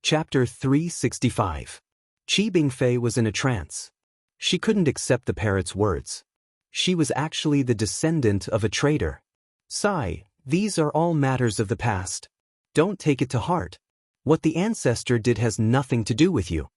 Chapter 365. Qi Bingfei was in a trance. She couldn't accept the parrot's words. She was actually the descendant of a traitor. Sigh, these are all matters of the past. Don't take it to heart. What the ancestor did has nothing to do with you.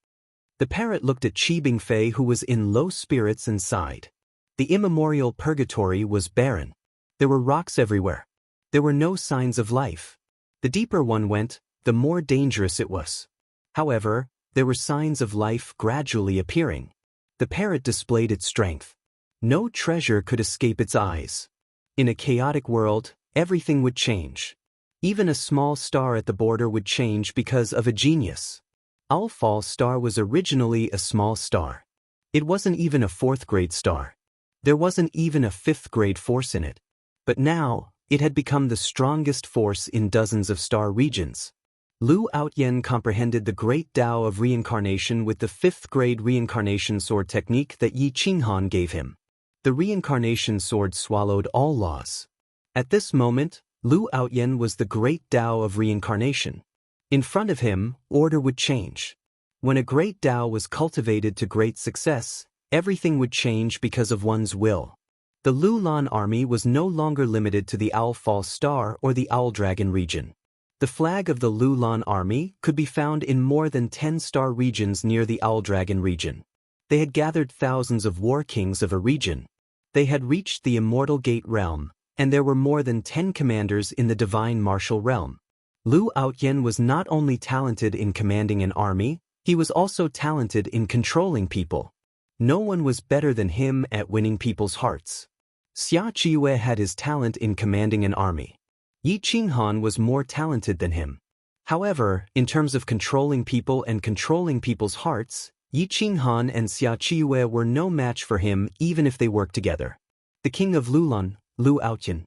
The parrot looked at Qi Bingfei, who was in low spirits, and sighed. The immemorial purgatory was barren. There were rocks everywhere. There were no signs of life. The deeper one went, the more dangerous it was. However, there were signs of life gradually appearing. The parrot displayed its strength. No treasure could escape its eyes. In a chaotic world, everything would change. Even a small star at the border would change because of a genius. Alphal's star was originally a small star. It wasn't even a fourth-grade star. There wasn't even a fifth-grade force in it. But now, it had become the strongest force in dozens of star regions. Lu Outyen comprehended the great Tao of reincarnation with the fifth-grade reincarnation sword technique that Yi Qinghan gave him. The reincarnation sword swallowed all laws. At this moment, Lu Outyen was the great Tao of reincarnation. In front of him, order would change. When a great Tao was cultivated to great success, everything would change because of one's will. The Lulan army was no longer limited to the Alphal Star or the Owl Dragon region. The flag of the Lulan army could be found in more than 10 star regions near the Owl Dragon region. They had gathered thousands of war kings of a region. They had reached the Immortal Gate realm, and there were more than 10 commanders in the Divine Martial realm. Lu Outyen was not only talented in commanding an army, he was also talented in controlling people. No one was better than him at winning people's hearts. Xia Qiwei had his talent in commanding an army. Yi Qinghan was more talented than him. However, in terms of controlling people and controlling people's hearts, Yi Qinghan and Xia Qiwei were no match for him even if they worked together. The king of Lulan, Lu Outyen.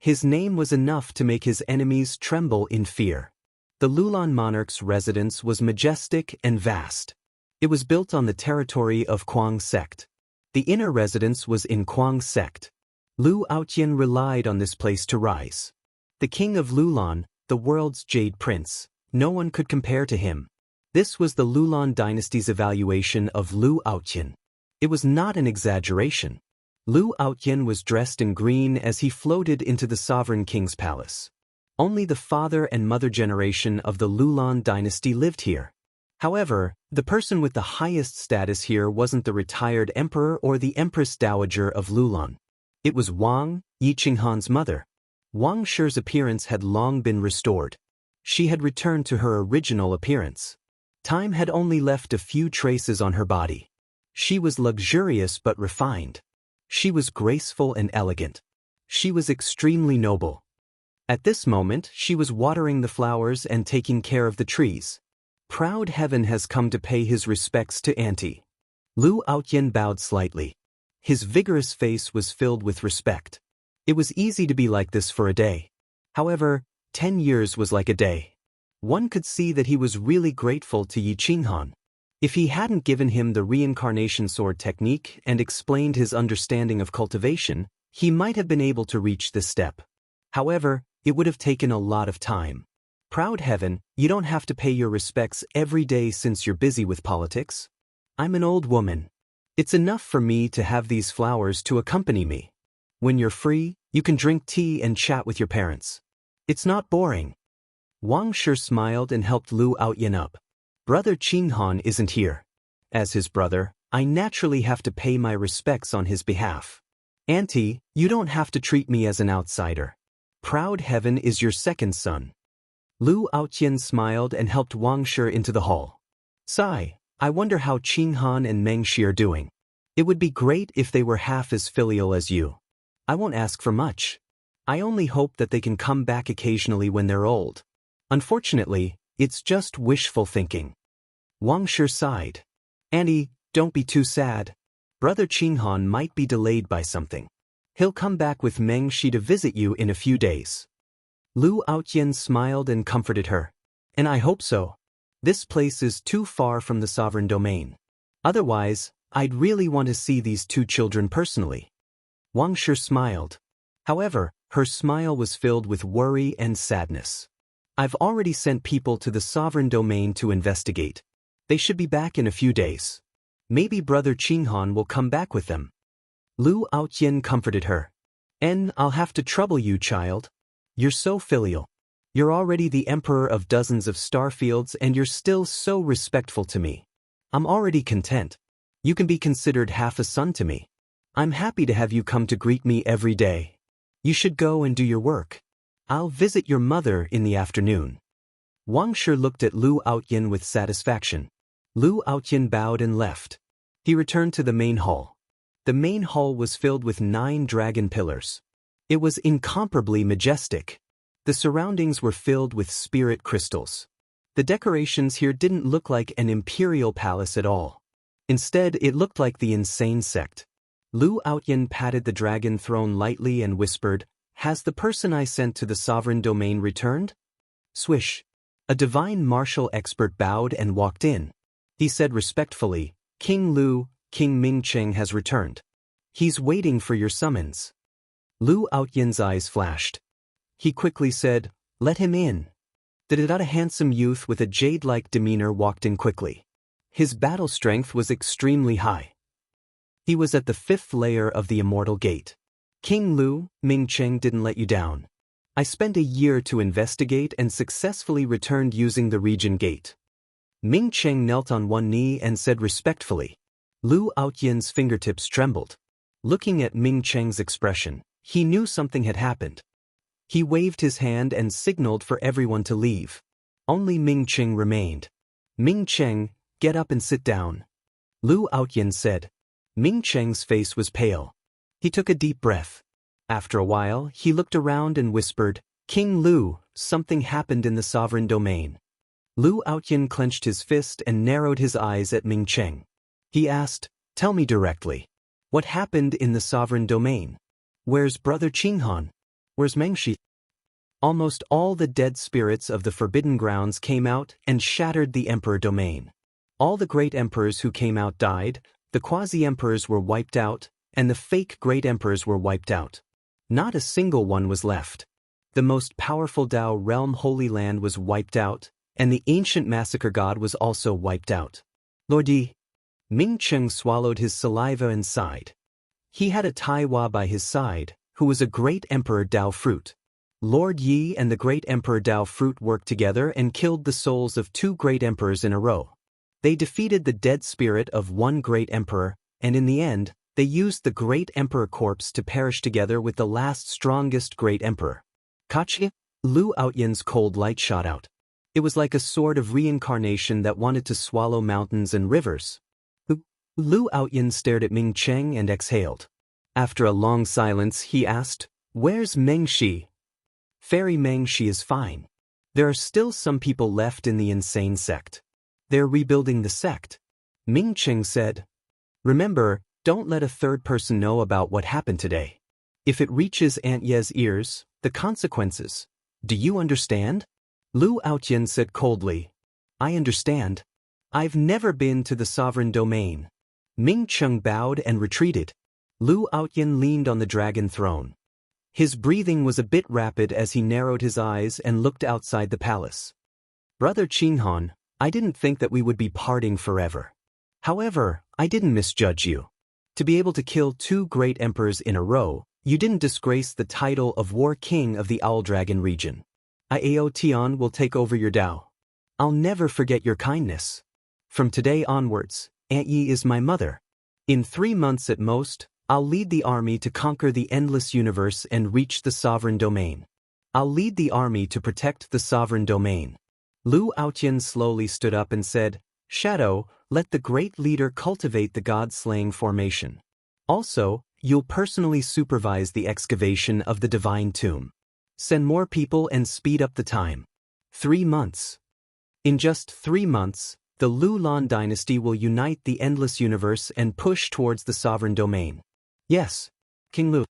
His name was enough to make his enemies tremble in fear. The Lulan monarch's residence was majestic and vast. It was built on the territory of Kuang sect. The inner residence was in Kuang sect. Lu Outyen relied on this place to rise. The king of Lulan, the world's Jade Prince, no one could compare to him. This was the Lulan dynasty's evaluation of Lu Outyen. It was not an exaggeration. Lu Outyen was dressed in green as he floated into the sovereign king's palace. Only the father and mother generation of the Lulan dynasty lived here. However, the person with the highest status here wasn't the retired emperor or the empress dowager of Lulan. It was Wang, Yi Qinghan's mother. Wang Shi's appearance had long been restored. She had returned to her original appearance. Time had only left a few traces on her body. She was luxurious but refined. She was graceful and elegant. She was extremely noble. At this moment, she was watering the flowers and taking care of the trees. Proud Heaven has come to pay his respects to Auntie. Lu Outyen bowed slightly. His vigorous face was filled with respect. It was easy to be like this for a day. However, 10 years was like a day. One could see that he was really grateful to Yi Qinghan. If he hadn't given him the reincarnation sword technique and explained his understanding of cultivation, he might have been able to reach this step. However, it would have taken a lot of time. Proud Heaven, you don't have to pay your respects every day since you're busy with politics. I'm an old woman. It's enough for me to have these flowers to accompany me. When you're free, you can drink tea and chat with your parents. It's not boring. Wang Shi smiled and helped Lu Outyen up. Brother Qinghan isn't here. As his brother, I naturally have to pay my respects on his behalf. Auntie, you don't have to treat me as an outsider. Proud Heaven is your second son. Lu Outyen smiled and helped Wang Shi into the hall. Sigh, I wonder how Qinghan and Meng Shi are doing. It would be great if they were half as filial as you. I won't ask for much. I only hope that they can come back occasionally when they're old. Unfortunately, it's just wishful thinking. Wang Shi sighed. Auntie, don't be too sad. Brother Qinghan might be delayed by something. He'll come back with Meng Shi to visit you in a few days. Lu Outyen smiled and comforted her. And I hope so. This place is too far from the sovereign domain. Otherwise, I'd really want to see these two children personally. Wang Shi smiled. However, her smile was filled with worry and sadness. I've already sent people to the sovereign domain to investigate. They should be back in a few days. Maybe Brother Qinghan will come back with them. Lu Aotian comforted her. I'll have to trouble you, child. You're so filial. You're already the emperor of dozens of starfields and you're still so respectful to me. I'm already content. You can be considered half a son to me. I'm happy to have you come to greet me every day. You should go and do your work. I'll visit your mother in the afternoon. Wang Shi looked at Lu Aotian with satisfaction. Lu Aotian bowed and left. He returned to the main hall. The main hall was filled with 9 dragon pillars. It was incomparably majestic. The surroundings were filled with spirit crystals. The decorations here didn't look like an imperial palace at all. Instead, it looked like the insane sect. Lu Aotian patted the dragon throne lightly and whispered, "Has the person I sent to the sovereign domain returned?" Swish. A divine martial expert bowed and walked in. He said respectfully, "King Lu, King Mingcheng has returned. He's waiting for your summons." Lu Aotian's eyes flashed. He quickly said, "Let him in." A handsome youth with a jade-like demeanor walked in quickly. His battle strength was extremely high. He was at the 5th layer of the Immortal Gate. "King Lu, Mingcheng didn't let you down. I spent a year to investigate and successfully returned using the Region Gate." Mingcheng knelt on one knee and said respectfully. Lu Aotian's fingertips trembled. Looking at Mingcheng's expression, he knew something had happened. He waved his hand and signaled for everyone to leave. Only Mingcheng remained. "Mingcheng, get up and sit down," Lu Aotian said. Mingcheng's face was pale. He took a deep breath. After a while, he looked around and whispered, "King Lu, something happened in the sovereign domain." Lu Aotian clenched his fist and narrowed his eyes at Mingcheng. He asked, "Tell me directly. What happened in the sovereign domain? Where's Brother Qinghan? Where's Mengshi?" Almost all the dead spirits of the Forbidden Grounds came out and shattered the Emperor domain. All the great emperors who came out died, the quasi-emperors were wiped out, and the fake great emperors were wiped out. Not a single one was left. The most powerful Dao realm Holy Land was wiped out, and the ancient massacre god was also wiped out. Lord Yi. Mingcheng swallowed his saliva and sighed. He had a Taiwa by his side, who was a great emperor Dao fruit. Lord Yi and the great emperor Dao fruit worked together and killed the souls of 2 great emperors in a row. They defeated the dead spirit of 1 great emperor, and in the end, they used the great emperor corpse to perish together with the last strongest great emperor. Kachi? Lu Aotian's cold light shot out. It was like a sword of reincarnation that wanted to swallow mountains and rivers. Lu Aotian stared at Mingcheng and exhaled. After a long silence, he asked, "Where's Mengshi?" "Fairy Mengshi is fine. There are still some people left in the insane sect. They're rebuilding the sect," Mingcheng said. "Remember, don't let a third person know about what happened today. If it reaches Aunt Ye's ears, the consequences. Do you understand?" Lu Aotian said coldly, "I understand. I've never been to the sovereign domain." Mingcheng bowed and retreated. Lu Aotian leaned on the dragon throne. His breathing was a bit rapid as he narrowed his eyes and looked outside the palace. "Brother Qinghan, I didn't think that we would be parting forever. However, I didn't misjudge you. To be able to kill 2 great emperors in a row, you didn't disgrace the title of War King of the Owl Dragon region. Iao Tian will take over your Dao. I'll never forget your kindness. From today onwards, Aunt Yi is my mother. In 3 months at most, I'll lead the army to conquer the endless universe and reach the sovereign domain. I'll lead the army to protect the sovereign domain." Lu Aotian slowly stood up and said, "Shadow, let the great leader cultivate the god-slaying formation. Also, you'll personally supervise the excavation of the divine tomb. Send more people and speed up the time. 3 months. In just 3 months, the Lu Lan dynasty will unite the endless universe and push towards the sovereign domain." "Yes, King Lu."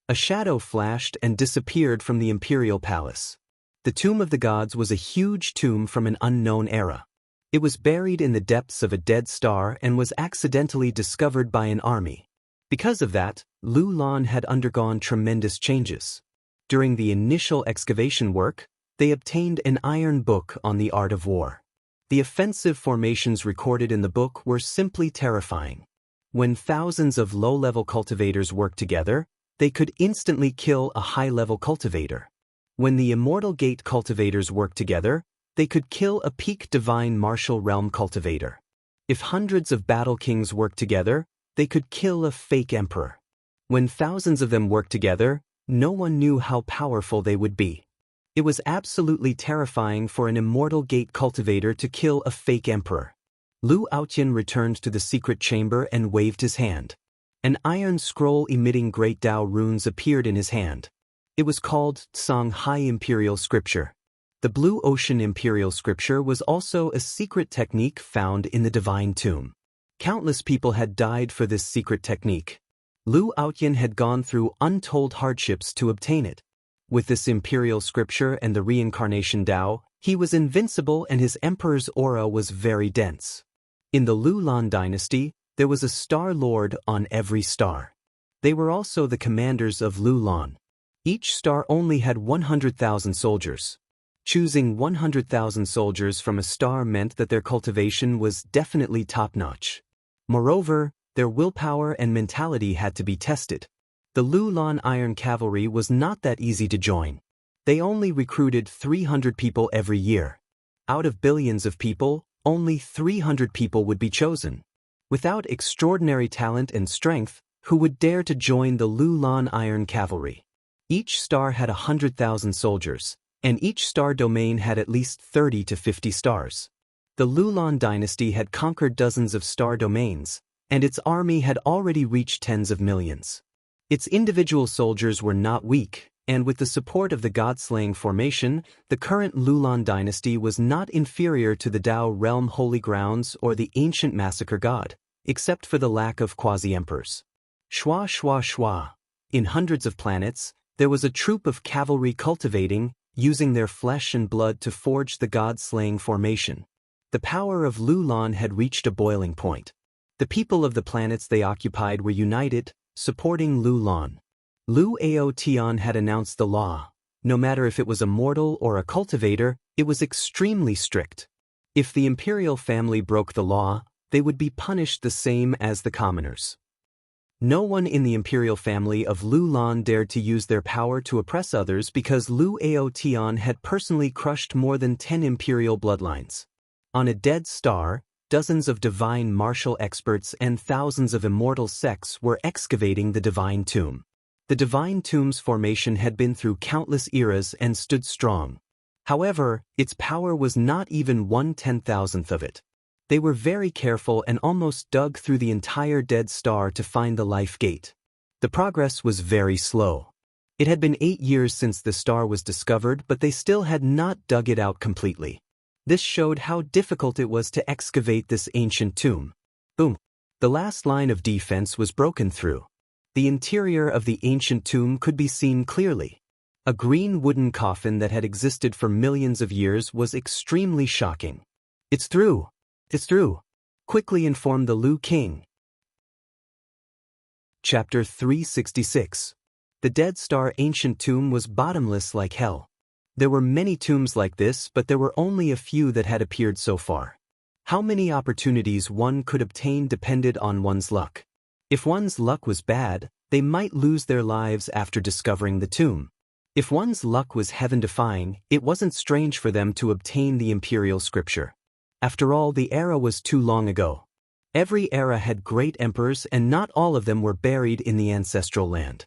A shadow flashed and disappeared from the imperial palace. The Tomb of the Gods was a huge tomb from an unknown era. It was buried in the depths of a dead star and was accidentally discovered by an army. Because of that, Lu Lan had undergone tremendous changes. During the initial excavation work, They obtained an iron book on the art of war. The offensive formations recorded in the book were simply terrifying. When thousands of low-level cultivators worked together, they could instantly kill a high-level cultivator. When the Immortal Gate cultivators worked together, they could kill a peak divine martial realm cultivator. If hundreds of battle kings worked together, they could kill a fake emperor. When thousands of them worked together, no one knew how powerful they would be. It was absolutely terrifying for an Immortal Gate cultivator to kill a fake emperor. Lu Aotian returned to the secret chamber and waved his hand. An iron scroll emitting Great Tao runes appeared in his hand. It was called Tsang Hai Imperial Scripture. The Blue Ocean Imperial Scripture was also a secret technique found in the Divine Tomb. Countless people had died for this secret technique. Lu Aotian had gone through untold hardships to obtain it. With this Imperial Scripture and the Reincarnation Tao, he was invincible and his emperor's aura was very dense. In the Lu Lan dynasty, there was a Star Lord on every star. They were also the commanders of Lu Lan. Each star only had 100,000 soldiers. Choosing 100,000 soldiers from a star meant that their cultivation was definitely top-notch. Moreover, their willpower and mentality had to be tested. The Lu Lan Iron Cavalry was not that easy to join. They only recruited 300 people every year. Out of billions of people, only 300 people would be chosen. Without extraordinary talent and strength, who would dare to join the Lu Lan Iron Cavalry? Each star had 100,000 soldiers, and each star domain had at least 30 to 50 stars. The Lu Lan dynasty had conquered dozens of star domains, and its army had already reached tens of millions. Its individual soldiers were not weak, and with the support of the God-slaying formation, the current Lu Lan dynasty was not inferior to the Tao realm holy grounds or the ancient massacre god, except for the lack of quasi-emperors. Shwa shwa shwa. In hundreds of planets, there was a troop of cavalry cultivating, using their flesh and blood to forge the god-slaying formation. The power of Lu Lan had reached a boiling point. The people of the planets they occupied were united, supporting Lu Lan. Lu Aotian had announced the law. No matter if it was a mortal or a cultivator, it was extremely strict. If the imperial family broke the law, they would be punished the same as the commoners. No one in the imperial family of Lu Lan dared to use their power to oppress others because Lu Aotian had personally crushed more than 10 imperial bloodlines. On a dead star, dozens of divine martial experts and thousands of immortal sects were excavating the Divine Tomb. The Divine Tomb's formation had been through countless eras and stood strong. However, its power was not even 1/10,000th of it. They were very careful and almost dug through the entire dead star to find the life gate. The progress was very slow. It had been 8 years since the star was discovered, but they still had not dug it out completely. This showed how difficult it was to excavate this ancient tomb. Boom! The last line of defense was broken through. The interior of the ancient tomb could be seen clearly. A green wooden coffin that had existed for millions of years was extremely shocking. "It's through! It's through!" quickly informed the Lu King. Chapter 366. The Dead Star Ancient Tomb was bottomless like hell. There were many tombs like this, but there were only a few that had appeared so far. How many opportunities one could obtain depended on one's luck. If one's luck was bad, they might lose their lives after discovering the tomb. If one's luck was heaven-defying, it wasn't strange for them to obtain the imperial scripture. After all, the era was too long ago. Every era had great emperors and not all of them were buried in the ancestral land.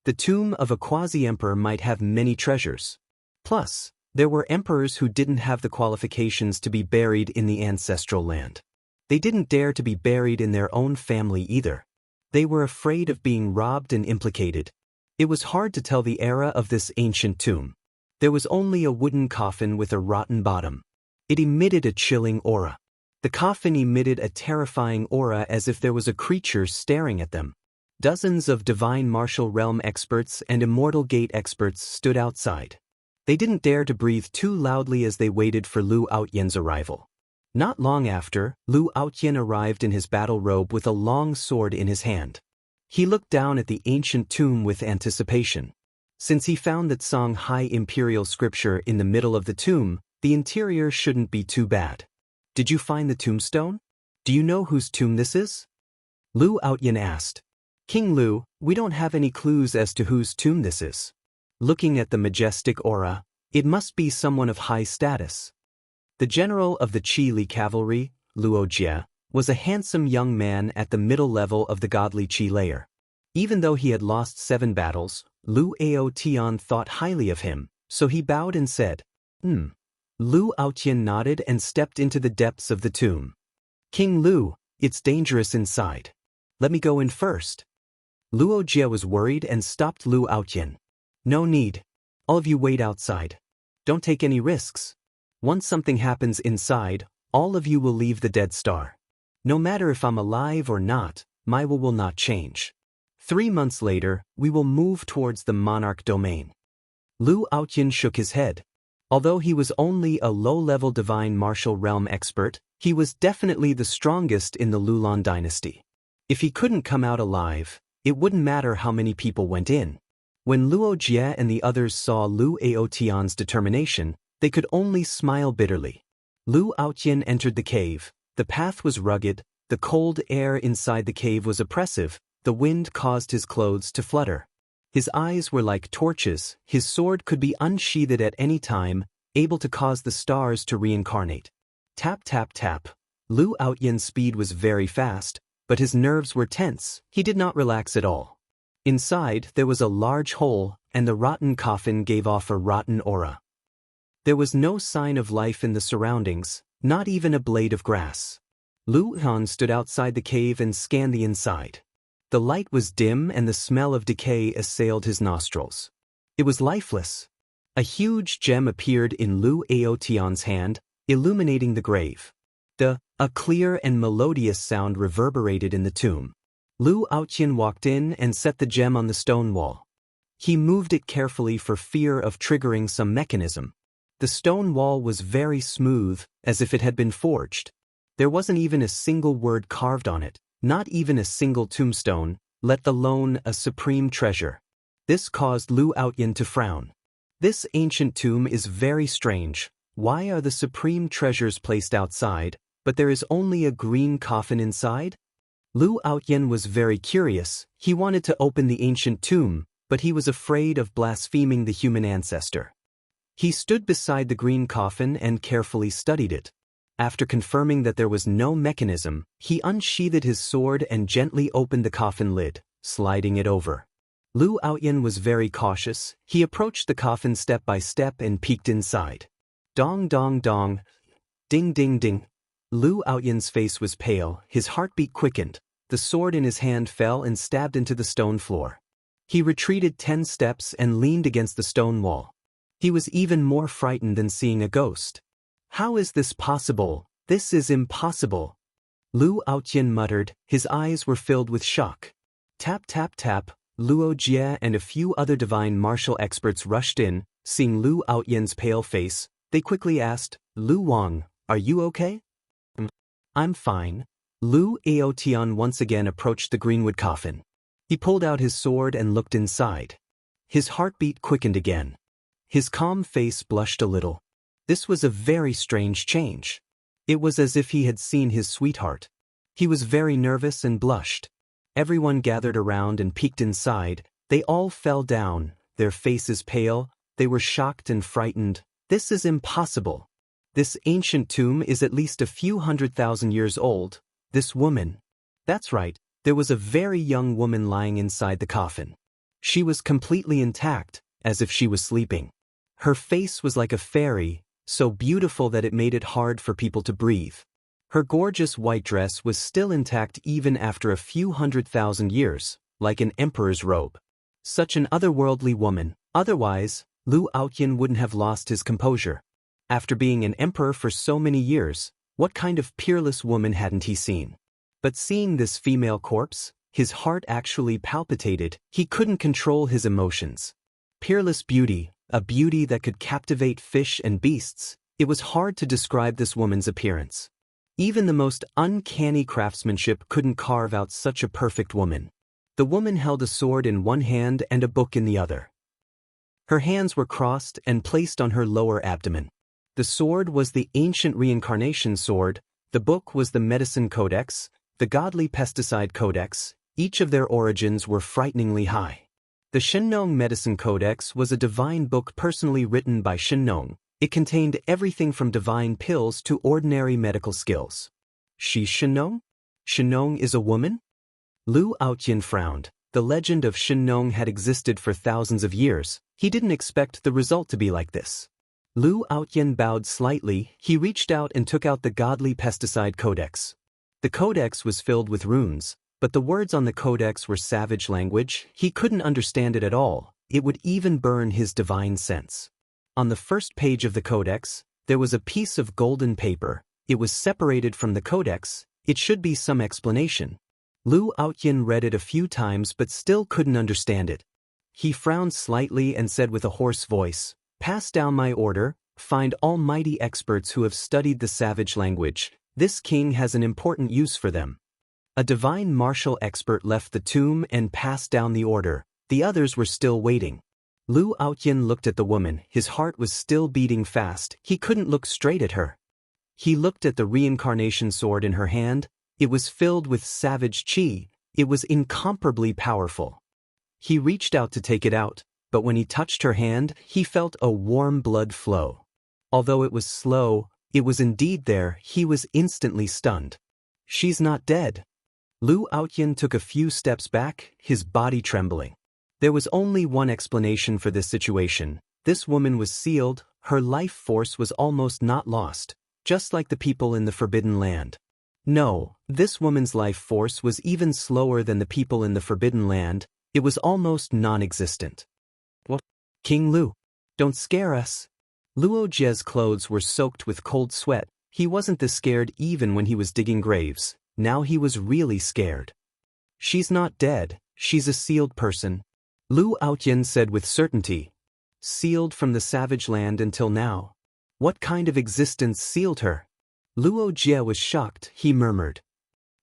The tomb of a quasi-emperor might have many treasures. Plus, there were emperors who didn't have the qualifications to be buried in the ancestral land. They didn't dare to be buried in their own family either. They were afraid of being robbed and implicated. It was hard to tell the era of this ancient tomb. There was only a wooden coffin with a rotten bottom. It emitted a chilling aura. The coffin emitted a terrifying aura as if there was a creature staring at them. Dozens of divine martial realm experts and immortal gate experts stood outside. They didn't dare to breathe too loudly as they waited for Lu Aotian's arrival. Not long after, Lu Aotian arrived in his battle robe with a long sword in his hand. He looked down at the ancient tomb with anticipation. Since he found that Song high imperial scripture in the middle of the tomb, the interior shouldn't be too bad. Did you find the tombstone? Do you know whose tomb this is? Lu Outyin asked. King Lu, we don't have any clues as to whose tomb this is. Looking at the majestic aura, it must be someone of high status. The general of the Qi Li cavalry, Luo Jie, was a handsome young man at the middle level of the godly Qi layer. Even though he had lost 7 battles, Lu Ao Tian thought highly of him, so he bowed and said, Lu Outyin nodded and stepped into the depths of the tomb. King Lu, it's dangerous inside. Let me go in first. Luo Jie was worried and stopped Lu Outyin. No need. All of you wait outside. Don't take any risks. Once something happens inside, all of you will leave the Dead Star. No matter if I'm alive or not, my will not change. 3 months later, we will move towards the monarch domain. Lu Outyin shook his head. Although he was only a low-level divine martial realm expert, he was definitely the strongest in the Lulan dynasty. If he couldn't come out alive, it wouldn't matter how many people went in. When Luo Jie and the others saw Lu Ao Tian's determination, they could only smile bitterly. Lu Outyin entered the cave. The path was rugged, the cold air inside the cave was oppressive, the wind caused his clothes to flutter. His eyes were like torches, his sword could be unsheathed at any time, able to cause the stars to reincarnate. Tap tap tap. Lu Outyin's speed was very fast, but his nerves were tense, he did not relax at all. Inside, there was a large hole, and the rotten coffin gave off a rotten aura. There was no sign of life in the surroundings, not even a blade of grass. Lu Han stood outside the cave and scanned the inside. The light was dim and the smell of decay assailed his nostrils. It was lifeless. A huge gem appeared in Lu Ao Tian's hand, illuminating the grave. A clear and melodious sound reverberated in the tomb. Lu Outyin walked in and set the gem on the stone wall. He moved it carefully for fear of triggering some mechanism. The stone wall was very smooth, as if it had been forged. There wasn't even a single word carved on it, not even a single tombstone, let alone a supreme treasure. This caused Lu Outyin to frown. This ancient tomb is very strange. Why are the supreme treasures placed outside, but there is only a green coffin inside? Lu Outyin was very curious. He wanted to open the ancient tomb, but he was afraid of blaspheming the human ancestor. He stood beside the green coffin and carefully studied it. After confirming that there was no mechanism, he unsheathed his sword and gently opened the coffin lid, sliding it over. Lu Outyin was very cautious. He approached the coffin step by step and peeked inside. Dong dong dong. Ding ding ding. Lu Outyin's face was pale, his heartbeat quickened. The sword in his hand fell and stabbed into the stone floor. He retreated 10 steps and leaned against the stone wall. He was even more frightened than seeing a ghost. How is this possible? This is impossible. Lu Outyin muttered, his eyes were filled with shock. Tap tap tap, Luo Jie and a few other divine martial experts rushed in. Seeing Lu Outyin's pale face, they quickly asked, Lu Wang, are you okay? I'm fine. Lu Ao Tian once again approached the greenwood coffin. He pulled out his sword and looked inside. His heartbeat quickened again. His calm face blushed a little. This was a very strange change. It was as if he had seen his sweetheart. He was very nervous and blushed. Everyone gathered around and peeked inside. They all fell down, their faces pale. They were shocked and frightened. This is impossible. This ancient tomb is at least a few 100,000 years old. This woman. That's right, there was a very young woman lying inside the coffin. She was completely intact, as if she was sleeping. Her face was like a fairy, so beautiful that it made it hard for people to breathe. Her gorgeous white dress was still intact even after a few 100,000 years, like an emperor's robe. Such an otherworldly woman. Otherwise, Lu Outyin wouldn't have lost his composure. After being an emperor for so many years, what kind of peerless woman hadn't he seen? But seeing this female corpse, his heart actually palpitated. He couldn't control his emotions. Peerless beauty, a beauty that could captivate fish and beasts. It was hard to describe this woman's appearance. Even the most uncanny craftsmanship couldn't carve out such a perfect woman. The woman held a sword in one hand and a book in the other. Her hands were crossed and placed on her lower abdomen. The sword was the ancient reincarnation sword, the book was the medicine codex, the godly pesticide codex, each of their origins were frighteningly high. The Shenong Medicine Codex was a divine book personally written by Shenong. It contained everything from divine pills to ordinary medical skills. She's Shenong? Shenong is a woman? Lu Aotian frowned. The legend of Shenong had existed for thousands of years. He didn't expect the result to be like this. Lu Aotian bowed slightly. He reached out and took out the godly pesticide codex. The codex was filled with runes, but the words on the codex were savage language. He couldn't understand it at all. It would even burn his divine sense. On the first page of the codex, there was a piece of golden paper. It was separated from the codex. It should be some explanation. Lu Aotian read it a few times but still couldn't understand it. He frowned slightly and said with a hoarse voice, "Pass down my order, find almighty experts who have studied the savage language. This king has an important use for them." A divine martial expert left the tomb and passed down the order. The others were still waiting. Lu Aotian looked at the woman. His heart was still beating fast. He couldn't look straight at her. He looked at the reincarnation sword in her hand. It was filled with savage qi. It was incomparably powerful. He reached out to take it out, but when he touched her hand, he felt a warm blood flow. Although it was slow, it was indeed there. He was instantly stunned. She's not dead. Lu Aotian took a few steps back, his body trembling. There was only one explanation for this situation. This woman was sealed. Her life force was almost not lost, just like the people in the Forbidden Land. No, this woman's life force was even slower than the people in the Forbidden Land. It was almost non-existent. What? King Lu, don't scare us. Luo Jie's clothes were soaked with cold sweat. He wasn't this scared even when he was digging graves. Now he was really scared. She's not dead, she's a sealed person. Lu Aotian said with certainty. Sealed from the savage land until now. What kind of existence sealed her? Luo Jie was shocked. He murmured.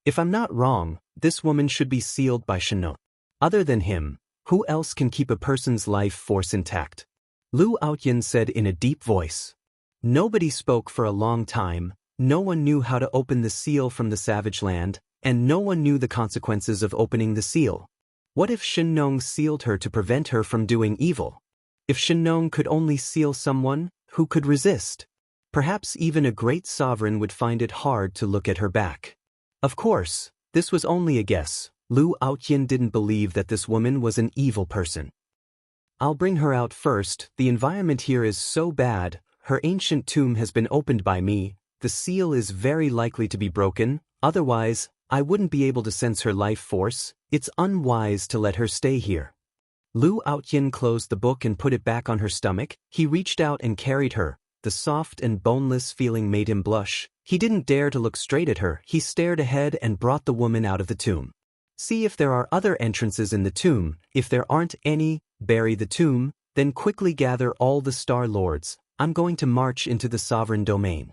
If I'm not wrong, this woman should be sealed by Shenong. Other than him, who else can keep a person's life force intact? Lu Aotian said in a deep voice. Nobody spoke for a long time. No one knew how to open the seal from the savage land, and no one knew the consequences of opening the seal. What if Shenong sealed her to prevent her from doing evil? If Shenong could only seal someone, who could resist? Perhaps even a great sovereign would find it hard to look at her back. Of course, this was only a guess. Lu Aotian didn't believe that this woman was an evil person. I'll bring her out first. The environment here is so bad. Her ancient tomb has been opened by me. The seal is very likely to be broken. Otherwise, I wouldn't be able to sense her life force. It's unwise to let her stay here. Lu Aotian closed the book and put it back on her stomach. He reached out and carried her. The soft and boneless feeling made him blush. He didn't dare to look straight at her. He stared ahead and brought the woman out of the tomb. See if there are other entrances in the tomb. If there aren't any, bury the tomb, then quickly gather all the Star Lords. I'm going to march into the sovereign domain.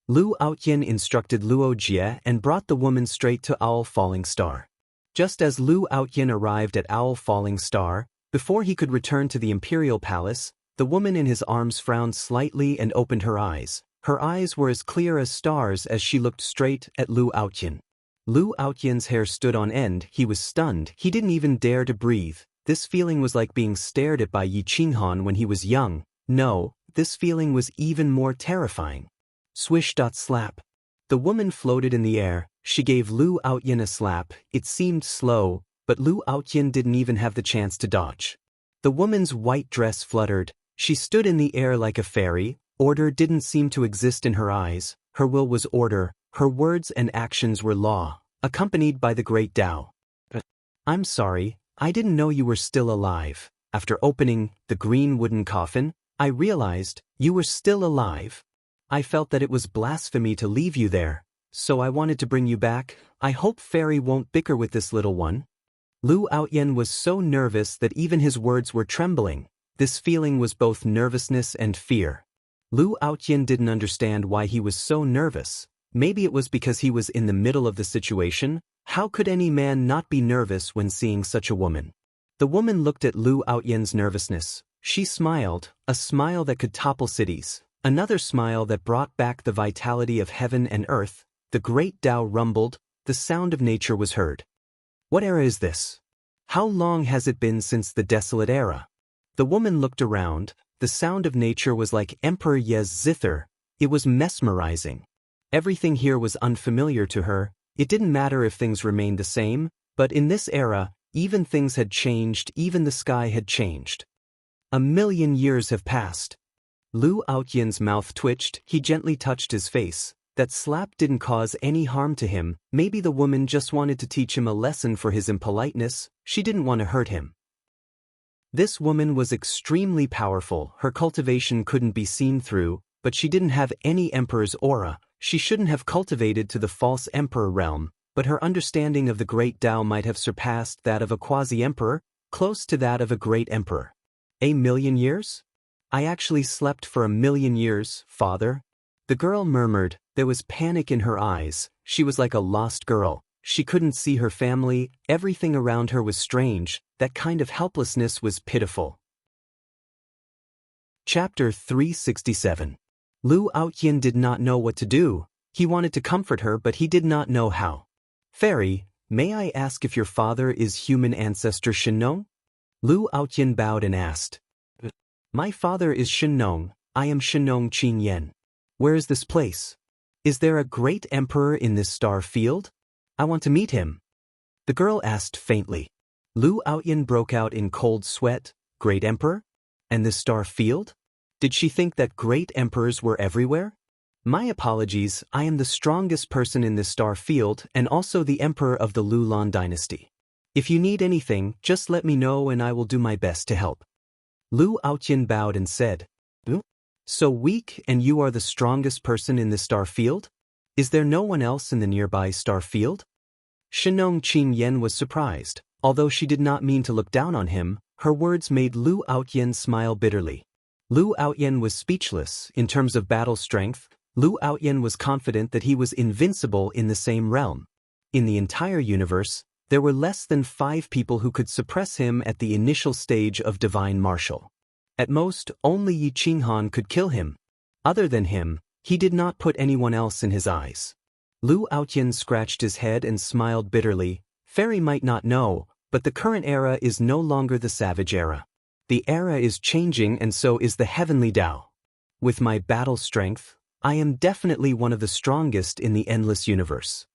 Lu Aotian instructed Luo Jie and brought the woman straight to Owl Falling Star. Just as Lu Aotian arrived at Owl Falling Star, before he could return to the imperial palace, the woman in his arms frowned slightly and opened her eyes. Her eyes were as clear as stars as she looked straight at Lu Aotian. Lu Aotian's hair stood on end. He was stunned. He didn't even dare to breathe. This feeling was like being stared at by Yi Qinghan when he was young. No, this feeling was even more terrifying. Swish. Slap. The woman floated in the air. She gave Lu Aotian a slap. It seemed slow, but Lu Aotian didn't even have the chance to dodge. The woman's white dress fluttered. She stood in the air like a fairy. Order didn't seem to exist in her eyes. Her will was order. Her words and actions were law, accompanied by the great Tao. I'm sorry, I didn't know you were still alive. After opening the green wooden coffin, I realized you were still alive. I felt that it was blasphemy to leave you there, so I wanted to bring you back. I hope Fairy won't bicker with this little one. Lu Aotian was so nervous that even his words were trembling. This feeling was both nervousness and fear. Lu Aotian didn't understand why he was so nervous. Maybe it was because he was in the middle of the situation. How could any man not be nervous when seeing such a woman? The woman looked at Lu Aotian's nervousness. She smiled, a smile that could topple cities, another smile that brought back the vitality of heaven and earth. The great Tao rumbled, the sound of nature was heard. What era is this? How long has it been since the desolate era? The woman looked around. The sound of nature was like Emperor Ye's zither. It was mesmerizing. Everything here was unfamiliar to her. It didn't matter if things remained the same, but in this era, even things had changed, even the sky had changed. 1,000,000 years have passed. Lu Aotian's mouth twitched. He gently touched his face. That slap didn't cause any harm to him. Maybe the woman just wanted to teach him a lesson for his impoliteness. She didn't want to hurt him. This woman was extremely powerful. Her cultivation couldn't be seen through, but she didn't have any emperor's aura. She shouldn't have cultivated to the false emperor realm, but her understanding of the great Tao might have surpassed that of a quasi-emperor, close to that of a great emperor. 1,000,000 years? I actually slept for 1,000,000 years, father. The girl murmured. There was panic in her eyes. She was like a lost girl. She couldn't see her family. Everything around her was strange. That kind of helplessness was pitiful. Chapter 367. Lu Aotian did not know what to do. He wanted to comfort her, but he did not know how. Fairy, may I ask if your father is human ancestor Shenong? Lu Aotian bowed and asked. My father is Shenong. I am Shenong Qinyan. Where is this place? Is there a great emperor in this star field? I want to meet him. The girl asked faintly. Lu Aotian broke out in cold sweat. Great emperor? And this star field? Did she think that great emperors were everywhere? My apologies, I am the strongest person in this star field and also the emperor of the Lulan dynasty. If you need anything, just let me know and I will do my best to help. Lu Aotian bowed and said, So weak and you are the strongest person in this star field? Is there no one else in the nearby star field? Shenong Qinyan was surprised. Although she did not mean to look down on him, her words made Lu Aotian smile bitterly. Lu Aotian was speechless. In terms of battle strength, Lu Aotian was confident that he was invincible in the same realm. In the entire universe, there were less than 5 people who could suppress him at the initial stage of divine martial. At most, only Yi Qinghan could kill him. Other than him, he did not put anyone else in his eyes. Lu Aotian scratched his head and smiled bitterly. Fairy might not know, but the current era is no longer the savage era. The era is changing and so is the heavenly Tao. With my battle strength, I am definitely one of the strongest in the endless universe.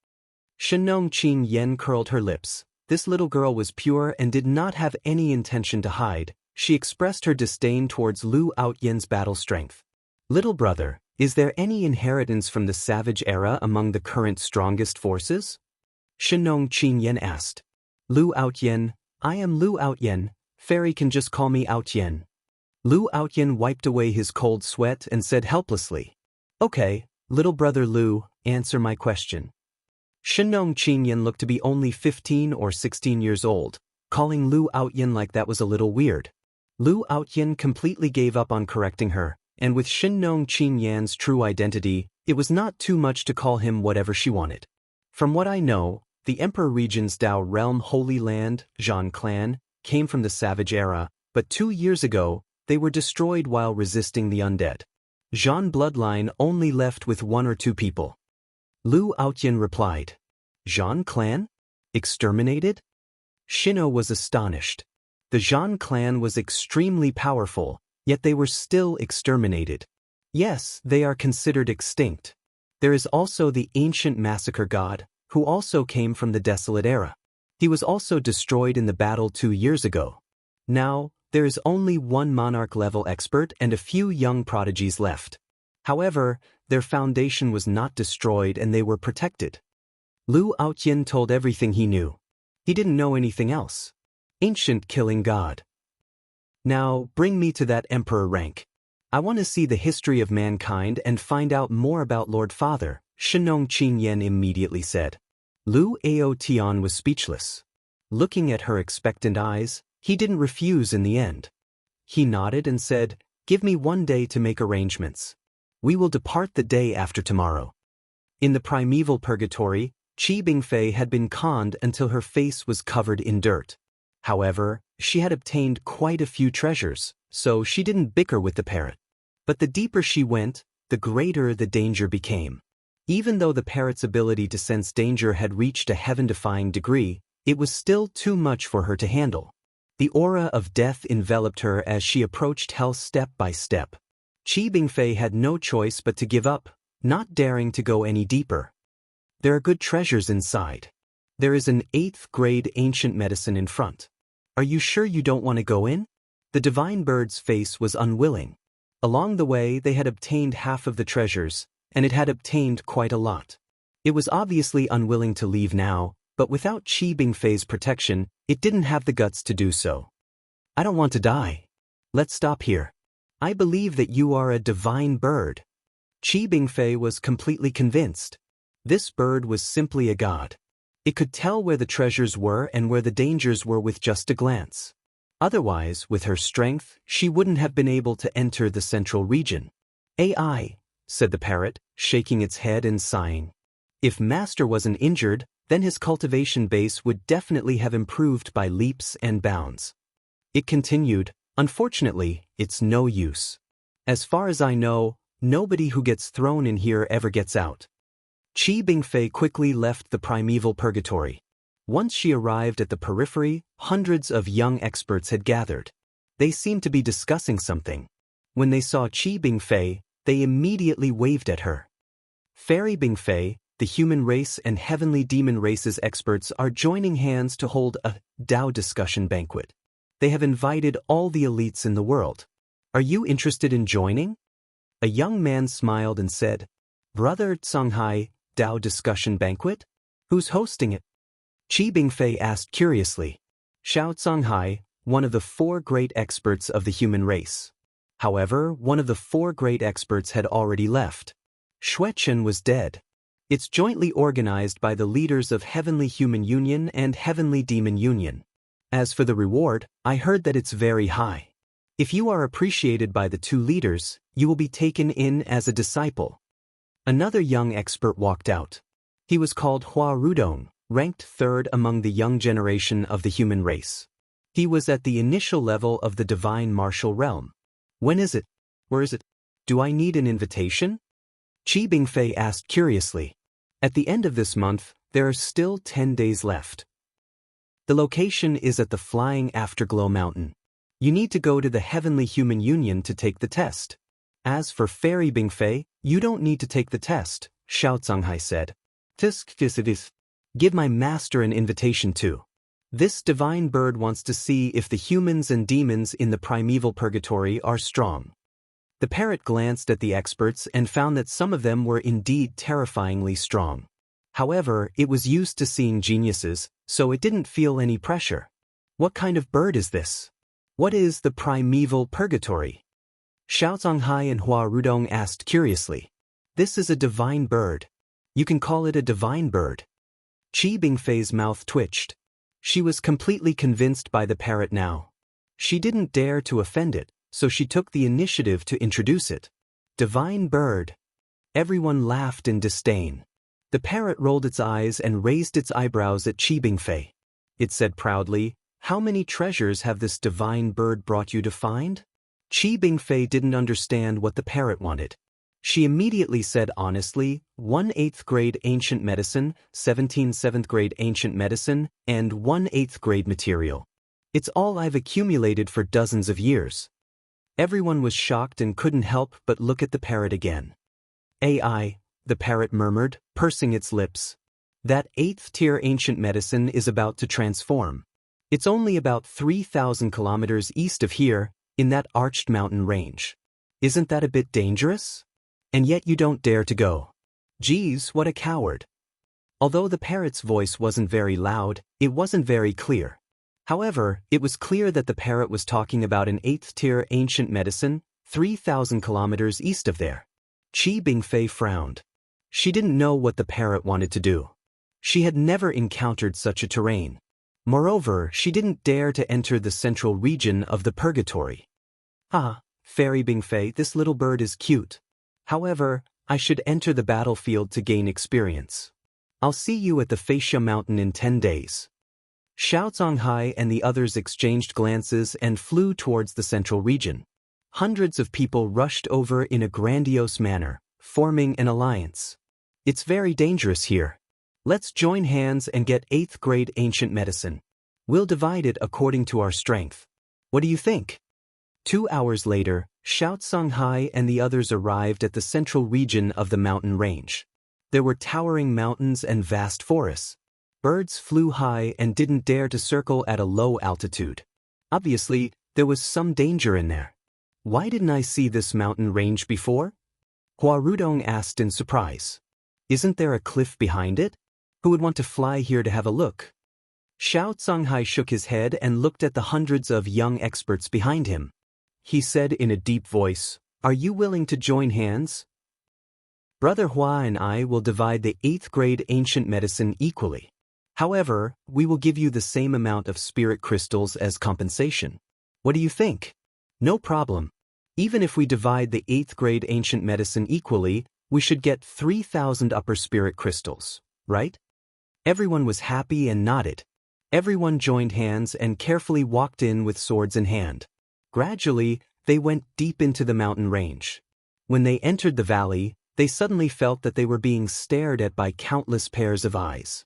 Shenong Qinyan curled her lips. This little girl was pure and did not have any intention to hide. She expressed her disdain towards Lu Aotian's battle strength. Little brother, is there any inheritance from the savage era among the current strongest forces? Shenong Qinyan asked. Lu Aotian, I am Lu Aotian. Fairy can just call me Aotian. Lu Aotian wiped away his cold sweat and said helplessly. Okay, little brother Lu, answer my question. Shenong Qinyan looked to be only 15 or 16 years old. Calling Lu Aotian like that was a little weird. Lu Aotian completely gave up on correcting her, and with Shenong Qinyan's true identity, it was not too much to call him whatever she wanted. From what I know, the Emperor region's Tao realm Holy Land, Zhan clan, came from the savage era, but 2 years ago, they were destroyed while resisting the undead. Zhan bloodline only left with 1 or 2 people. Lu Aotian replied. Zhan clan? Exterminated? Shino was astonished. The Zhan clan was extremely powerful, yet they were still exterminated. Yes, they are considered extinct. There is also the ancient massacre god, who also came from the desolate era. He was also destroyed in the battle 2 years ago. Now, there is only 1 monarch-level expert and a few young prodigies left. However, their foundation was not destroyed and they were protected. Lu Aotian told everything he knew. He didn't know anything else. Ancient killing god. Now, bring me to that emperor rank. I want to see the history of mankind and find out more about Lord Father, Shenong Qinyan immediately said. Lu Aotian was speechless. Looking at her expectant eyes, he didn't refuse in the end. He nodded and said, Give me 1 day to make arrangements. We will depart the day after tomorrow. In the primeval purgatory, Qi Bingfei had been conned until her face was covered in dirt. However, she had obtained quite a few treasures, so she didn't bicker with the parrot. But the deeper she went, the greater the danger became. Even though the parrot's ability to sense danger had reached a heaven-defying degree, it was still too much for her to handle. The aura of death enveloped her as she approached hell step by step. Qi Bingfei had no choice but to give up, not daring to go any deeper. There are good treasures inside. There is an 8th grade ancient medicine in front. Are you sure you don't want to go in? The divine bird's face was unwilling. Along the way they had obtained half of the treasures, and it had obtained quite a lot. It was obviously unwilling to leave now, but without Qi Bingfei's protection, it didn't have the guts to do so. I don't want to die. Let's stop here. I believe that you are a divine bird. Qi Bingfei was completely convinced. This bird was simply a god. It could tell where the treasures were and where the dangers were with just a glance. Otherwise, with her strength, she wouldn't have been able to enter the central region. "AI," said the parrot, shaking its head and sighing. If Master wasn't injured, then his cultivation base would definitely have improved by leaps and bounds. It continued, "Unfortunately, it's no use. As far as I know, nobody who gets thrown in here ever gets out." Qi Bingfei quickly left the primeval purgatory. Once she arrived at the periphery, hundreds of young experts had gathered. They seemed to be discussing something. When they saw Qi Bingfei, they immediately waved at her. Fairy Bingfei, the human race and heavenly demon races experts are joining hands to hold a Tao discussion banquet. They have invited all the elites in the world. Are you interested in joining? A young man smiled and said, "Brother Songhai, Tao discussion banquet? Who's hosting it?" Qi Bingfei asked curiously. Xiao Songhai, one of the 4 great experts of the human race. However, one of the 4 great experts had already left. Xuechen was dead. It's jointly organized by the leaders of Heavenly Human Union and Heavenly Demon Union. As for the reward, I heard that it's very high. If you are appreciated by the 2 leaders, you will be taken in as a disciple. Another young expert walked out. He was called Hua Rudong, ranked 3rd among the young generation of the human race. He was at the initial level of the divine martial realm. When is it? Where is it? Do I need an invitation? Qi Bingfei asked curiously. At the end of this month, there are still 10 days left. The location is at the Flying Afterglow Mountain. You need to go to the Heavenly Human Union to take the test. As for Fairy Bingfei, you don't need to take the test, Xiao Zonghai said. Give my master an invitation too. This divine bird wants to see if the humans and demons in the primeval purgatory are strong. The parrot glanced at the experts and found that some of them were indeed terrifyingly strong. However, it was used to seeing geniuses, so it didn't feel any pressure. What kind of bird is this? What is the primeval purgatory? Xiao Zonghai and Hua Rudong asked curiously. This is a divine bird. You can call it a divine bird. Qi Bingfei's mouth twitched. She was completely convinced by the parrot now. She didn't dare to offend it, so she took the initiative to introduce it. Divine bird. Everyone laughed in disdain. The parrot rolled its eyes and raised its eyebrows at Qi Bingfei. It said proudly, "How many treasures have this divine bird brought you to find?" Qi Bingfei didn't understand what the parrot wanted. She immediately said honestly, 1 8th grade ancient medicine, 17 7th grade ancient medicine, and 1 8th grade material. It's all I've accumulated for dozens of years. Everyone was shocked and couldn't help but look at the parrot again. "AI," the parrot murmured, pursing its lips. "That 8th tier ancient medicine is about to transform. It's only about 3,000 kilometers east of here, in that arched mountain range. Isn't that a bit dangerous? And yet you don't dare to go. Geez, what a coward." Although the parrot's voice wasn't very loud, it wasn't very clear. However, it was clear that the parrot was talking about an 8th tier ancient medicine, 3,000 kilometers east of there. Qi Bingfei frowned. She didn't know what the parrot wanted to do. She had never encountered such a terrain. Moreover, she didn't dare to enter the central region of the purgatory. "Ah, Fairy Bingfei, this little bird is cute. However, I should enter the battlefield to gain experience. I'll see you at the Fascia Mountain in 10 days. Xiao Zonghai and the others exchanged glances and flew towards the central region. Hundreds of people rushed over in a grandiose manner, forming an alliance. It's very dangerous here. Let's join hands and get 8th grade ancient medicine. We'll divide it according to our strength. What do you think? 2 hours later, Xiao Zonghai and the others arrived at the central region of the mountain range. There were towering mountains and vast forests. Birds flew high and didn't dare to circle at a low altitude. Obviously, there was some danger in there. Why didn't I see this mountain range before? Hua Rudong asked in surprise. Isn't there a cliff behind it? Who would want to fly here to have a look? Xiao Zonghai shook his head and looked at the hundreds of young experts behind him. He said in a deep voice, "Are you willing to join hands? Brother Hua and I will divide the 8th grade ancient medicine equally. However, we will give you the same amount of spirit crystals as compensation. What do you think?" "No problem. Even if we divide the 8th grade ancient medicine equally, we should get 3,000 upper spirit crystals, right?" Everyone was happy and nodded. Everyone joined hands and carefully walked in with swords in hand. Gradually, they went deep into the mountain range. When they entered the valley, they suddenly felt that they were being stared at by countless pairs of eyes.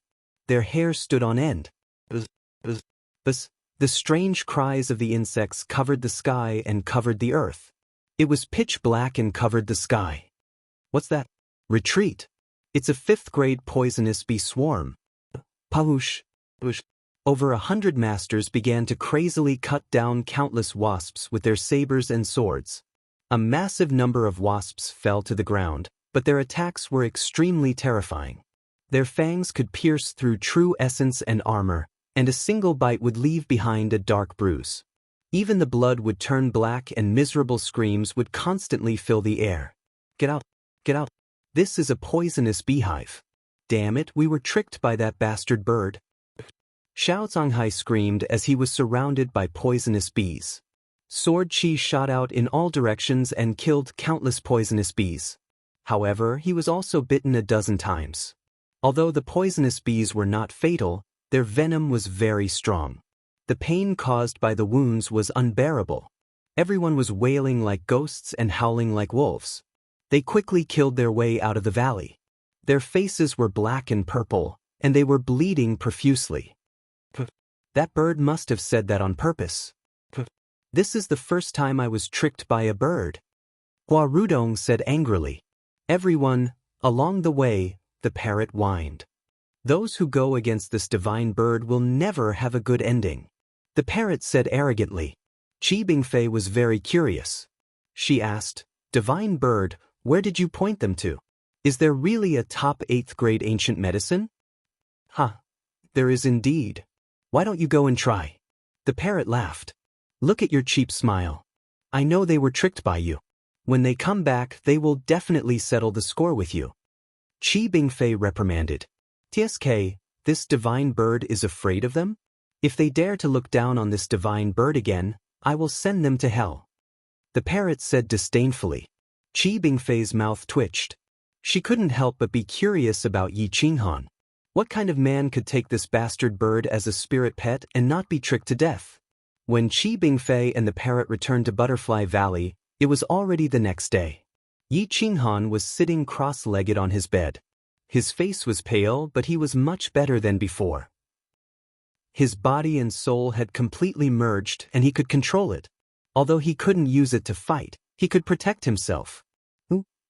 Their hair stood on end. Buzz, buzz, buzz. The strange cries of the insects covered the sky and covered the earth. It was pitch black and covered the sky. What's that? Retreat. It's a 5th grade poisonous bee swarm. Pahush. Over 100 masters began to crazily cut down countless wasps with their sabers and swords. A massive number of wasps fell to the ground, but their attacks were extremely terrifying. Their fangs could pierce through true essence and armor, and a single bite would leave behind a dark bruise. Even the blood would turn black and miserable screams would constantly fill the air. "Get out! Get out! This is a poisonous beehive. Damn it, we were tricked by that bastard bird." Xiao Zonghai screamed as he was surrounded by poisonous bees. Sword chi shot out in all directions and killed countless poisonous bees. However, he was also bitten a dozen times. Although the poisonous bees were not fatal, their venom was very strong. The pain caused by the wounds was unbearable. Everyone was wailing like ghosts and howling like wolves. They quickly killed their way out of the valley. Their faces were black and purple, and they were bleeding profusely. That bird must have said that on purpose. This is the first time I was tricked by a bird. Hua Rudong said angrily. Everyone, along the way, the parrot whined. Those who go against this divine bird will never have a good ending. The parrot said arrogantly. Qi Bingfei was very curious. She asked, "Divine bird, where did you point them to? Is there really a top 8th grade ancient medicine?" There is indeed. Why don't you go and try?" The parrot laughed. "Look at your cheap smile. I know they were tricked by you. When they come back, they will definitely settle the score with you." Qi Bingfei reprimanded. "TSK, this divine bird is afraid of them? If they dare to look down on this divine bird again, I will send them to hell." The parrot said disdainfully. Qi Bingfei's mouth twitched. She couldn't help but be curious about Yi Qinghan. What kind of man could take this bastard bird as a spirit pet and not be tricked to death? When Qi Bingfei and the parrot returned to Butterfly Valley, it was already the next day. Yi Qinghan was sitting cross-legged on his bed. His face was pale, but he was much better than before. His body and soul had completely merged and he could control it. Although he couldn't use it to fight, he could protect himself.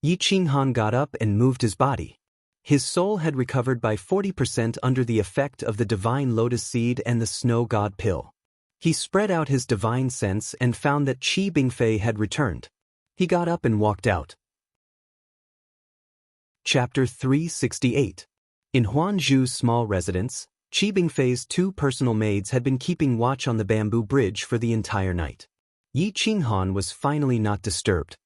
Yi Qinghan got up and moved his body. His soul had recovered by 40% under the effect of the divine lotus seed and the snow god pill. He spread out his divine sense and found that Qi Bingfei had returned. He got up and walked out. Chapter 368. In Huanzhu's small residence, Qi Bingfei's 2 personal maids had been keeping watch on the bamboo bridge for the entire night. Yi Qinghan was finally not disturbed.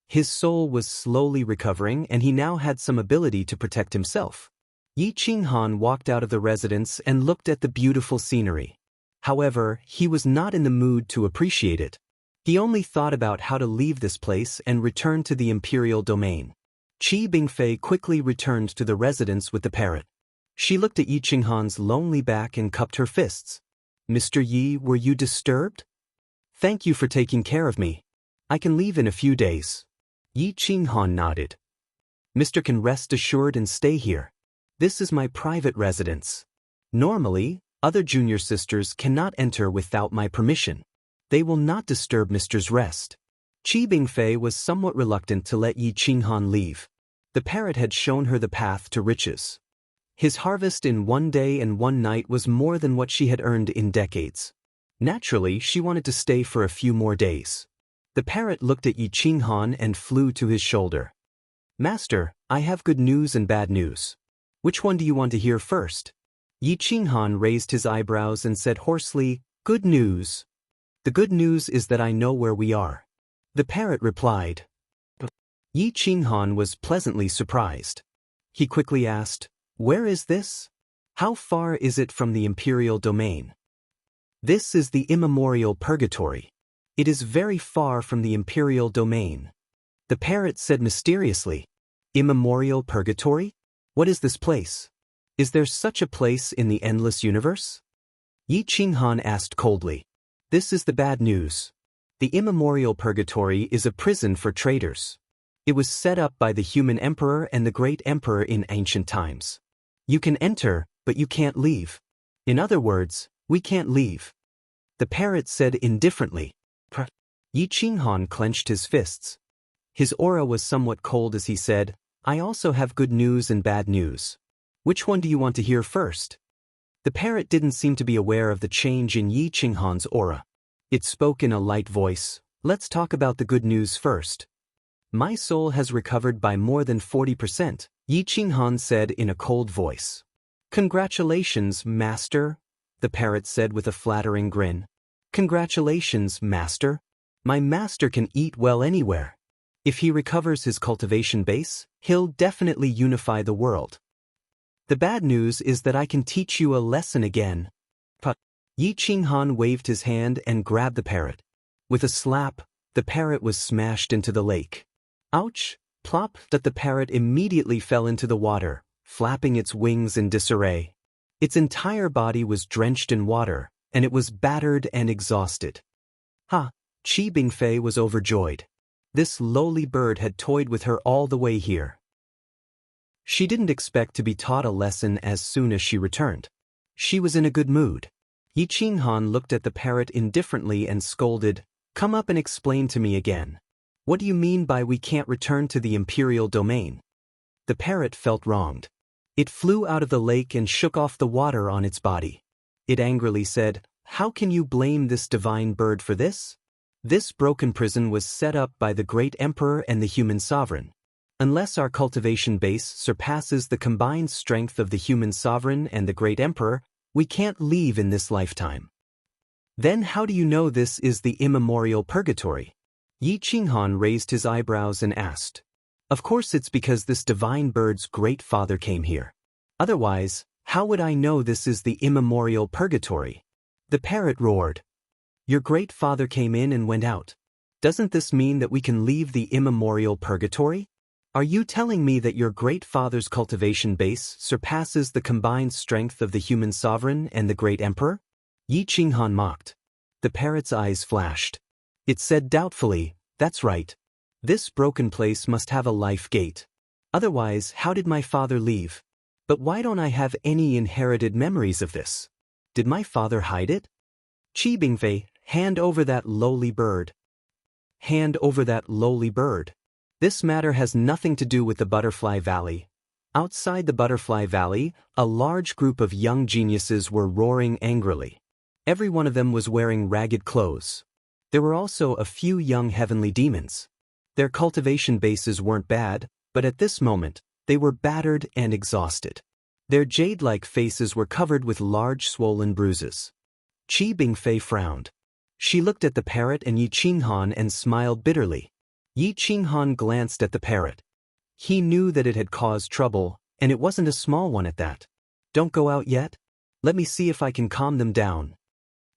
His soul was slowly recovering and he now had some ability to protect himself. Yi Qinghan walked out of the residence and looked at the beautiful scenery. However, he was not in the mood to appreciate it. He only thought about how to leave this place and return to the imperial domain. Qi Bingfei quickly returned to the residence with the parrot. She looked at Yi Qinghan's lonely back and cupped her fists. Mr. Yi, were you disturbed? Thank you for taking care of me. I can leave in a few days. Yi Qinghan nodded. Mr. can rest assured and stay here. This is my private residence. Normally, other junior sisters cannot enter without my permission. They will not disturb Mr.'s rest. Qi Bingfei was somewhat reluctant to let Yi Qinghan leave. The parrot had shown her the path to riches. His harvest in one day and one night was more than what she had earned in decades. Naturally, she wanted to stay for a few more days. The parrot looked at Yi Qinghan and flew to his shoulder. Master, I have good news and bad news. Which one do you want to hear first? Yi Qinghan raised his eyebrows and said hoarsely, Good news. The good news is that I know where we are. The parrot replied. Yi Qinghan was pleasantly surprised. He quickly asked, Where is this? How far is it from the imperial domain? This is the immemorial purgatory. It is very far from the imperial domain. The parrot said mysteriously, Immemorial purgatory? What is this place? Is there such a place in the endless universe? Yi Qinghan asked coldly. This is the bad news. The immemorial purgatory is a prison for traitors. It was set up by the human emperor and the great emperor in ancient times. You can enter, but you can't leave. In other words, we can't leave. The parrot said indifferently. Yi Qinghan clenched his fists. His aura was somewhat cold as he said, I also have good news and bad news. Which one do you want to hear first? The parrot didn't seem to be aware of the change in Yi Qinghan's aura. It spoke in a light voice, Let's talk about the good news first. My soul has recovered by more than 40%, Yi Qinghan said in a cold voice. Congratulations, master, the parrot said with a flattering grin. Congratulations, master. My master can eat well anywhere. If he recovers his cultivation base, he'll definitely unify the world. The bad news is that I can teach you a lesson again. Yi Qinghan waved his hand and grabbed the parrot. With a slap, the parrot was smashed into the lake. Ouch! Plop! That the parrot immediately fell into the water, flapping its wings in disarray. Its entire body was drenched in water, and it was battered and exhausted. Ha! Qi Bingfei was overjoyed. This lowly bird had toyed with her all the way here. She didn't expect to be taught a lesson as soon as she returned. She was in a good mood. Yi Qinghan looked at the parrot indifferently and scolded, Come up and explain to me again. What do you mean by we can't return to the imperial domain? The parrot felt wronged. It flew out of the lake and shook off the water on its body. It angrily said, How can you blame this divine bird for this? This broken prison was set up by the great emperor and the human sovereign. Unless our cultivation base surpasses the combined strength of the human sovereign and the great emperor, we can't leave in this lifetime. Then how do you know this is the immemorial purgatory? Yi Qinghan raised his eyebrows and asked. Of course it's because this divine bird's great father came here. Otherwise, how would I know this is the immemorial purgatory? The parrot roared. Your great father came in and went out. Doesn't this mean that we can leave the immemorial purgatory? Are you telling me that your great father's cultivation base surpasses the combined strength of the human sovereign and the great emperor? Yi Qinghan mocked. The parrot's eyes flashed. It said doubtfully, That's right. This broken place must have a life gate. Otherwise, how did my father leave? But why don't I have any inherited memories of this? Did my father hide it? Qi Bingfei, hand over that lowly bird. Hand over that lowly bird. This matter has nothing to do with the Butterfly Valley. Outside the Butterfly Valley, a large group of young geniuses were roaring angrily. Every one of them was wearing ragged clothes. There were also a few young heavenly demons. Their cultivation bases weren't bad, but at this moment, they were battered and exhausted. Their jade-like faces were covered with large swollen bruises. Qi Bingfei frowned. She looked at the parrot and Yi Qinghan and smiled bitterly. Yi Qinghan glanced at the parrot. He knew that it had caused trouble, and it wasn't a small one at that. Don't go out yet? Let me see if I can calm them down.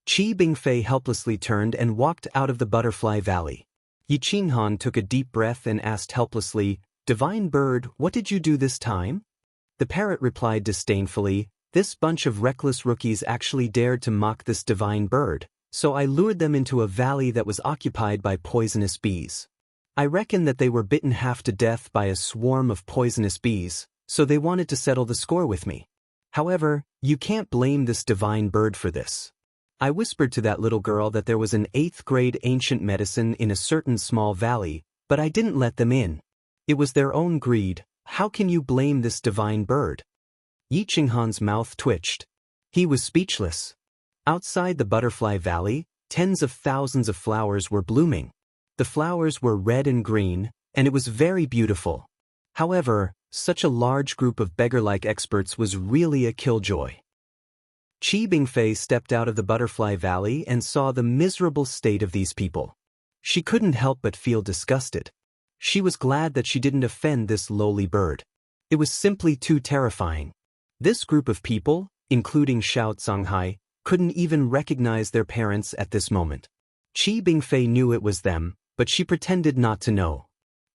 Qi Bingfei helplessly turned and walked out of the Butterfly Valley. Yi Qinghan took a deep breath and asked helplessly, Divine bird, what did you do this time? The parrot replied disdainfully, This bunch of reckless rookies actually dared to mock this divine bird, so I lured them into a valley that was occupied by poisonous bees. I reckon that they were bitten half to death by a swarm of poisonous bees, so they wanted to settle the score with me. However, you can't blame this divine bird for this. I whispered to that little girl that there was an 8th grade ancient medicine in a certain small valley, but I didn't let them in. It was their own greed. How can you blame this divine bird? Yi Qinghan's mouth twitched. He was speechless. Outside the Butterfly Valley, tens of thousands of flowers were blooming. The flowers were red and green, and it was very beautiful. However, such a large group of beggar-like experts was really a killjoy. Qi Bingfei stepped out of the Butterfly Valley and saw the miserable state of these people. She couldn't help but feel disgusted. She was glad that she didn't offend this lowly bird. It was simply too terrifying. This group of people, including Xiao Zhanghai, couldn't even recognize their parents at this moment. Qi Bingfei knew it was them, but she pretended not to know.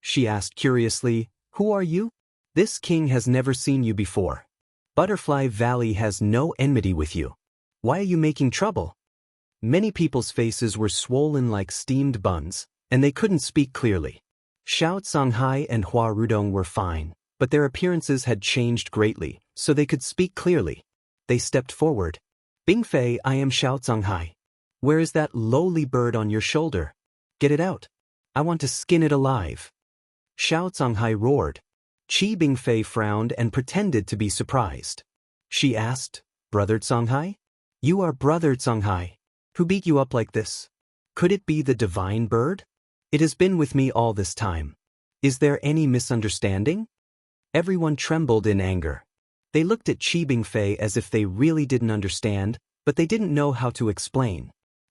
She asked curiously, "Who are you? This king has never seen you before. Butterfly Valley has no enmity with you. Why are you making trouble?" Many people's faces were swollen like steamed buns, and they couldn't speak clearly. Xiao Zhanghai and Hua Rudong were fine, but their appearances had changed greatly, so they could speak clearly. They stepped forward. "Bingfei, I am Xiao Zhanghai. Where is that lowly bird on your shoulder? Get it out. I want to skin it alive." Xiao Zhanghai roared. Qi Bingfei frowned and pretended to be surprised. She asked, "Brother Zhanghai? You are Brother Zhanghai. Who beat you up like this? Could it be the divine bird? It has been with me all this time. Is there any misunderstanding?" Everyone trembled in anger. They looked at Qi Bingfei as if they really didn't understand, but they didn't know how to explain.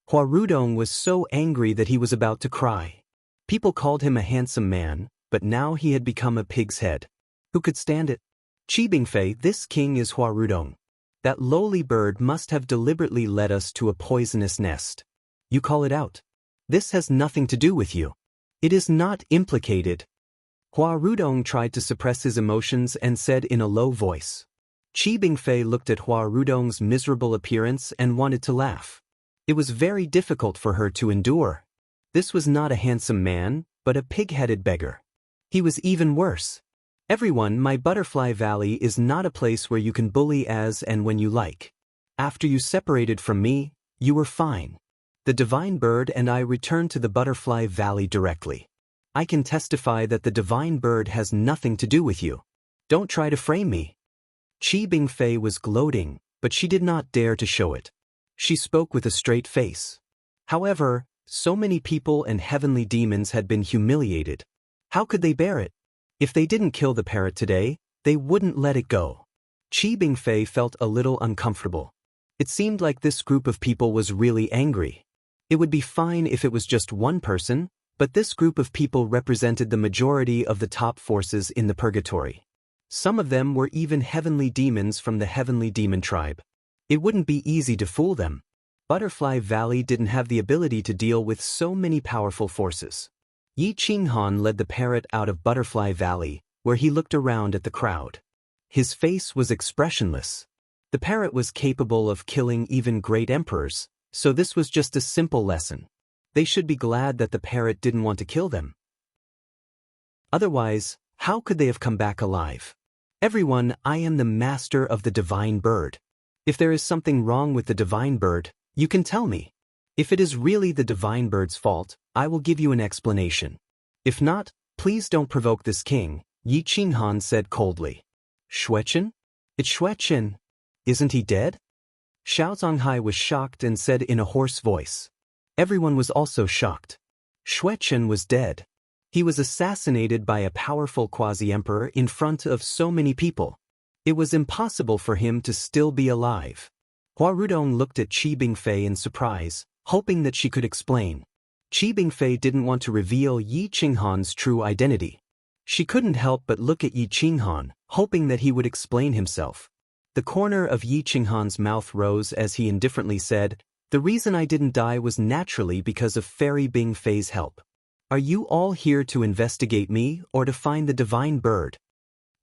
Hua Rudong was so angry that he was about to cry. People called him a handsome man, but now he had become a pig's head. Who could stand it? "Qi Bingfei, this king is Hua Rudong. That lowly bird must have deliberately led us to a poisonous nest. You call it out. This has nothing to do with you. It is not implicated." Hua Rudong tried to suppress his emotions and said in a low voice. Qi Bingfei looked at Hua Rudong's miserable appearance and wanted to laugh. It was very difficult for her to endure. This was not a handsome man, but a pig-headed beggar. He was even worse. "Everyone, my Butterfly Valley is not a place where you can bully as and when you like. After you separated from me, you were fine. The divine bird and I returned to the Butterfly Valley directly. I can testify that the divine bird has nothing to do with you. Don't try to frame me." Qi Bingfei was gloating, but she did not dare to show it. She spoke with a straight face. However, so many people and heavenly demons had been humiliated. How could they bear it? If they didn't kill the parrot today, they wouldn't let it go. Qi Bingfei felt a little uncomfortable. It seemed like this group of people was really angry. It would be fine if it was just one person, but this group of people represented the majority of the top forces in the purgatory. Some of them were even heavenly demons from the heavenly demon tribe. It wouldn't be easy to fool them. Butterfly Valley didn't have the ability to deal with so many powerful forces. Yi Qinghan led the parrot out of Butterfly Valley, where he looked around at the crowd. His face was expressionless. The parrot was capable of killing even great emperors, so this was just a simple lesson. They should be glad that the parrot didn't want to kill them. Otherwise, how could they have come back alive? "Everyone, I am the master of the divine bird. If there is something wrong with the divine bird, you can tell me. If it is really the divine bird's fault, I will give you an explanation. If not, please don't provoke this king," Yi Qinghan said coldly. "Xueqin? It's Xueqin. Isn't he dead?" Xiao Zhanghai was shocked and said in a hoarse voice. Everyone was also shocked. Xueqin was dead. He was assassinated by a powerful quasi-emperor in front of so many people. It was impossible for him to still be alive. Hua Rudong looked at Qi Bingfei in surprise, hoping that she could explain. Qi Bingfei didn't want to reveal Yi Qinghan's true identity. She couldn't help but look at Yi Qinghan, hoping that he would explain himself. The corner of Yi Qinghan's mouth rose as he indifferently said, "The reason I didn't die was naturally because of Fairy Bingfei's help. Are you all here to investigate me or to find the divine bird?"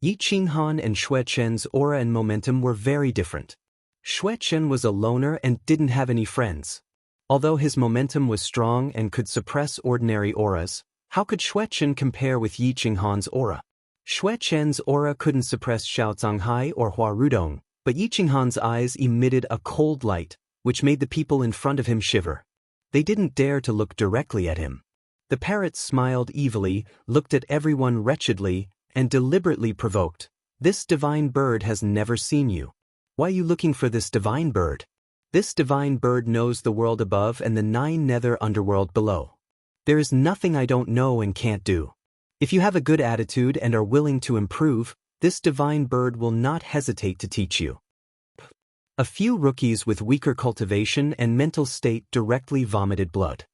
Yi Qinghan and Xue Chen's aura and momentum were very different. Xue Chen was a loner and didn't have any friends. Although his momentum was strong and could suppress ordinary auras, how could Xue Chen compare with Yi Qinghan's aura? Xue Chen's aura couldn't suppress Xiao Zhanghai or Hua Rudong, but Yi Qinghan's eyes emitted a cold light, which made the people in front of him shiver. They didn't dare to look directly at him. The parrot smiled evilly, looked at everyone wretchedly, and deliberately provoked. This divine bird has never seen you. Why are you looking for this divine bird? This divine bird knows the world above and the 9 nether underworld below. There is nothing I don't know and can't do. If you have a good attitude and are willing to improve, this divine bird will not hesitate to teach you. A few rookies with weaker cultivation and mental state directly vomited blood.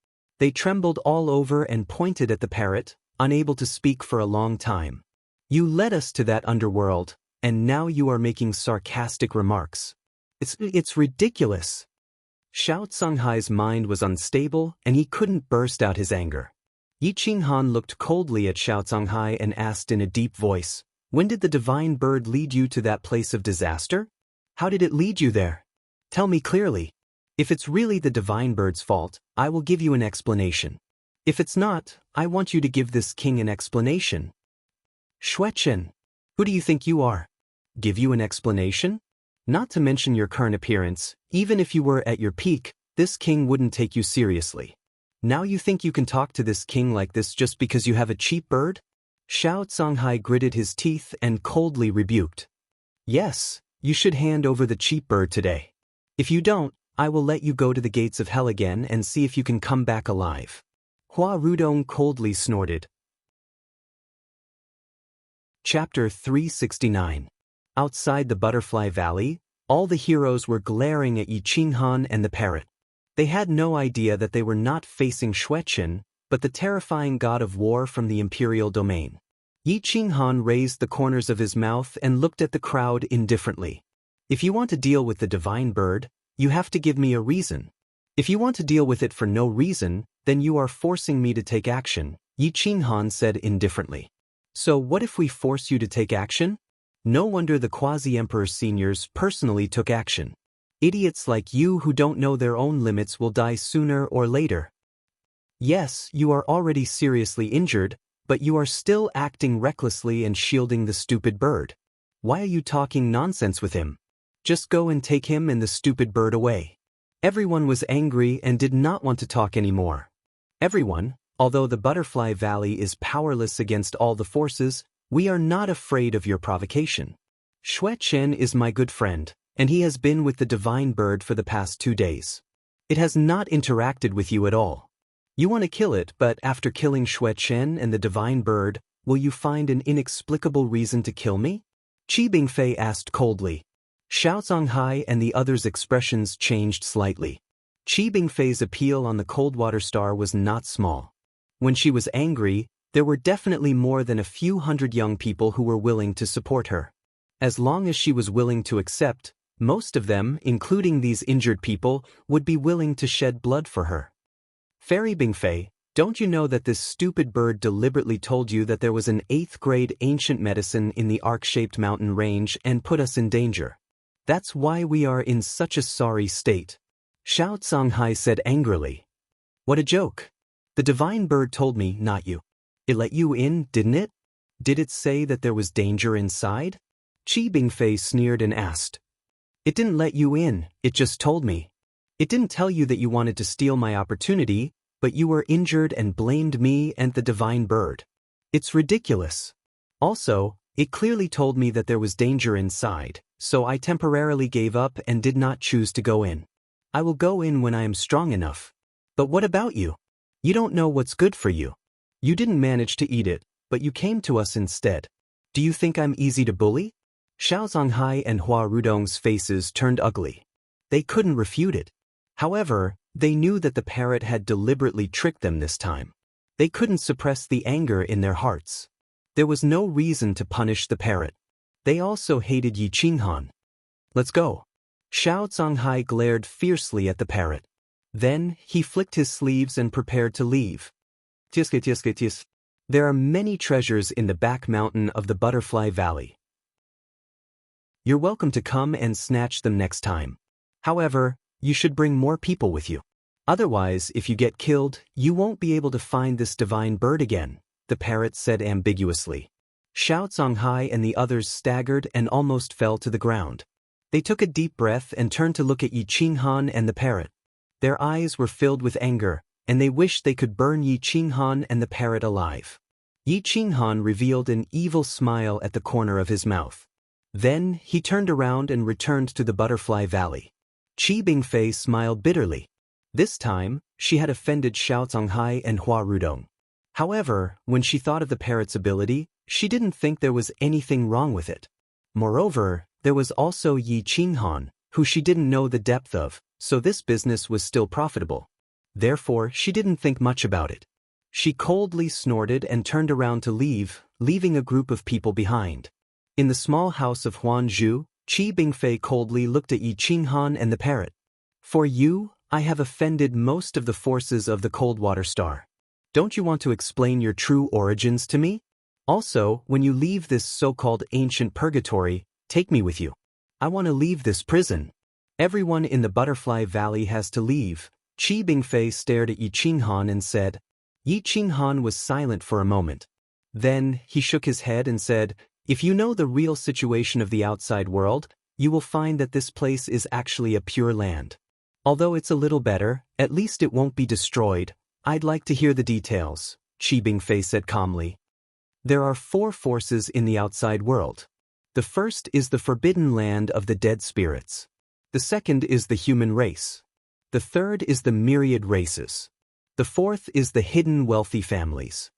They trembled all over and pointed at the parrot, unable to speak for a long time. You led us to that underworld, and now you are making sarcastic remarks. It's ridiculous. Xiao Zhanghai's mind was unstable and he couldn't burst out his anger. Yi Qinghan looked coldly at Xiao Zhanghai and asked in a deep voice, "When did the divine bird lead you to that place of disaster? How did it lead you there? Tell me clearly. If it's really the divine bird's fault, I will give you an explanation. If it's not, I want you to give this king an explanation." Xue Chen, who do you think you are? Give you an explanation? Not to mention your current appearance, even if you were at your peak, this king wouldn't take you seriously. Now you think you can talk to this king like this just because you have a cheap bird? Xiao Zhanghai gritted his teeth and coldly rebuked. Yes, you should hand over the cheap bird today. If you don't, I will let you go to the gates of hell again and see if you can come back alive. Hua Rudong coldly snorted. Chapter 369. Outside the Butterfly Valley, all the heroes were glaring at Yi Qinghan and the parrot. They had no idea that they were not facing Xue Chen, but the terrifying god of war from the imperial domain. Yi Qinghan raised the corners of his mouth and looked at the crowd indifferently. If you want to deal with the divine bird, you have to give me a reason. If you want to deal with it for no reason, then you are forcing me to take action, Yi Qinghan said indifferently. So what if we force you to take action? No wonder the Quasi-Emperor seniors personally took action. Idiots like you who don't know their own limits will die sooner or later. Yes, you are already seriously injured, but you are still acting recklessly and shielding the stupid bird. Why are you talking nonsense with him? Just go and take him and the stupid bird away. Everyone was angry and did not want to talk anymore. Everyone, although the Butterfly Valley is powerless against all the forces, we are not afraid of your provocation. Xue Chen is my good friend, and he has been with the divine bird for the past 2 days. It has not interacted with you at all. You want to kill it, but after killing Xue Chen and the divine bird, will you find an inexplicable reason to kill me? Qi Bingfei asked coldly. Xiao Zhanghai and the others' expressions changed slightly. Qi Bingfei's appeal on the Coldwater Star was not small. When she was angry, there were definitely more than a few hundred young people who were willing to support her. As long as she was willing to accept, most of them, including these injured people, would be willing to shed blood for her. Fairy Bingfei, don't you know that this stupid bird deliberately told you that there was an 8th grade ancient medicine in the arc-shaped mountain range and put us in danger? That's why we are in such a sorry state. Xiao Zhanghai said angrily. What a joke. The divine bird told me, not you. It let you in, didn't it? Did it say that there was danger inside? Qi Bingfei sneered and asked. It didn't let you in, it just told me. It didn't tell you that you wanted to steal my opportunity, but you were injured and blamed me and the divine bird. It's ridiculous. Also, it clearly told me that there was danger inside, so I temporarily gave up and did not choose to go in. I will go in when I am strong enough. But what about you? You don't know what's good for you. You didn't manage to eat it, but you came to us instead. Do you think I'm easy to bully? Xiao Zhanghai and Hua Rudong's faces turned ugly. They couldn't refute it. However, they knew that the parrot had deliberately tricked them this time. They couldn't suppress the anger in their hearts. There was no reason to punish the parrot. They also hated Yi Qinghan. Let's go. Xiao Zhanghai glared fiercely at the parrot. Then, he flicked his sleeves and prepared to leave. Tisk. There are many treasures in the back mountain of the Butterfly Valley. You're welcome to come and snatch them next time. However, you should bring more people with you. Otherwise, if you get killed, you won't be able to find this divine bird again, the parrot said ambiguously. Xiao Zonghai and the others staggered and almost fell to the ground. They took a deep breath and turned to look at Yi Qinghan and the parrot. Their eyes were filled with anger, and they wished they could burn Yi Qinghan and the parrot alive. Yi Qinghan revealed an evil smile at the corner of his mouth. Then, he turned around and returned to the Butterfly Valley. Qi Bingfei smiled bitterly. This time, she had offended Xiao Zonghai and Hua Rudong. However, when she thought of the parrot's ability, she didn't think there was anything wrong with it. Moreover, there was also Yi Qinghan, who she didn't know the depth of, so this business was still profitable. Therefore, she didn't think much about it. She coldly snorted and turned around to leave, leaving a group of people behind. In the small house of Huanzhu, Qi Bingfei coldly looked at Yi Qinghan and the parrot. For you, I have offended most of the forces of the Coldwater Star. Don't you want to explain your true origins to me? Also, when you leave this so-called ancient purgatory, take me with you. I want to leave this prison. Everyone in the Butterfly Valley has to leave. Qi Bingfei stared at Yi Qinghan and said. Yi Qinghan was silent for a moment. Then, he shook his head and said, if you know the real situation of the outside world, you will find that this place is actually a pure land. Although it's a little better, at least it won't be destroyed. I'd like to hear the details, Qi Bingfei said calmly. There are 4 forces in the outside world. The first is the forbidden land of the dead spirits. The second is the human race. The third is the myriad races. The fourth is the hidden wealthy families.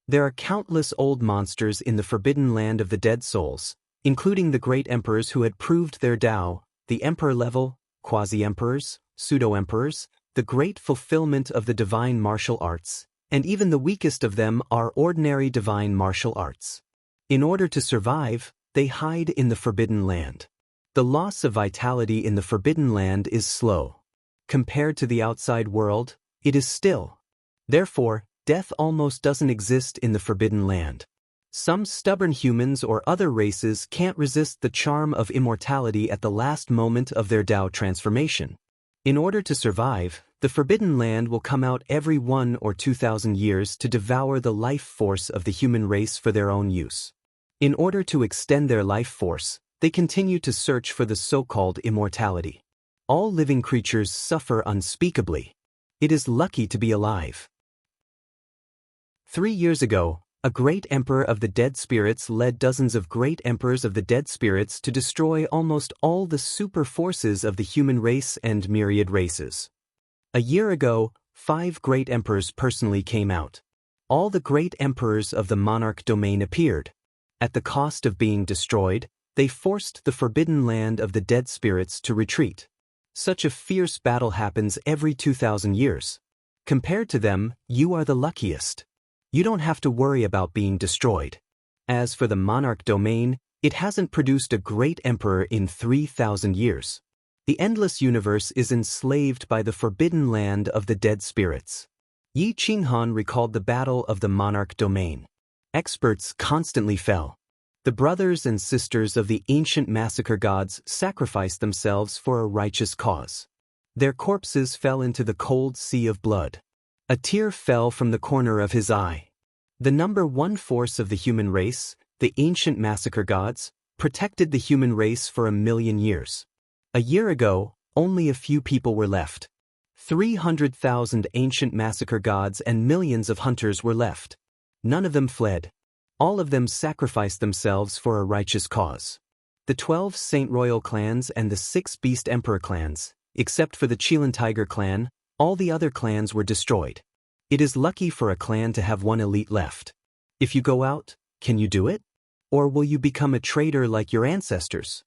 There are countless old monsters in the forbidden land of the dead souls, including the great emperors who had proved their Tao, the emperor level, quasi-emperors, pseudo-emperors, the great fulfillment of the divine martial arts, and even the weakest of them are ordinary divine martial arts. In order to survive, they hide in the forbidden land. The loss of vitality in the forbidden land is slow. Compared to the outside world, it is still. Therefore, death almost doesn't exist in the forbidden land. Some stubborn humans or other races can't resist the charm of immortality at the last moment of their Tao transformation. In order to survive, the forbidden land will come out every 1 or 2,000 years to devour the life force of the human race for their own use. In order to extend their life force, they continue to search for the so-called immortality. All living creatures suffer unspeakably. It is lucky to be alive. 3 years ago, a great emperor of the dead spirits led dozens of great emperors of the dead spirits to destroy almost all the super forces of the human race and myriad races. A year ago, 5 great emperors personally came out. All the great emperors of the monarch domain appeared. At the cost of being destroyed, they forced the forbidden land of the dead spirits to retreat. Such a fierce battle happens every 2,000 years. Compared to them, you are the luckiest. You don't have to worry about being destroyed. As for the monarch domain, it hasn't produced a great emperor in 3,000 years. The endless universe is enslaved by the forbidden land of the dead spirits. Yi Qinghan recalled the battle of the monarch domain. Experts constantly fell. The brothers and sisters of the ancient massacre gods sacrificed themselves for a righteous cause. Their corpses fell into the cold sea of blood. A tear fell from the corner of his eye. The number 1 force of the human race, the ancient massacre gods, protected the human race for 1,000,000 years. A year ago, only a few people were left. 300,000 ancient massacre gods and millions of hunters were left. None of them fled. All of them sacrificed themselves for a righteous cause. The 12 Saint Royal clans and the 6 Beast Emperor clans, except for the Qilin Tiger clan, all the other clans were destroyed. It is lucky for a clan to have 1 elite left. If you go out, can you do it? Or will you become a traitor like your ancestors?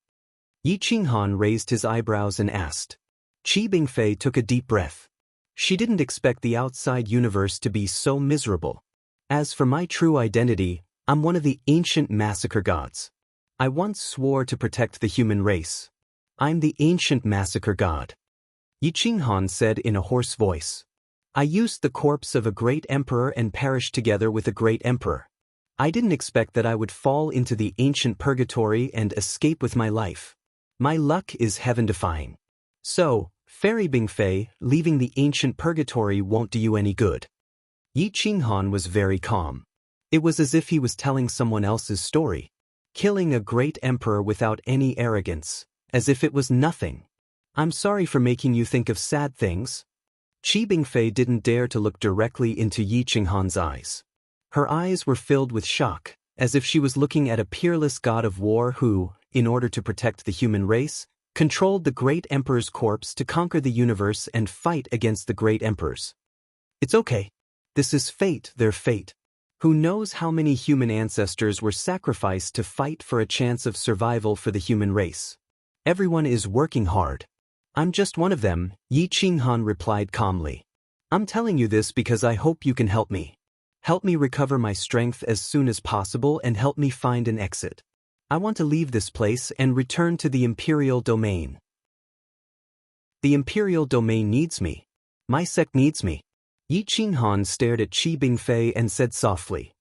Yi Qinghan raised his eyebrows and asked. Qi Bingfei took a deep breath. She didn't expect the outside universe to be so miserable. As for my true identity, I'm one of the ancient massacre gods. I once swore to protect the human race. I'm the ancient massacre god. Yi Qinghan said in a hoarse voice. I used the corpse of a great emperor and perished together with a great emperor. I didn't expect that I would fall into the ancient purgatory and escape with my life. My luck is heaven-defying. So, Fairy Bingfei, leaving the ancient purgatory won't do you any good. Yi Qinghan was very calm. It was as if he was telling someone else's story. Killing a great emperor without any arrogance, as if it was nothing. I'm sorry for making you think of sad things. Qi Bingfei didn't dare to look directly into Yi Qinghan's eyes. Her eyes were filled with shock, as if she was looking at a peerless god of war who, in order to protect the human race, controlled the great emperor's corpse to conquer the universe and fight against the great emperors. It's okay. This is fate, their fate. Who knows how many human ancestors were sacrificed to fight for a chance of survival for the human race? Everyone is working hard. I'm just one of them, Yi Qinghan replied calmly. I'm telling you this because I hope you can help me. Help me recover my strength as soon as possible and help me find an exit. I want to leave this place and return to the Imperial Domain. The Imperial Domain needs me. My sect needs me. Yi Qinghan stared at Qi Bingfei and said softly,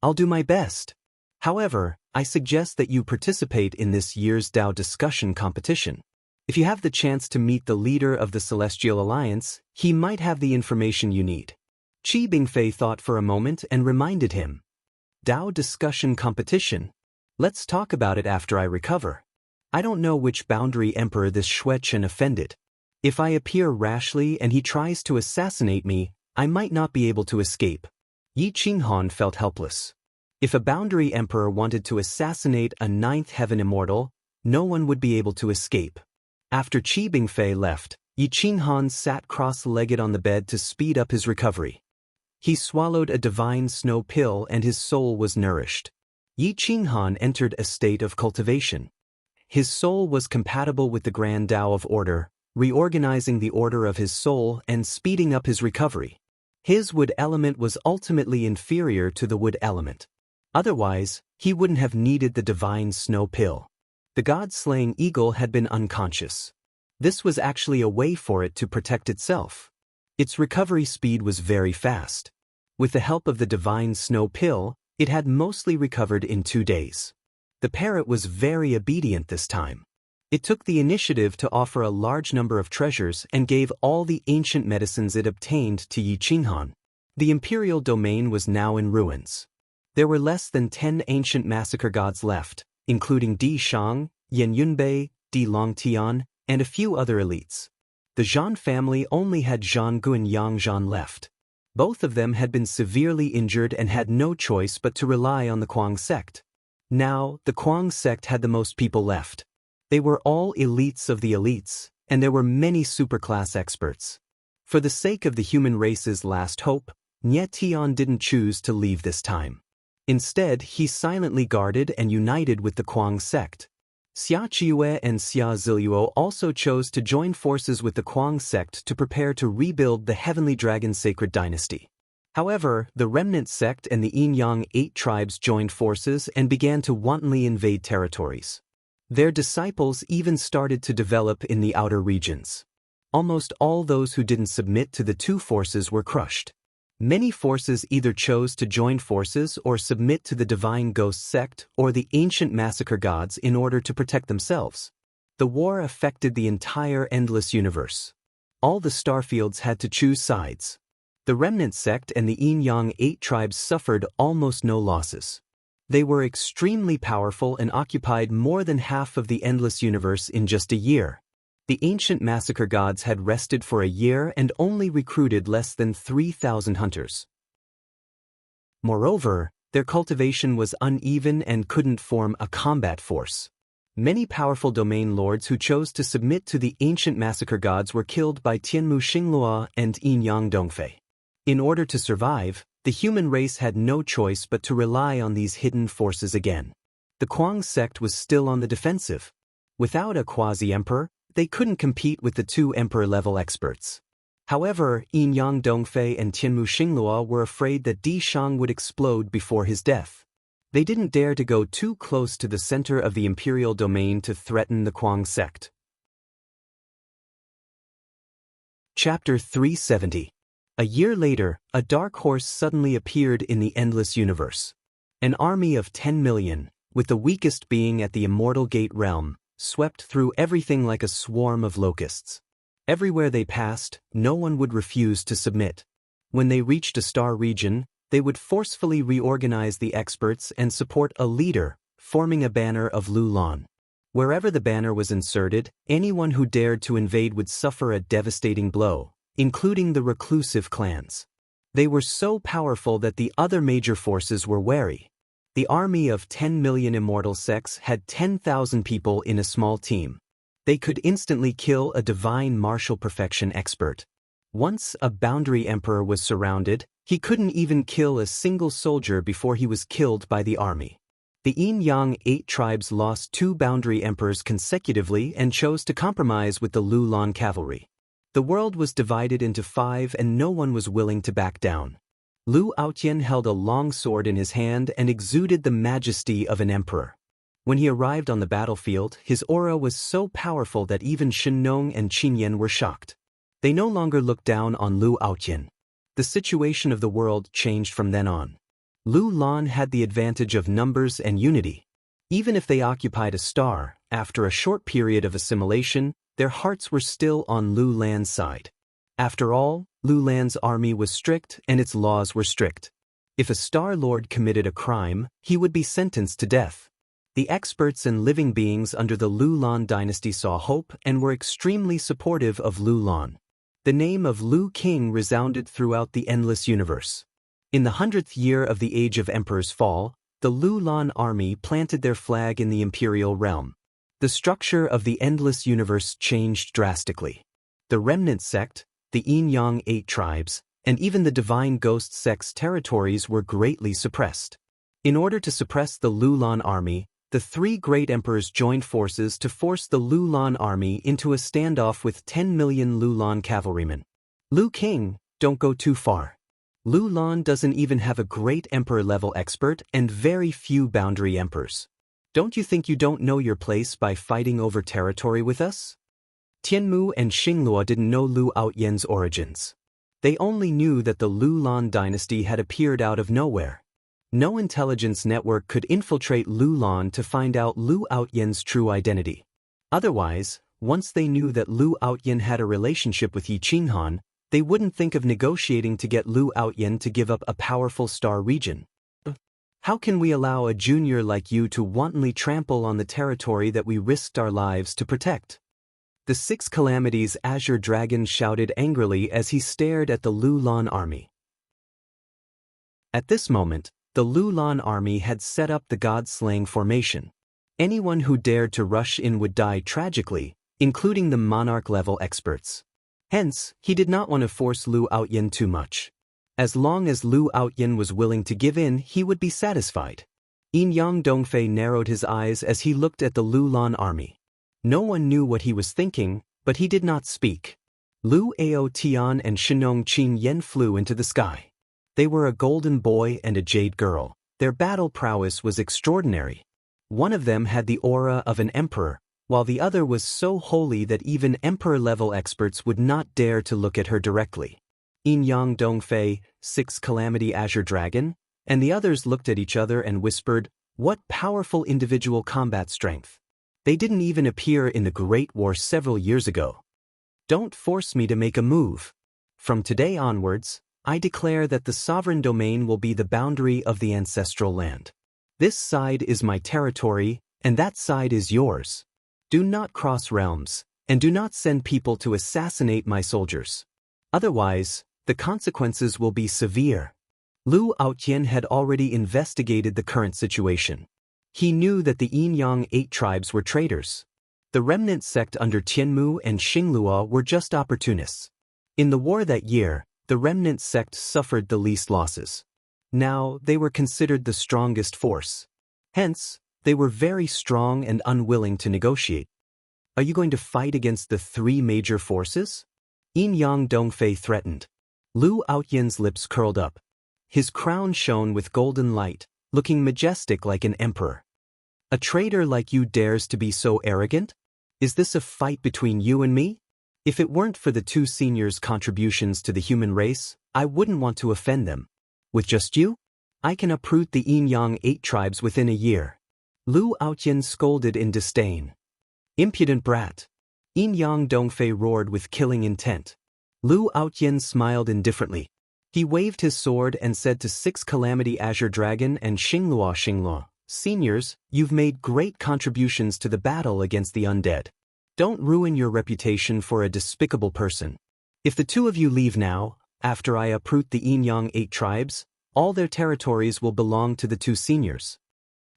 I'll do my best. However, I suggest that you participate in this year's Dao discussion competition. If you have the chance to meet the leader of the Celestial Alliance, he might have the information you need. Qi Bingfei thought for a moment and reminded him. Dao discussion competition? Let's talk about it after I recover. I don't know which boundary emperor this Xue Chen offended. If I appear rashly and he tries to assassinate me, I might not be able to escape. Yi Qinghan felt helpless. If a boundary emperor wanted to assassinate a ninth heaven immortal, no one would be able to escape. After Qi Bingfei left, Yi Qinghan sat cross-legged on the bed to speed up his recovery. He swallowed a divine snow pill and his soul was nourished. Yi Qinghan entered a state of cultivation. His soul was compatible with the Grand Tao of Order, reorganizing the order of his soul and speeding up his recovery. His wood element was ultimately inferior to the wood element. Otherwise, he wouldn't have needed the divine snow pill. The god-slaying eagle had been unconscious. This was actually a way for it to protect itself. Its recovery speed was very fast. With the help of the divine snow pill, it had mostly recovered in 2 days. The parrot was very obedient this time. It took the initiative to offer a large number of treasures and gave all the ancient medicines it obtained to Yi Qinghan. The imperial domain was now in ruins. There were less than 10 ancient massacre gods left, including Di Shang, Yan Yunbei, Di Longtian, and a few other elites. The Zhan family only had Zhan Gu and Yang Zhan left. Both of them had been severely injured and had no choice but to rely on the Kuang sect. Now, the Kuang sect had the most people left. They were all elites of the elites, and there were many superclass experts. For the sake of the human race's last hope, Nye Tian didn't choose to leave this time. Instead, he silently guarded and united with the Kuang sect. Xia Qiue and Xia Ziluo also chose to join forces with the Kuang sect to prepare to rebuild the Heavenly Dragon Sacred Dynasty. However, the remnant sect and the Yin-Yang 8 tribes joined forces and began to wantonly invade territories. Their disciples even started to develop in the outer regions. Almost all those who didn't submit to the two forces were crushed. Many forces either chose to join forces or submit to the Divine Ghost sect or the ancient massacre gods in order to protect themselves. The war affected the entire endless universe. All the starfields had to choose sides. The remnant sect and the Yin-Yang 8 tribes suffered almost no losses. They were extremely powerful and occupied more than half of the endless universe in just a year. The ancient massacre gods had rested for a year and only recruited less than 3,000 hunters. Moreover, their cultivation was uneven and couldn't form a combat force. Many powerful domain lords who chose to submit to the ancient massacre gods were killed by Tianmu Xinglua and Yin-Yang Dongfei. In order to survive, the human race had no choice but to rely on these hidden forces again. The Kuang sect was still on the defensive. Without a quasi-emperor, they couldn't compete with the two emperor-level experts. However, Yin-Yang Dongfei and Tianmu Xinglua were afraid that Di Shang would explode before his death. They didn't dare to go too close to the center of the imperial domain to threaten the Kuang sect. Chapter 370. A year later, a dark horse suddenly appeared in the endless universe. An army of 10 million, with the weakest being at the immortal gate realm, swept through everything like a swarm of locusts. Everywhere they passed, no one would refuse to submit. When they reached a star region, they would forcefully reorganize the experts and support a leader, forming a banner of Lulan. Wherever the banner was inserted, anyone who dared to invade would suffer a devastating blow, including the reclusive clans. They were so powerful that the other major forces were wary. The army of 10 million immortal sects had 10,000 people in a small team. They could instantly kill a divine martial perfection expert. Once a boundary emperor was surrounded, he couldn't even kill a single soldier before he was killed by the army. The Yin-Yang 8 tribes lost 2 boundary emperors consecutively and chose to compromise with the Lulan cavalry. The world was divided into 5 and no one was willing to back down. Lu Aotian held a long sword in his hand and exuded the majesty of an emperor. When he arrived on the battlefield, his aura was so powerful that even Shenong and Qinyan were shocked. They no longer looked down on Lu Aotian. The situation of the world changed from then on. Lu Lan had the advantage of numbers and unity. Even if they occupied a star, after a short period of assimilation, their hearts were still on Lu Lan's side. After all, Lu Lan's army was strict and its laws were strict. If a Star Lord committed a crime, he would be sentenced to death. The experts and living beings under the Lu Lan dynasty saw hope and were extremely supportive of Lu Lan. The name of Lu King resounded throughout the endless universe. In the 100th year of the Age of Emperor's fall, the Lu Lan army planted their flag in the imperial realm. The structure of the endless universe changed drastically. The remnant sect, the Yin-Yang 8 tribes, and even the divine ghost sect's territories were greatly suppressed. In order to suppress the Lu Lan army, the 3 great emperors joined forces to force the Lu Lan army into a standoff with 10 million Lu Lan cavalrymen. Lu King, don't go too far. Lu Lan doesn't even have a great emperor-level expert and very few boundary emperors. Don't you think you don't know your place by fighting over territory with us? Tianmu and Xinglua didn't know Lu Aotian's origins. They only knew that the Lu Lan dynasty had appeared out of nowhere. No intelligence network could infiltrate Lu Lan to find out Lu Aotian's true identity. Otherwise, once they knew that Lu Aotian had a relationship with Yi Qinghan, they wouldn't think of negotiating to get Lu Aotian to give up a powerful star region. How can we allow a junior like you to wantonly trample on the territory that we risked our lives to protect? The 6 Calamities Azure Dragon shouted angrily as he stared at the Lu Lan army. At this moment, the Lu Lan army had set up the God-slaying formation. Anyone who dared to rush in would die tragically, including the monarch-level experts. Hence, he did not want to force Lu Aotian too much. As long as Lu Aotian was willing to give in, he would be satisfied. Yin-Yang Dongfei narrowed his eyes as he looked at the Lu Lan army. No one knew what he was thinking, but he did not speak. Lu Ao Tian and Shenong Qin Yen flew into the sky. They were a golden boy and a jade girl. Their battle prowess was extraordinary. One of them had the aura of an emperor, while the other was so holy that even emperor-level experts would not dare to look at her directly. Yin-Yang Dongfei, 6 Calamity Azure Dragon, and the others looked at each other and whispered, "What powerful individual combat strength." They didn't even appear in the Great War several years ago. Don't force me to make a move. From today onwards, I declare that the sovereign domain will be the boundary of the ancestral land. This side is my territory, and that side is yours. Do not cross realms, and do not send people to assassinate my soldiers. Otherwise, the consequences will be severe. Lu Aotian had already investigated the current situation. He knew that the Yin-Yang 8 tribes were traitors. The remnant sect under Tianmu and Xinglua were just opportunists. In the war that year, the remnant sect suffered the least losses. Now, they were considered the strongest force. Hence, they were very strong and unwilling to negotiate. Are you going to fight against the 3 major forces? Yin-Yang Dongfei threatened. Lu Aotian's lips curled up. His crown shone with golden light, looking majestic like an emperor. A traitor like you dares to be so arrogant? Is this a fight between you and me? If it weren't for the 2 seniors' contributions to the human race, I wouldn't want to offend them. With just you? I can uproot the Yin-Yang 8 tribes within a year. Lu Aotian scolded in disdain. Impudent brat. Yin-Yang Dongfei roared with killing intent. Lu Aotian smiled indifferently. He waved his sword and said to 6 Calamity Azure Dragon and Xinglua, Seniors, you've made great contributions to the battle against the undead. Don't ruin your reputation for a despicable person. If the 2 of you leave now, after I uproot the Yin-Yang 8 tribes, all their territories will belong to the 2 seniors.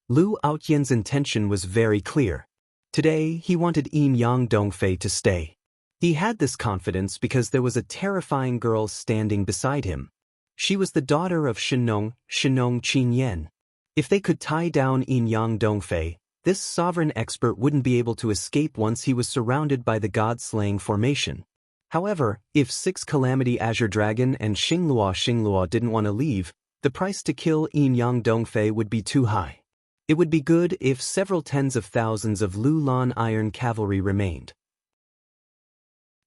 Lu Aotian's intention was very clear. Today, he wanted Yin-Yang Dongfei to stay. He had this confidence because there was a terrifying girl standing beside him. She was the daughter of Shenong Qinyan. If they could tie down Yin-Yang Dongfei, this sovereign expert wouldn't be able to escape once he was surrounded by the god-slaying formation. However, if 6 Calamity Azure Dragon and Xinglua didn't want to leave, the price to kill Yin-Yang Dongfei would be too high. It would be good if several tens of thousands of Lulan Iron Cavalry remained.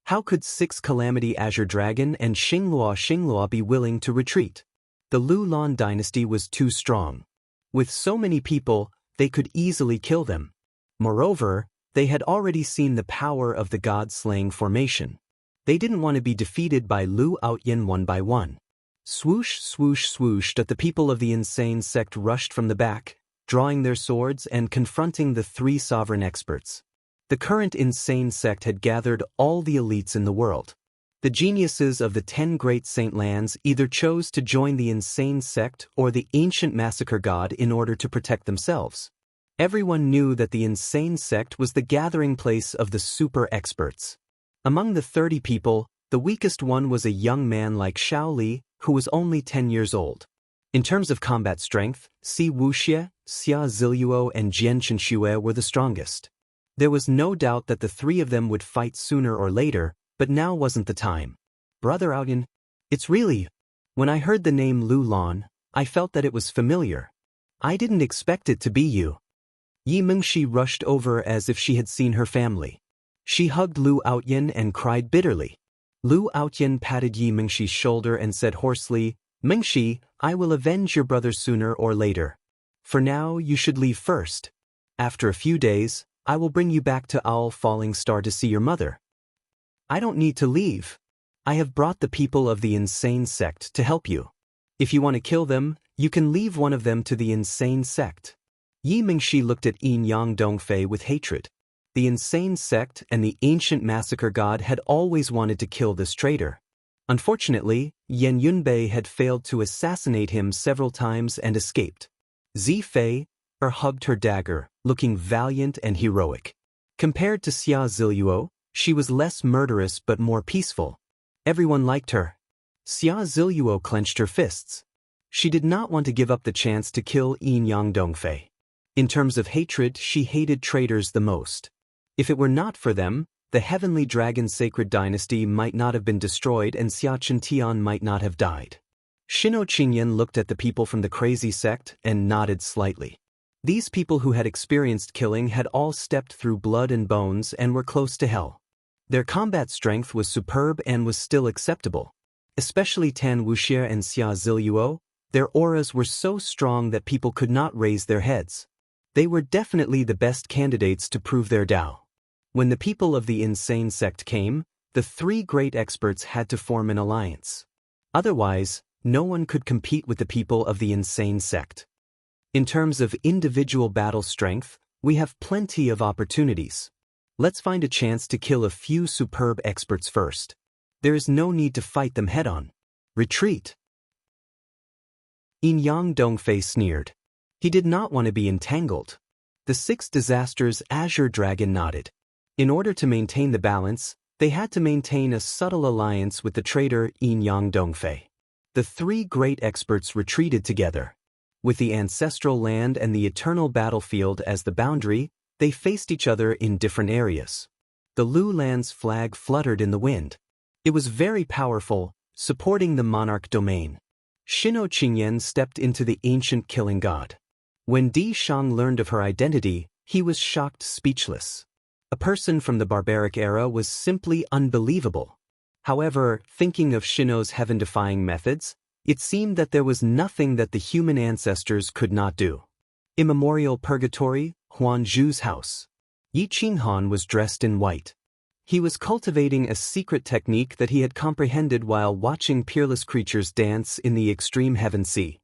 How could 6 Calamity Azure Dragon and Xinglua be willing to retreat? The Lulan dynasty was too strong. With so many people, they could easily kill them. Moreover, they had already seen the power of the god-slaying formation. They didn't want to be defeated by Lu Aotian one by one. Swoosh, swoosh, swoosh, the people of the insane sect rushed from the back, drawing their swords and confronting the 3 sovereign experts. The current insane sect had gathered all the elites in the world. The geniuses of the 10 great saint lands either chose to join the insane sect or the ancient massacre god in order to protect themselves. Everyone knew that the insane sect was the gathering place of the super experts. Among the 30 people, the weakest one was a young man like Xiao Li, who was only 10 years old. In terms of combat strength, Si Wuxie, Xia Ziluo and Jian Chenxue were the strongest. There was no doubt that the 3 of them would fight sooner or later, but now wasn't the time. Brother Aotian, it's really... When I heard the name Lu Lan, I felt that it was familiar. I didn't expect it to be you. Yi Mingxi rushed over as if she had seen her family. She hugged Lu Aotian and cried bitterly. Lu Aotian patted Yi Mingxi's shoulder and said hoarsely, Mingxi, I will avenge your brother sooner or later. For now, you should leave first. After a few days, I will bring you back to Owl Falling Star to see your mother. I don't need to leave. I have brought the people of the insane sect to help you. If you want to kill them, you can leave one of them to the insane sect. Yi Mingxi looked at Yin-Yang Dongfei with hatred. The insane sect and the ancient massacre god had always wanted to kill this traitor. Unfortunately, Yan Yunbei had failed to assassinate him several times and escaped. Zi Fei hugged her dagger, looking valiant and heroic. Compared to Xia Ziluo, she was less murderous but more peaceful. Everyone liked her. Xia Ziluo clenched her fists. She did not want to give up the chance to kill Yin-Yang Dongfei. In terms of hatred, she hated traitors the most. If it were not for them, the Heavenly Dragon Sacred Dynasty might not have been destroyed and Xia Chintian might not have died. Shino Qingyan looked at the people from the crazy sect and nodded slightly. These people who had experienced killing had all stepped through blood and bones and were close to hell. Their combat strength was superb and was still acceptable. Especially Tan Wuxie and Xia Ziluo, their auras were so strong that people could not raise their heads. They were definitely the best candidates to prove their Tao. When the people of the insane sect came, the 3 great experts had to form an alliance. Otherwise, no one could compete with the people of the insane sect. In terms of individual battle strength, we have plenty of opportunities. Let's find a chance to kill a few superb experts first. There is no need to fight them head-on. Retreat. Yin-Yang Dongfei sneered. He did not want to be entangled. The 6 disasters Azure Dragon nodded. In order to maintain the balance, they had to maintain a subtle alliance with the traitor Yin-Yang Dongfei. The 3 great experts retreated together. With the ancestral land and the eternal battlefield as the boundary, they faced each other in different areas. The Lu Land's flag fluttered in the wind. It was very powerful, supporting the monarch domain. Shino Qingyan stepped into the ancient killing god. When Di Shang learned of her identity, he was shocked speechless. A person from the barbaric era was simply unbelievable. However, thinking of Shino's heaven-defying methods, it seemed that there was nothing that the human ancestors could not do. Immemorial Purgatory, Huan Zhu's house. Yi Qinghan was dressed in white. He was cultivating a secret technique that he had comprehended while watching peerless creatures dance in the extreme heaven sea.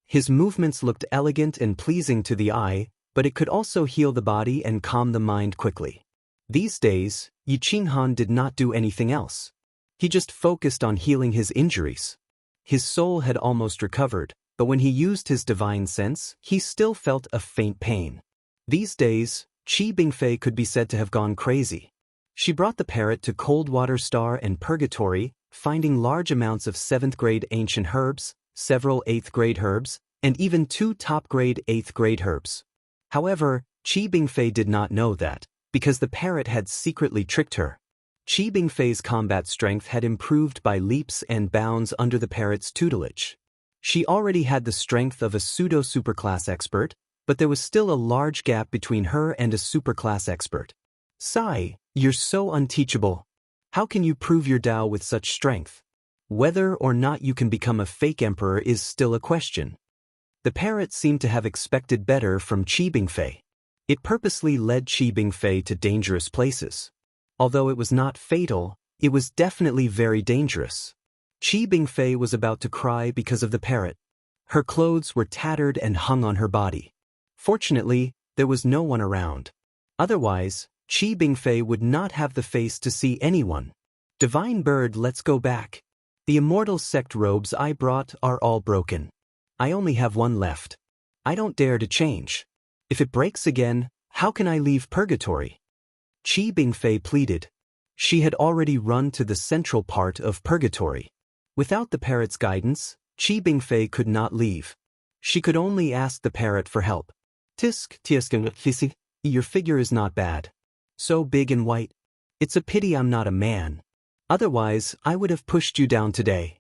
His movements looked elegant and pleasing to the eye, but it could also heal the body and calm the mind quickly. These days, Yi Qinghan did not do anything else. He just focused on healing his injuries. His soul had almost recovered, but when he used his divine sense, he still felt a faint pain. These days, Qi Bingfei could be said to have gone crazy. She brought the parrot to Coldwater Star and Purgatory, finding large amounts of 7th-grade ancient herbs, several 8th-grade herbs, and even 2 top-grade 8th-grade herbs. However, Qi Bingfei did not know that, because the parrot had secretly tricked her. Qi Bingfei's combat strength had improved by leaps and bounds under the parrot's tutelage. She already had the strength of a pseudo-superclass expert, but there was still a large gap between her and a superclass expert. Sai, you're so unteachable. How can you prove your Tao with such strength? Whether or not you can become a fake emperor is still a question. The parrot seemed to have expected better from Qi Bingfei. It purposely led Qi Bingfei to dangerous places. Although it was not fatal, it was definitely very dangerous. Qi Bingfei was about to cry because of the parrot. Her clothes were tattered and hung on her body. Fortunately, there was no one around. Otherwise, Qi Bingfei would not have the face to see anyone. Divine bird, let's go back. The immortal sect robes I brought are all broken. I only have one left. I don't dare to change. If it breaks again, how can I leave purgatory? Qi Bingfei pleaded. She had already run to the central part of purgatory. Without the parrot's guidance, Qi Bingfei could not leave. She could only ask the parrot for help. Tisk, your figure is not bad. So big and white. It's a pity I'm not a man. Otherwise, I would have pushed you down today.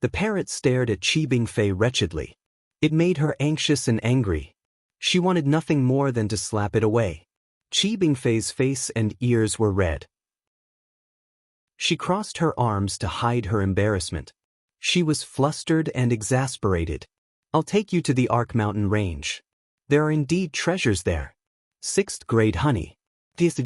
The parrot stared at Qi Bingfei wretchedly. It made her anxious and angry. She wanted nothing more than to slap it away. Qi Bingfei's face and ears were red. She crossed her arms to hide her embarrassment. She was flustered and exasperated. I'll take you to the Arc Mountain Range. There are indeed treasures there. 6th-grade honey. This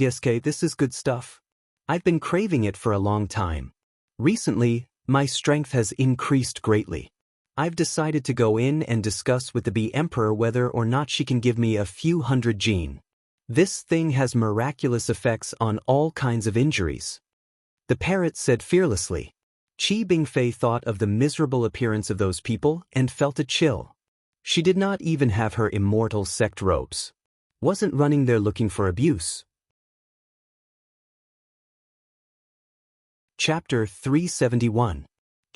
is good stuff. I've been craving it for a long time. Recently, my strength has increased greatly. I've decided to go in and discuss with the Bee Emperor whether or not she can give me a few hundred gene. This thing has miraculous effects on all kinds of injuries. The parrot said fearlessly. Qi Bingfei thought of the miserable appearance of those people and felt a chill. She did not even have her immortal sect robes. Wasn't running there looking for abuse. Chapter 371.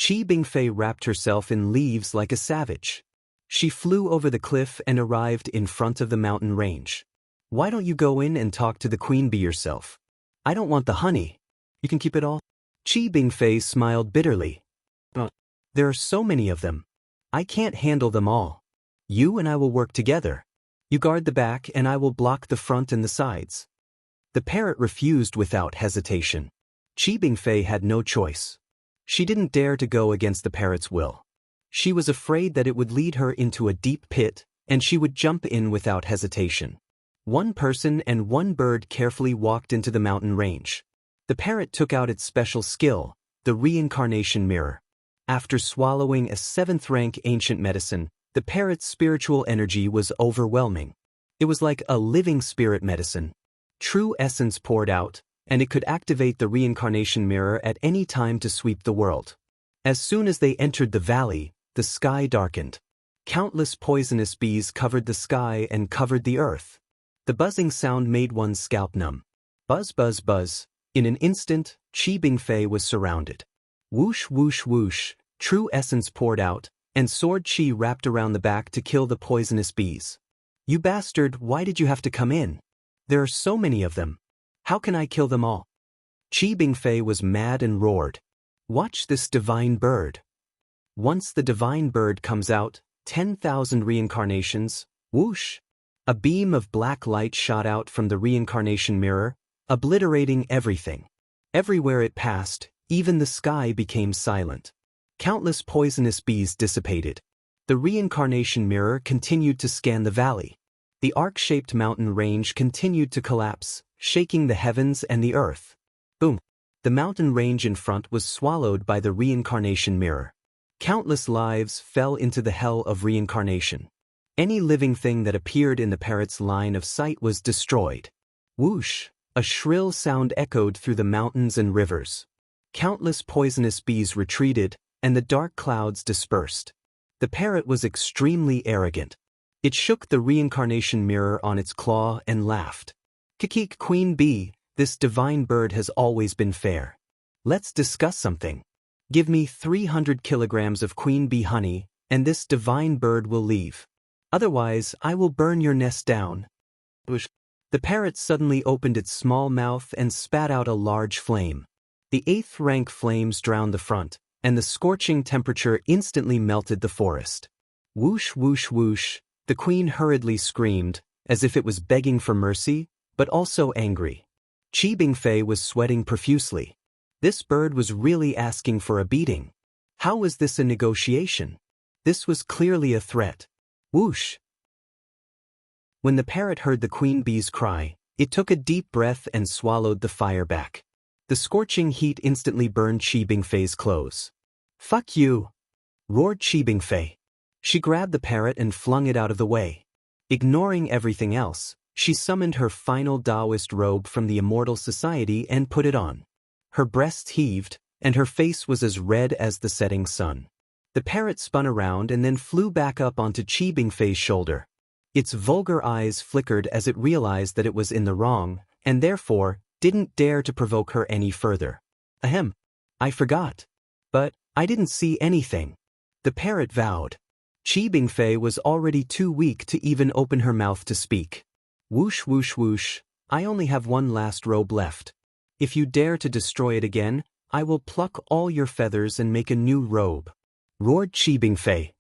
Qi Bingfei wrapped herself in leaves like a savage. She flew over the cliff and arrived in front of the mountain range. Why don't you go in and talk to the queen bee yourself? I don't want the honey. You can keep it all. Qi Bingfei smiled bitterly. There are so many of them. I can't handle them all. You and I will work together. You guard the back and I will block the front and the sides. The parrot refused without hesitation. Qi Bingfei had no choice. She didn't dare to go against the parrot's will. She was afraid that it would lead her into a deep pit, and she would jump in without hesitation. One person and one bird carefully walked into the mountain range. The parrot took out its special skill, the reincarnation mirror. After swallowing a 7th-rank ancient medicine, the parrot's spiritual energy was overwhelming. It was like a living spirit medicine. True essence poured out, and it could activate the reincarnation mirror at any time to sweep the world. As soon as they entered the valley, the sky darkened. Countless poisonous bees covered the sky and covered the earth. The buzzing sound made one's scalp numb. Buzz, buzz, buzz. In an instant, Qi Bingfei was surrounded. Whoosh, whoosh, whoosh, true essence poured out, and sword Qi wrapped around the back to kill the poisonous bees. You bastard, why did you have to come in? There are so many of them. How can I kill them all? Qi Bingfei was mad and roared. Watch this divine bird. Once the divine bird comes out, 10,000 reincarnations, whoosh. A beam of black light shot out from the reincarnation mirror, obliterating everything. Everywhere it passed, Even the sky became silent. Countless poisonous bees dissipated. The reincarnation mirror continued to scan the valley. The arc-shaped mountain range continued to collapse, shaking the heavens and the earth. Boom! The mountain range in front was swallowed by the reincarnation mirror. Countless lives fell into the hell of reincarnation. Any living thing that appeared in the parrot's line of sight was destroyed. Whoosh! A shrill sound echoed through the mountains and rivers. Countless poisonous bees retreated, and the dark clouds dispersed. The parrot was extremely arrogant. It shook the reincarnation mirror on its claw and laughed. Kikik, Queen Bee, this divine bird has always been fair. Let's discuss something. Give me 300 kilograms of queen bee honey, and this divine bird will leave. Otherwise, I will burn your nest down. The parrot suddenly opened its small mouth and spat out a large flame. The 8th rank flames drowned the front, and the scorching temperature instantly melted the forest. Whoosh, whoosh, whoosh, the queen hurriedly screamed, as if it was begging for mercy, but also angry. Chi Bingfei was sweating profusely. This bird was really asking for a beating. How was this a negotiation? This was clearly a threat. Whoosh! When the parrot heard the queen bee's cry, it took a deep breath and swallowed the fire back. The scorching heat instantly burned Chi Bingfei's clothes. Fuck you! Roared Chi Bingfei. She grabbed the parrot and flung it out of the way. Ignoring everything else, she summoned her final Taoist robe from the Immortal Society and put it on. Her breasts heaved, and her face was as red as the setting sun. The parrot spun around and then flew back up onto Chi Bingfei's shoulder. Its vulgar eyes flickered as it realized that it was in the wrong, and therefore didn't dare to provoke her any further. Ahem. I forgot. But I didn't see anything. The parrot vowed. Chi Bingfei was already too weak to even open her mouth to speak. Whoosh, whoosh, whoosh. I only have one last robe left. If you dare to destroy it again, I will pluck all your feathers and make a new robe. Roared Chi Bingfei.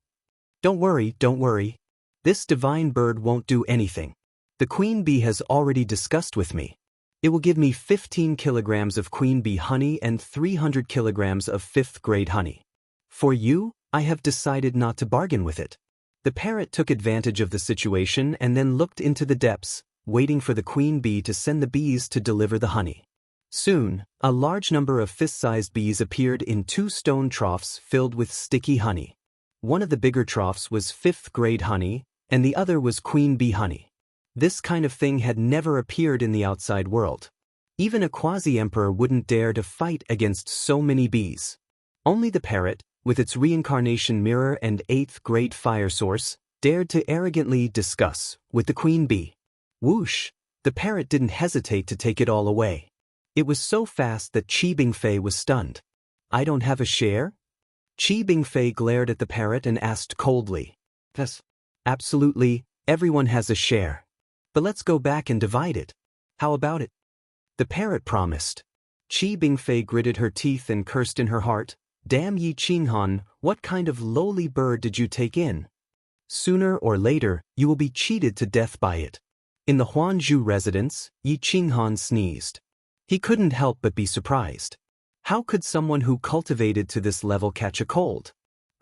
Don't worry, don't worry. This divine bird won't do anything. The queen bee has already discussed with me. It will give me 15 kilograms of queen bee honey and 300 kilograms of 5th grade honey. For you, I have decided not to bargain with it. The parrot took advantage of the situation and then looked into the depths, waiting for the queen bee to send the bees to deliver the honey. Soon, a large number of fist-sized bees appeared in 2 stone troughs filled with sticky honey. One of the bigger troughs was 5th grade honey, and the other was queen bee honey. This kind of thing had never appeared in the outside world. Even a quasi-emperor wouldn't dare to fight against so many bees. Only the parrot, with its reincarnation mirror and 8th grade fire source, dared to arrogantly discuss with the queen bee. Whoosh! The parrot didn't hesitate to take it all away. It was so fast that Chi Bingfei was stunned. I don't have a share? Chi Bingfei glared at the parrot and asked coldly. Yes. Absolutely, everyone has a share. But let's go back and divide it. How about it? The parrot promised. Chi Bingfei gritted her teeth and cursed in her heart. Damn Yi Qinghan, what kind of lowly bird did you take in? Sooner or later, you will be cheated to death by it. In the Huanzhou residence, Yi Qinghan sneezed. He couldn't help but be surprised. How could someone who cultivated to this level catch a cold?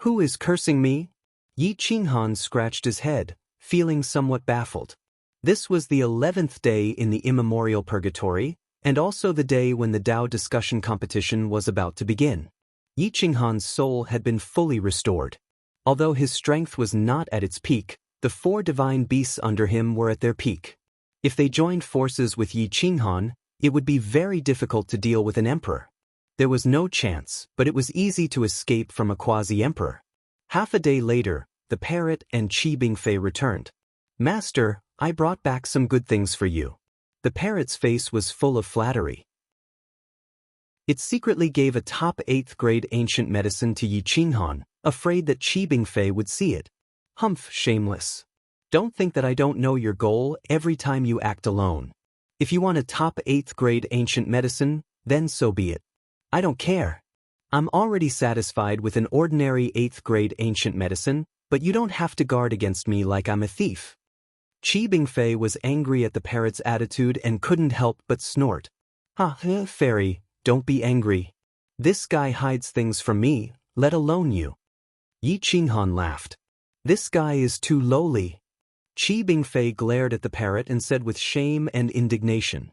Who is cursing me? Yi Qinghan scratched his head, feeling somewhat baffled. This was the 11th day in the immemorial purgatory, and also the day when the Tao discussion competition was about to begin. Yi Qinghan's soul had been fully restored. Although his strength was not at its peak, the 4 divine beasts under him were at their peak. If they joined forces with Yi Qinghan, it would be very difficult to deal with an emperor. There was no chance, but it was easy to escape from a quasi-emperor. Half a day later, the parrot and Chi Bingfei returned. Master, I brought back some good things for you. The parrot's face was full of flattery. It secretly gave a top 8th grade ancient medicine to Yi Qinghan, afraid that Chi Bingfei would see it. Humph, shameless. Don't think that I don't know your goal every time you act alone. If you want a top 8th grade ancient medicine, then so be it. I don't care. I'm already satisfied with an ordinary 8th grade ancient medicine, but you don't have to guard against me like I'm a thief. Chi Bingfei was angry at the parrot's attitude and couldn't help but snort. Fairy, don't be angry. This guy hides things from me, let alone you. Yi Qinghan laughed. This guy is too lowly. Qi Bingfei glared at the parrot and said with shame and indignation.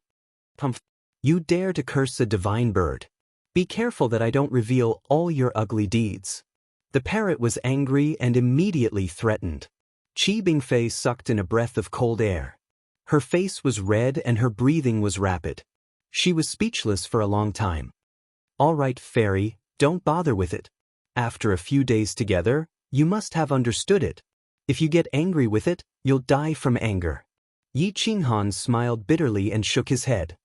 Humph! You dare to curse a divine bird. Be careful that I don't reveal all your ugly deeds. The parrot was angry and immediately threatened. Qi Bingfei sucked in a breath of cold air. Her face was red and her breathing was rapid. She was speechless for a long time. All right, fairy, don't bother with it. After a few days together, you must have understood it. If you get angry with it, you'll die from anger. Yi Qinghan smiled bitterly and shook his head.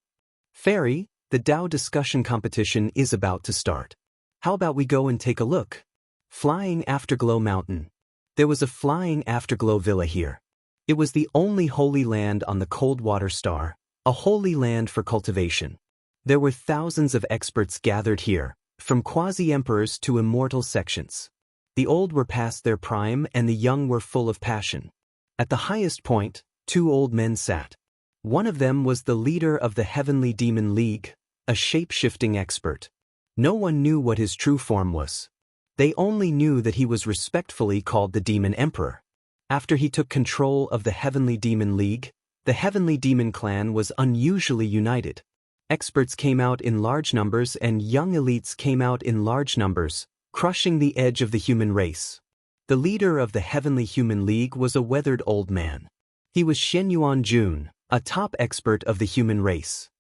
Fairy, the Tao discussion competition is about to start. How about we go and take a look? Flying Afterglow Mountain. There was a Flying Afterglow villa here. It was the only holy land on the Coldwater Star, a holy land for cultivation. There were thousands of experts gathered here, from quasi-emperors to immortal sections. The old were past their prime and the young were full of passion. At the highest point, 2 old men sat. One of them was the leader of the Heavenly Demon League, a shape-shifting expert. No one knew what his true form was. They only knew that he was respectfully called the Demon Emperor. After he took control of the Heavenly Demon League, the Heavenly Demon Clan was unusually united. Experts came out in large numbers and young elites came out in large numbers, crushing the edge of the human race. The leader of the Heavenly Human League was a weathered old man. He was Shenyuan Jun, a top expert of the human race.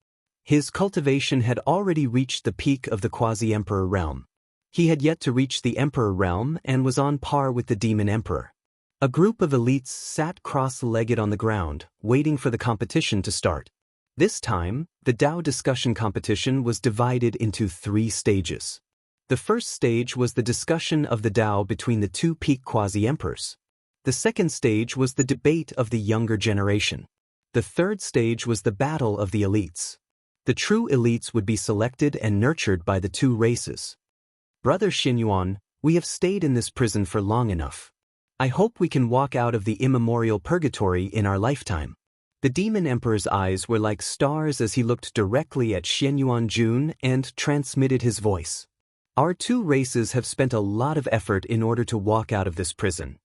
His cultivation had already reached the peak of the quasi-emperor realm. He had yet to reach the emperor realm and was on par with the demon emperor. A group of elites sat cross-legged on the ground, waiting for the competition to start. This time, the Tao discussion competition was divided into 3 stages. The first stage was the discussion of the Tao between the 2 peak quasi-emperors. The second stage was the debate of the younger generation. The third stage was the battle of the elites. The true elites would be selected and nurtured by the 2 races. Brother Xinyuan, we have stayed in this prison for long enough. I hope we can walk out of the immemorial purgatory in our lifetime. The Demon Emperor's eyes were like stars as he looked directly at Shenyuan Jun and transmitted his voice. Our 2 races have spent a lot of effort in order to walk out of this prison.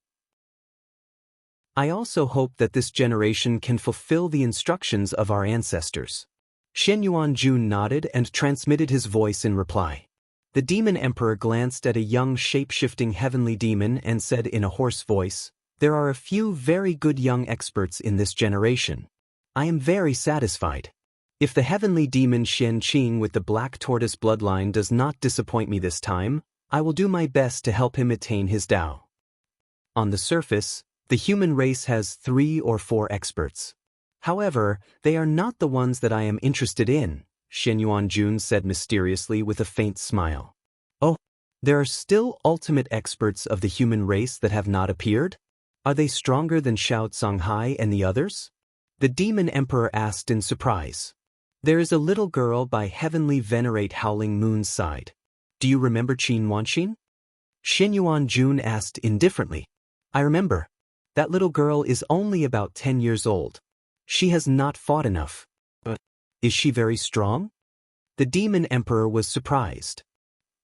I also hope that this generation can fulfill the instructions of our ancestors. Shenyuan Jun nodded and transmitted his voice in reply. The Demon Emperor glanced at a young shape-shifting heavenly demon and said in a hoarse voice, "There are a few very good young experts in this generation. I am very satisfied. If the heavenly demon Shen Qing with the black tortoise bloodline does not disappoint me this time, I will do my best to help him attain his Tao." On the surface, the human race has 3 or 4 experts. However, they are not the ones that I am interested in, Shenyuan Jun said mysteriously with a faint smile. Oh, there are still ultimate experts of the human race that have not appeared? Are they stronger than Xiao Songhai and the others? The Demon Emperor asked in surprise. There is a little girl by Heavenly Venerate Howling Moon's side. Do you remember Qin Wanxin? Shenyuan Jun asked indifferently. I remember. That little girl is only about 10 years old. She has not fought enough. But is she very strong? The Demon Emperor was surprised.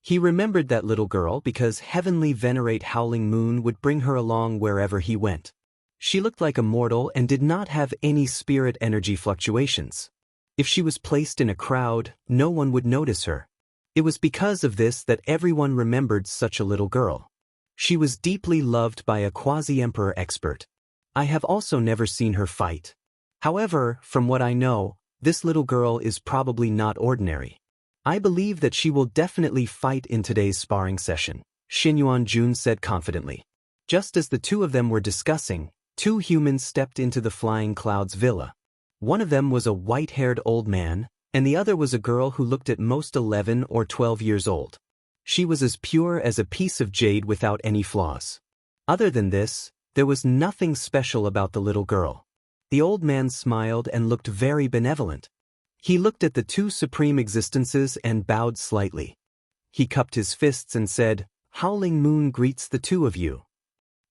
He remembered that little girl because Heavenly Venerate Howling Moon would bring her along wherever he went. She looked like a mortal and did not have any spirit energy fluctuations. If she was placed in a crowd, no one would notice her. It was because of this that everyone remembered such a little girl. She was deeply loved by a quasi-emperor expert. I have also never seen her fight. However, from what I know, this little girl is probably not ordinary. I believe that she will definitely fight in today's sparring session, Shenyuan Jun said confidently. Just as the 2 of them were discussing, 2 humans stepped into the Flying Clouds villa. One of them was a white-haired old man, and the other was a girl who looked at most 11 or 12 years old. She was as pure as a piece of jade without any flaws. Other than this, there was nothing special about the little girl. The old man smiled and looked very benevolent. He looked at the 2 supreme existences and bowed slightly. He cupped his fists and said, Howling Moon greets the 2 of you.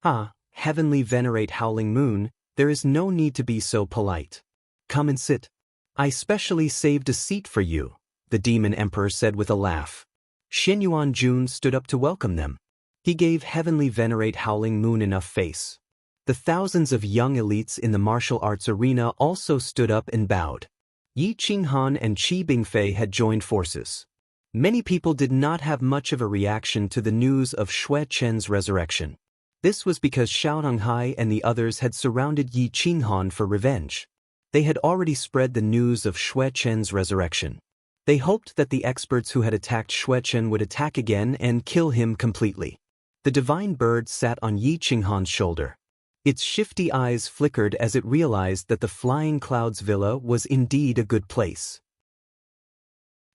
Ah, Heavenly Venerate Howling Moon, there is no need to be so polite. Come and sit. I specially saved a seat for you, the Demon Emperor said with a laugh. Xianyuan Jun stood up to welcome them. He gave heavenly venerate Howling Moon enough face. The thousands of young elites in the martial arts arena also stood up and bowed. Yi Qinghan and Qi Bingfei had joined forces. Many people did not have much of a reaction to the news of Xue Chen's resurrection. This was because Xiao Donghai and the others had surrounded Yi Qinghan for revenge. They had already spread the news of Xue Chen's resurrection. They hoped that the experts who had attacked Xue Chen would attack again and kill him completely. The divine bird sat on Yi Qinghan's shoulder. Its shifty eyes flickered as it realized that the Flying Clouds Villa was indeed a good place.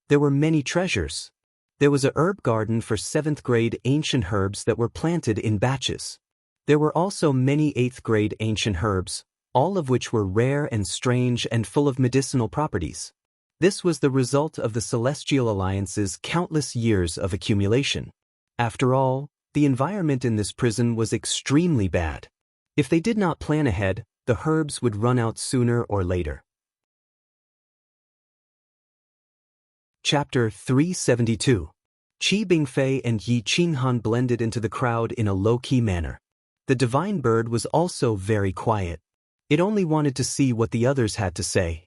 There were many treasures. There was a herb garden for 7th grade ancient herbs that were planted in batches. There were also many 8th grade ancient herbs, all of which were rare and strange and full of medicinal properties. This was the result of the Celestial Alliance's countless years of accumulation. After all, the environment in this prison was extremely bad. If they did not plan ahead, the herbs would run out sooner or later. Chapter 372. Qi Bingfei and Yi Qinghan blended into the crowd in a low-key manner. The divine bird was also very quiet. It only wanted to see what the others had to say.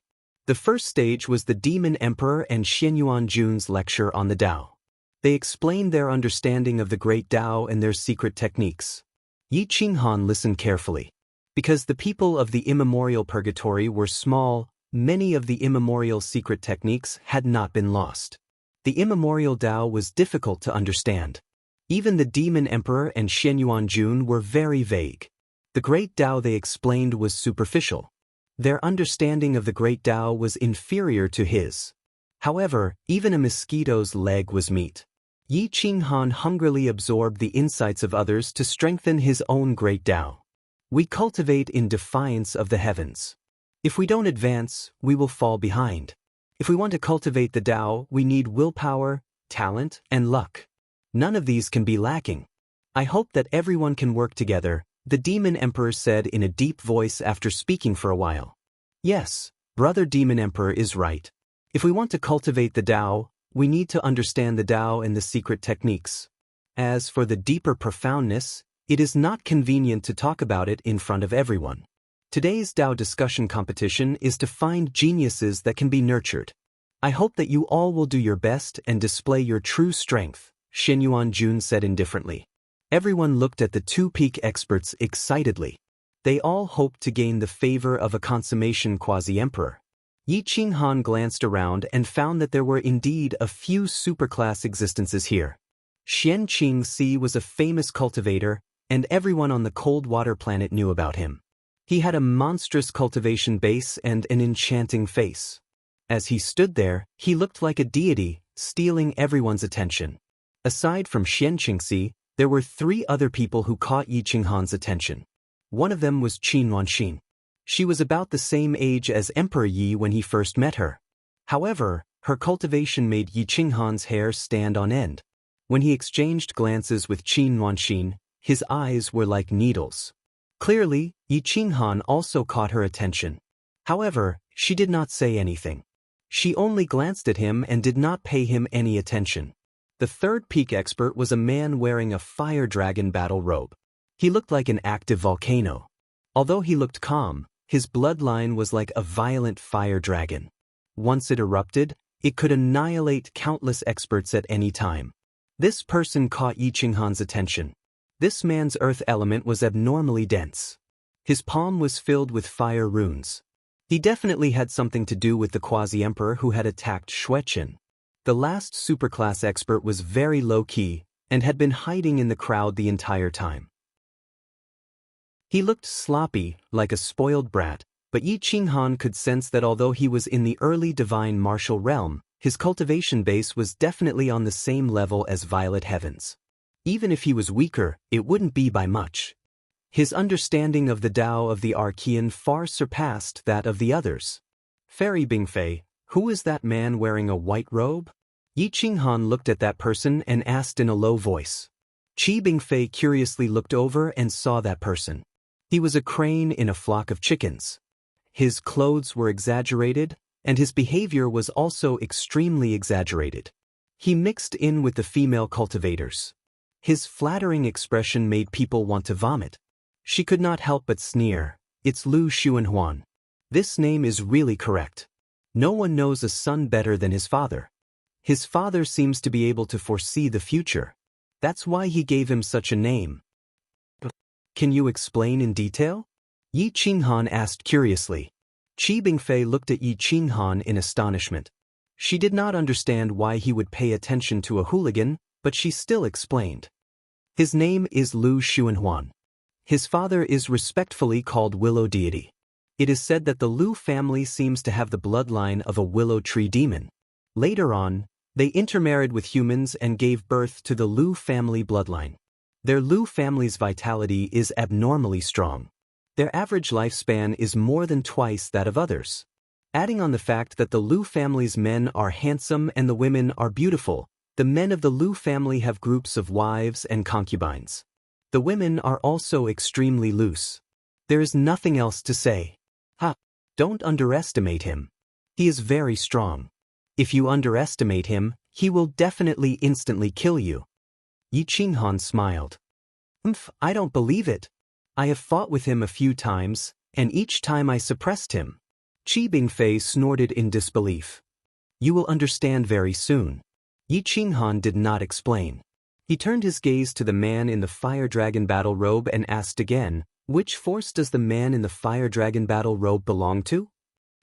The first stage was the Demon Emperor and Xianyuan Jun's lecture on the Tao. They explained their understanding of the Great Tao and their secret techniques. Yi Qinghan listened carefully. Because the people of the immemorial purgatory were small, many of the immemorial secret techniques had not been lost. The immemorial Tao was difficult to understand. Even the Demon Emperor and Xianyuan Jun were very vague. The Great Tao they explained was superficial. Their understanding of the Great Tao was inferior to his. However, even a mosquito's leg was meat. Yi Qinghan hungrily absorbed the insights of others to strengthen his own Great Tao. We cultivate in defiance of the heavens. If we don't advance, we will fall behind. If we want to cultivate the Tao, we need willpower, talent, and luck. None of these can be lacking. I hope that everyone can work together, the Demon Emperor said in a deep voice after speaking for a while. Yes, Brother Demon Emperor is right. If we want to cultivate the Tao, we need to understand the Tao and the secret techniques. As for the deeper profoundness, it is not convenient to talk about it in front of everyone. Today's Tao discussion competition is to find geniuses that can be nurtured. I hope that you all will do your best and display your true strength, Xianyuan Jun said indifferently. Everyone looked at the two peak experts excitedly. They all hoped to gain the favor of a consummation quasi-emperor. Yi Qinghan glanced around and found that there were indeed a few superclass existences here. Xian Qingxi was a famous cultivator, and everyone on the cold water planet knew about him. He had a monstrous cultivation base and an enchanting face. As he stood there, he looked like a deity, stealing everyone's attention. Aside from Xian Qingxi, there were 3 other people who caught Yi Qinghan's attention. One of them was Qin Wanxin. She was about the same age as Emperor Yi when he first met her. However, her cultivation made Yi Qinghan's hair stand on end. When he exchanged glances with Qin Wanxin, his eyes were like needles. Clearly, Yi Qinghan also caught her attention. However, she did not say anything. She only glanced at him and did not pay him any attention. The third peak expert was a man wearing a fire dragon battle robe. He looked like an active volcano. Although he looked calm, his bloodline was like a violent fire dragon. Once it erupted, it could annihilate countless experts at any time. This person caught Yi Qinghan's attention. This man's earth element was abnormally dense. His palm was filled with fire runes. He definitely had something to do with the quasi-emperor who had attacked Xue Chen. The last superclass expert was very low-key and had been hiding in the crowd the entire time. He looked sloppy, like a spoiled brat, but Yi Qinghan could sense that although he was in the early divine martial realm, his cultivation base was definitely on the same level as Violet Heavens. Even if he was weaker, it wouldn't be by much. His understanding of the Tao of the Archean far surpassed that of the others. Fairy Bingfei, who is that man wearing a white robe? Yi Qinghan looked at that person and asked in a low voice. Qi Bingfei curiously looked over and saw that person. He was a crane in a flock of chickens. His clothes were exaggerated, and his behavior was also extremely exaggerated. He mixed in with the female cultivators. His flattering expression made people want to vomit. She could not help but sneer. It's Lu Xuanhuan. This name is really correct. No one knows a son better than his father. His father seems to be able to foresee the future. That's why he gave him such a name. Can you explain in detail? Yi Qinghan asked curiously. Qi Bingfei looked at Yi Qinghan in astonishment. She did not understand why he would pay attention to a hooligan, but she still explained. His name is Lu Xuanhuan. His father is respectfully called Willow Deity. It is said that the Lu family seems to have the bloodline of a willow tree demon. Later on, they intermarried with humans and gave birth to the Lu family bloodline. Their Lu family's vitality is abnormally strong. Their average lifespan is more than twice that of others. Adding on the fact that the Lu family's men are handsome and the women are beautiful, the men of the Lu family have groups of wives and concubines. The women are also extremely loose. There is nothing else to say. Don't underestimate him. He is very strong. If you underestimate him, he will definitely instantly kill you. Yi Qinghan smiled. I don't believe it. I have fought with him a few times, and each time I suppressed him. Qi Bingfei snorted in disbelief. You will understand very soon. Yi Qinghan did not explain. He turned his gaze to the man in the fire dragon battle robe and asked again, which force does the man in the fire dragon battle robe belong to?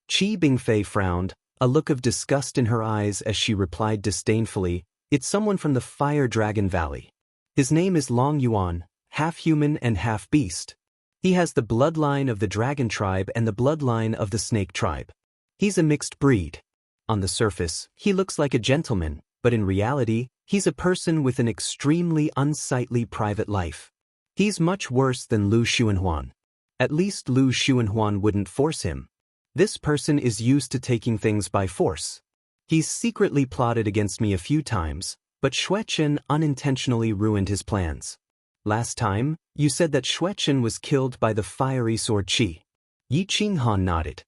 Qi Bingfei frowned, a look of disgust in her eyes as she replied disdainfully, it's someone from the Fire Dragon Valley. His name is Long Yuan, half human and half beast. He has the bloodline of the dragon tribe and the bloodline of the snake tribe. He's a mixed breed. On the surface, he looks like a gentleman, but in reality, he's a person with an extremely unsightly private life. He's much worse than Lu Xuanhuan. At least Lu Xuanhuan wouldn't force him. This person is used to taking things by force. He's secretly plotted against me a few times, but Xuechen unintentionally ruined his plans. Last time, you said that Xuechen was killed by the fiery sword Qi. Yi Qinghan nodded.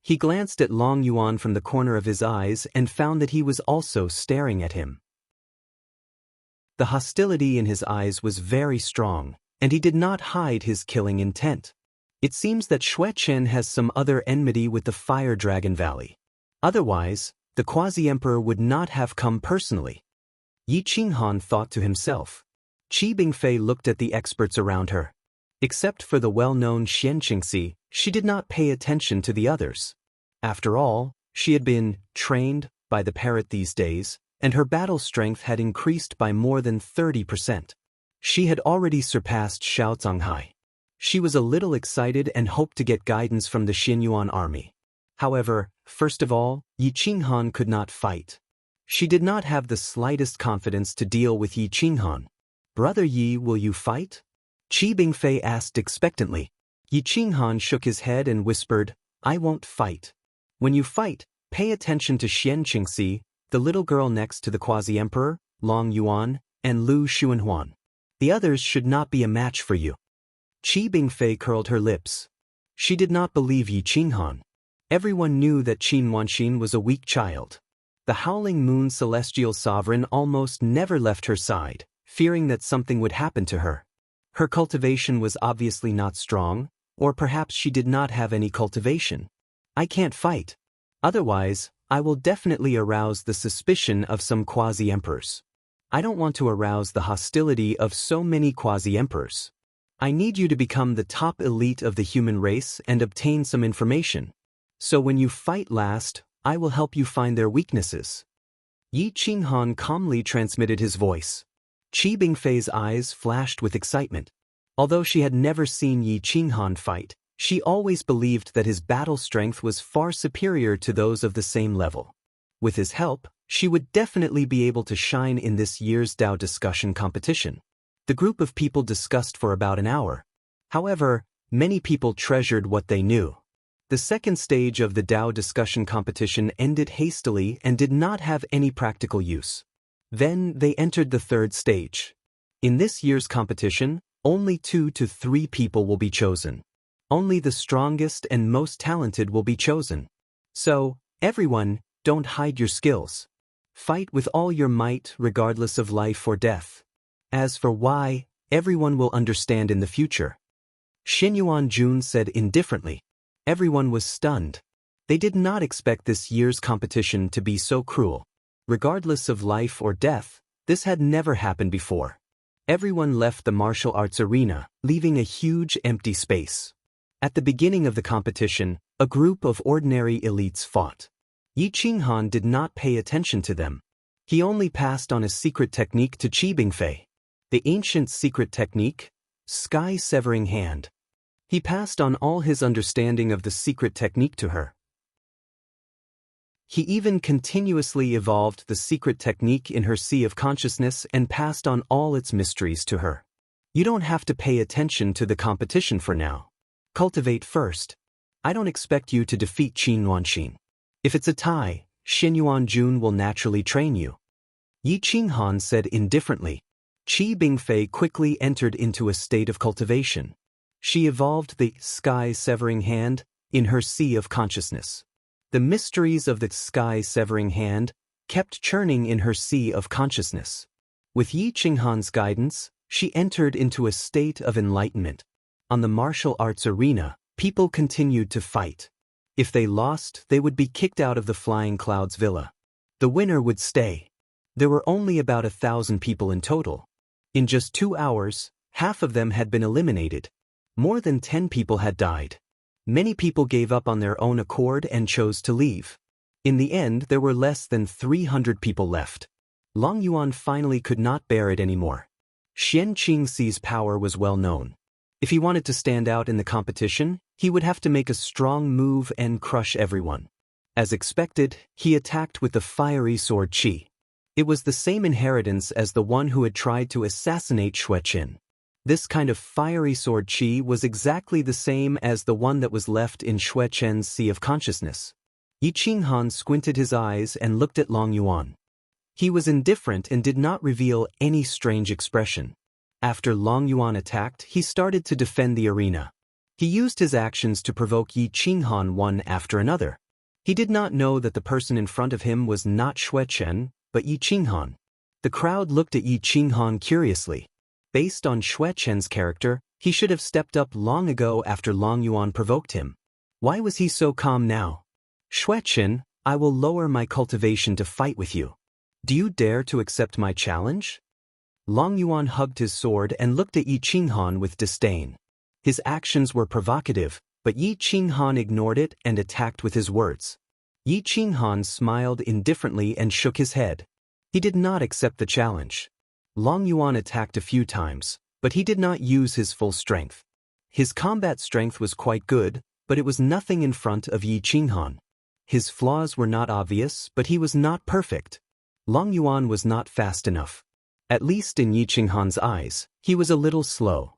He glanced at Long Yuan from the corner of his eyes and found that he was also staring at him. The hostility in his eyes was very strong, and he did not hide his killing intent. It seems that Xuechen has some other enmity with the Fire Dragon Valley. Otherwise, the Quasi-Emperor would not have come personally. Yi Qinghan thought to himself. Qi Bingfei looked at the experts around her. Except for the well-known Xian Qingxi, she did not pay attention to the others. After all, she had been trained by the parrot these days, and her battle strength had increased by more than 30%. She had already surpassed Xiao Zonghai. She was a little excited and hoped to get guidance from the Xianyuan army. However, first of all, Yi Qinghan could not fight. She did not have the slightest confidence to deal with Yi Qinghan. Brother Yi, will you fight? Qi Bingfei asked expectantly. Yi Qinghan shook his head and whispered, I won't fight. When you fight, pay attention to Xian Qingxi, the little girl next to the Quasi-Emperor, Long Yuan, and Lu Xuanhuan. The others should not be a match for you. Qi Bingfei curled her lips. She did not believe Yi Qinghan. Everyone knew that Qin Wanxin was a weak child. The Howling Moon Celestial Sovereign almost never left her side, fearing that something would happen to her. Her cultivation was obviously not strong, or perhaps she did not have any cultivation. I can't fight. Otherwise, I will definitely arouse the suspicion of some quasi-emperors. I don't want to arouse the hostility of so many quasi-emperors. I need you to become the top elite of the human race and obtain some information. So when you fight last, I will help you find their weaknesses. Yi Qinghan calmly transmitted his voice. Qi Bingfei's eyes flashed with excitement. Although she had never seen Yi Qinghan fight, she always believed that his battle strength was far superior to those of the same level. With his help, she would definitely be able to shine in this year's Dao discussion competition. The group of people discussed for about an hour. However, many people treasured what they knew. The second stage of the Dao discussion competition ended hastily and did not have any practical use. Then they entered the third stage. In this year's competition, only 2 to 3 people will be chosen. Only the strongest and most talented will be chosen. So, everyone, don't hide your skills. Fight with all your might regardless of life or death. As for why, everyone will understand in the future. Xinyuan Jun said indifferently. Everyone was stunned. They did not expect this year's competition to be so cruel. Regardless of life or death, this had never happened before. Everyone left the martial arts arena, leaving a huge empty space. At the beginning of the competition, a group of ordinary elites fought. Yi Qinghan did not pay attention to them. He only passed on a secret technique to Qi Bingfei. The ancient secret technique, sky-severing hand. He passed on all his understanding of the secret technique to her. He even continuously evolved the secret technique in her sea of consciousness and passed on all its mysteries to her. You don't have to pay attention to the competition for now. Cultivate first. I don't expect you to defeat Qin Yuanxin. If it's a tie, Xinyuan Jun will naturally train you. Yi Qinghan said indifferently. Qi Bingfei quickly entered into a state of cultivation. She evolved the sky-severing hand in her sea of consciousness. The mysteries of the sky-severing hand kept churning in her sea of consciousness. With Yi Qinghan's guidance, she entered into a state of enlightenment. On the martial arts arena, people continued to fight. If they lost, they would be kicked out of the Flying Clouds Villa. The winner would stay. There were only about 1,000 people in total. In just 2 hours, half of them had been eliminated. More than 10 people had died. Many people gave up on their own accord and chose to leave. In the end, there were less than 300 people left. Long Yuan finally could not bear it anymore. Xian Qingxi's power was well known. If he wanted to stand out in the competition, he would have to make a strong move and crush everyone. As expected, he attacked with the fiery sword Qi. It was the same inheritance as the one who had tried to assassinate Xueqin. This kind of fiery sword Qi was exactly the same as the one that was left in Xueqin's sea of consciousness. Yi Qinghan squinted his eyes and looked at Long Yuan. He was indifferent and did not reveal any strange expression. After Long Yuan attacked, he started to defend the arena. He used his actions to provoke Yi Qinghan one after another. He did not know that the person in front of him was not Xueqin, but Yi Qinghan. The crowd looked at Yi Qinghan curiously. Based on Xueqin's character, he should have stepped up long ago after Long Yuan provoked him. Why was he so calm now? Xueqin, I will lower my cultivation to fight with you. Do you dare to accept my challenge? Long Yuan hugged his sword and looked at Yi Qinghan with disdain. His actions were provocative, but Yi Qinghan ignored it and attacked with his words. Yi Qinghan smiled indifferently and shook his head. He did not accept the challenge. Long Yuan attacked a few times, but he did not use his full strength. His combat strength was quite good, but it was nothing in front of Yi Qinghan. His flaws were not obvious, but he was not perfect. Long Yuan was not fast enough. At least in Yi Qinghan's eyes, he was a little slow.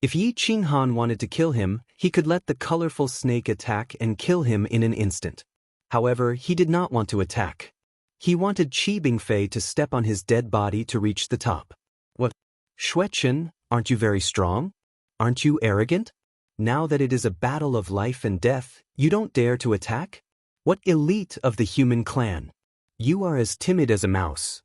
If Yi Qinghan wanted to kill him, he could let the colorful snake attack and kill him in an instant. However, he did not want to attack. He wanted Qi Bingfei to step on his dead body to reach the top. What? Xueqin, aren't you very strong? Aren't you arrogant? Now that it is a battle of life and death, you don't dare to attack? What elite of the human clan? You are as timid as a mouse.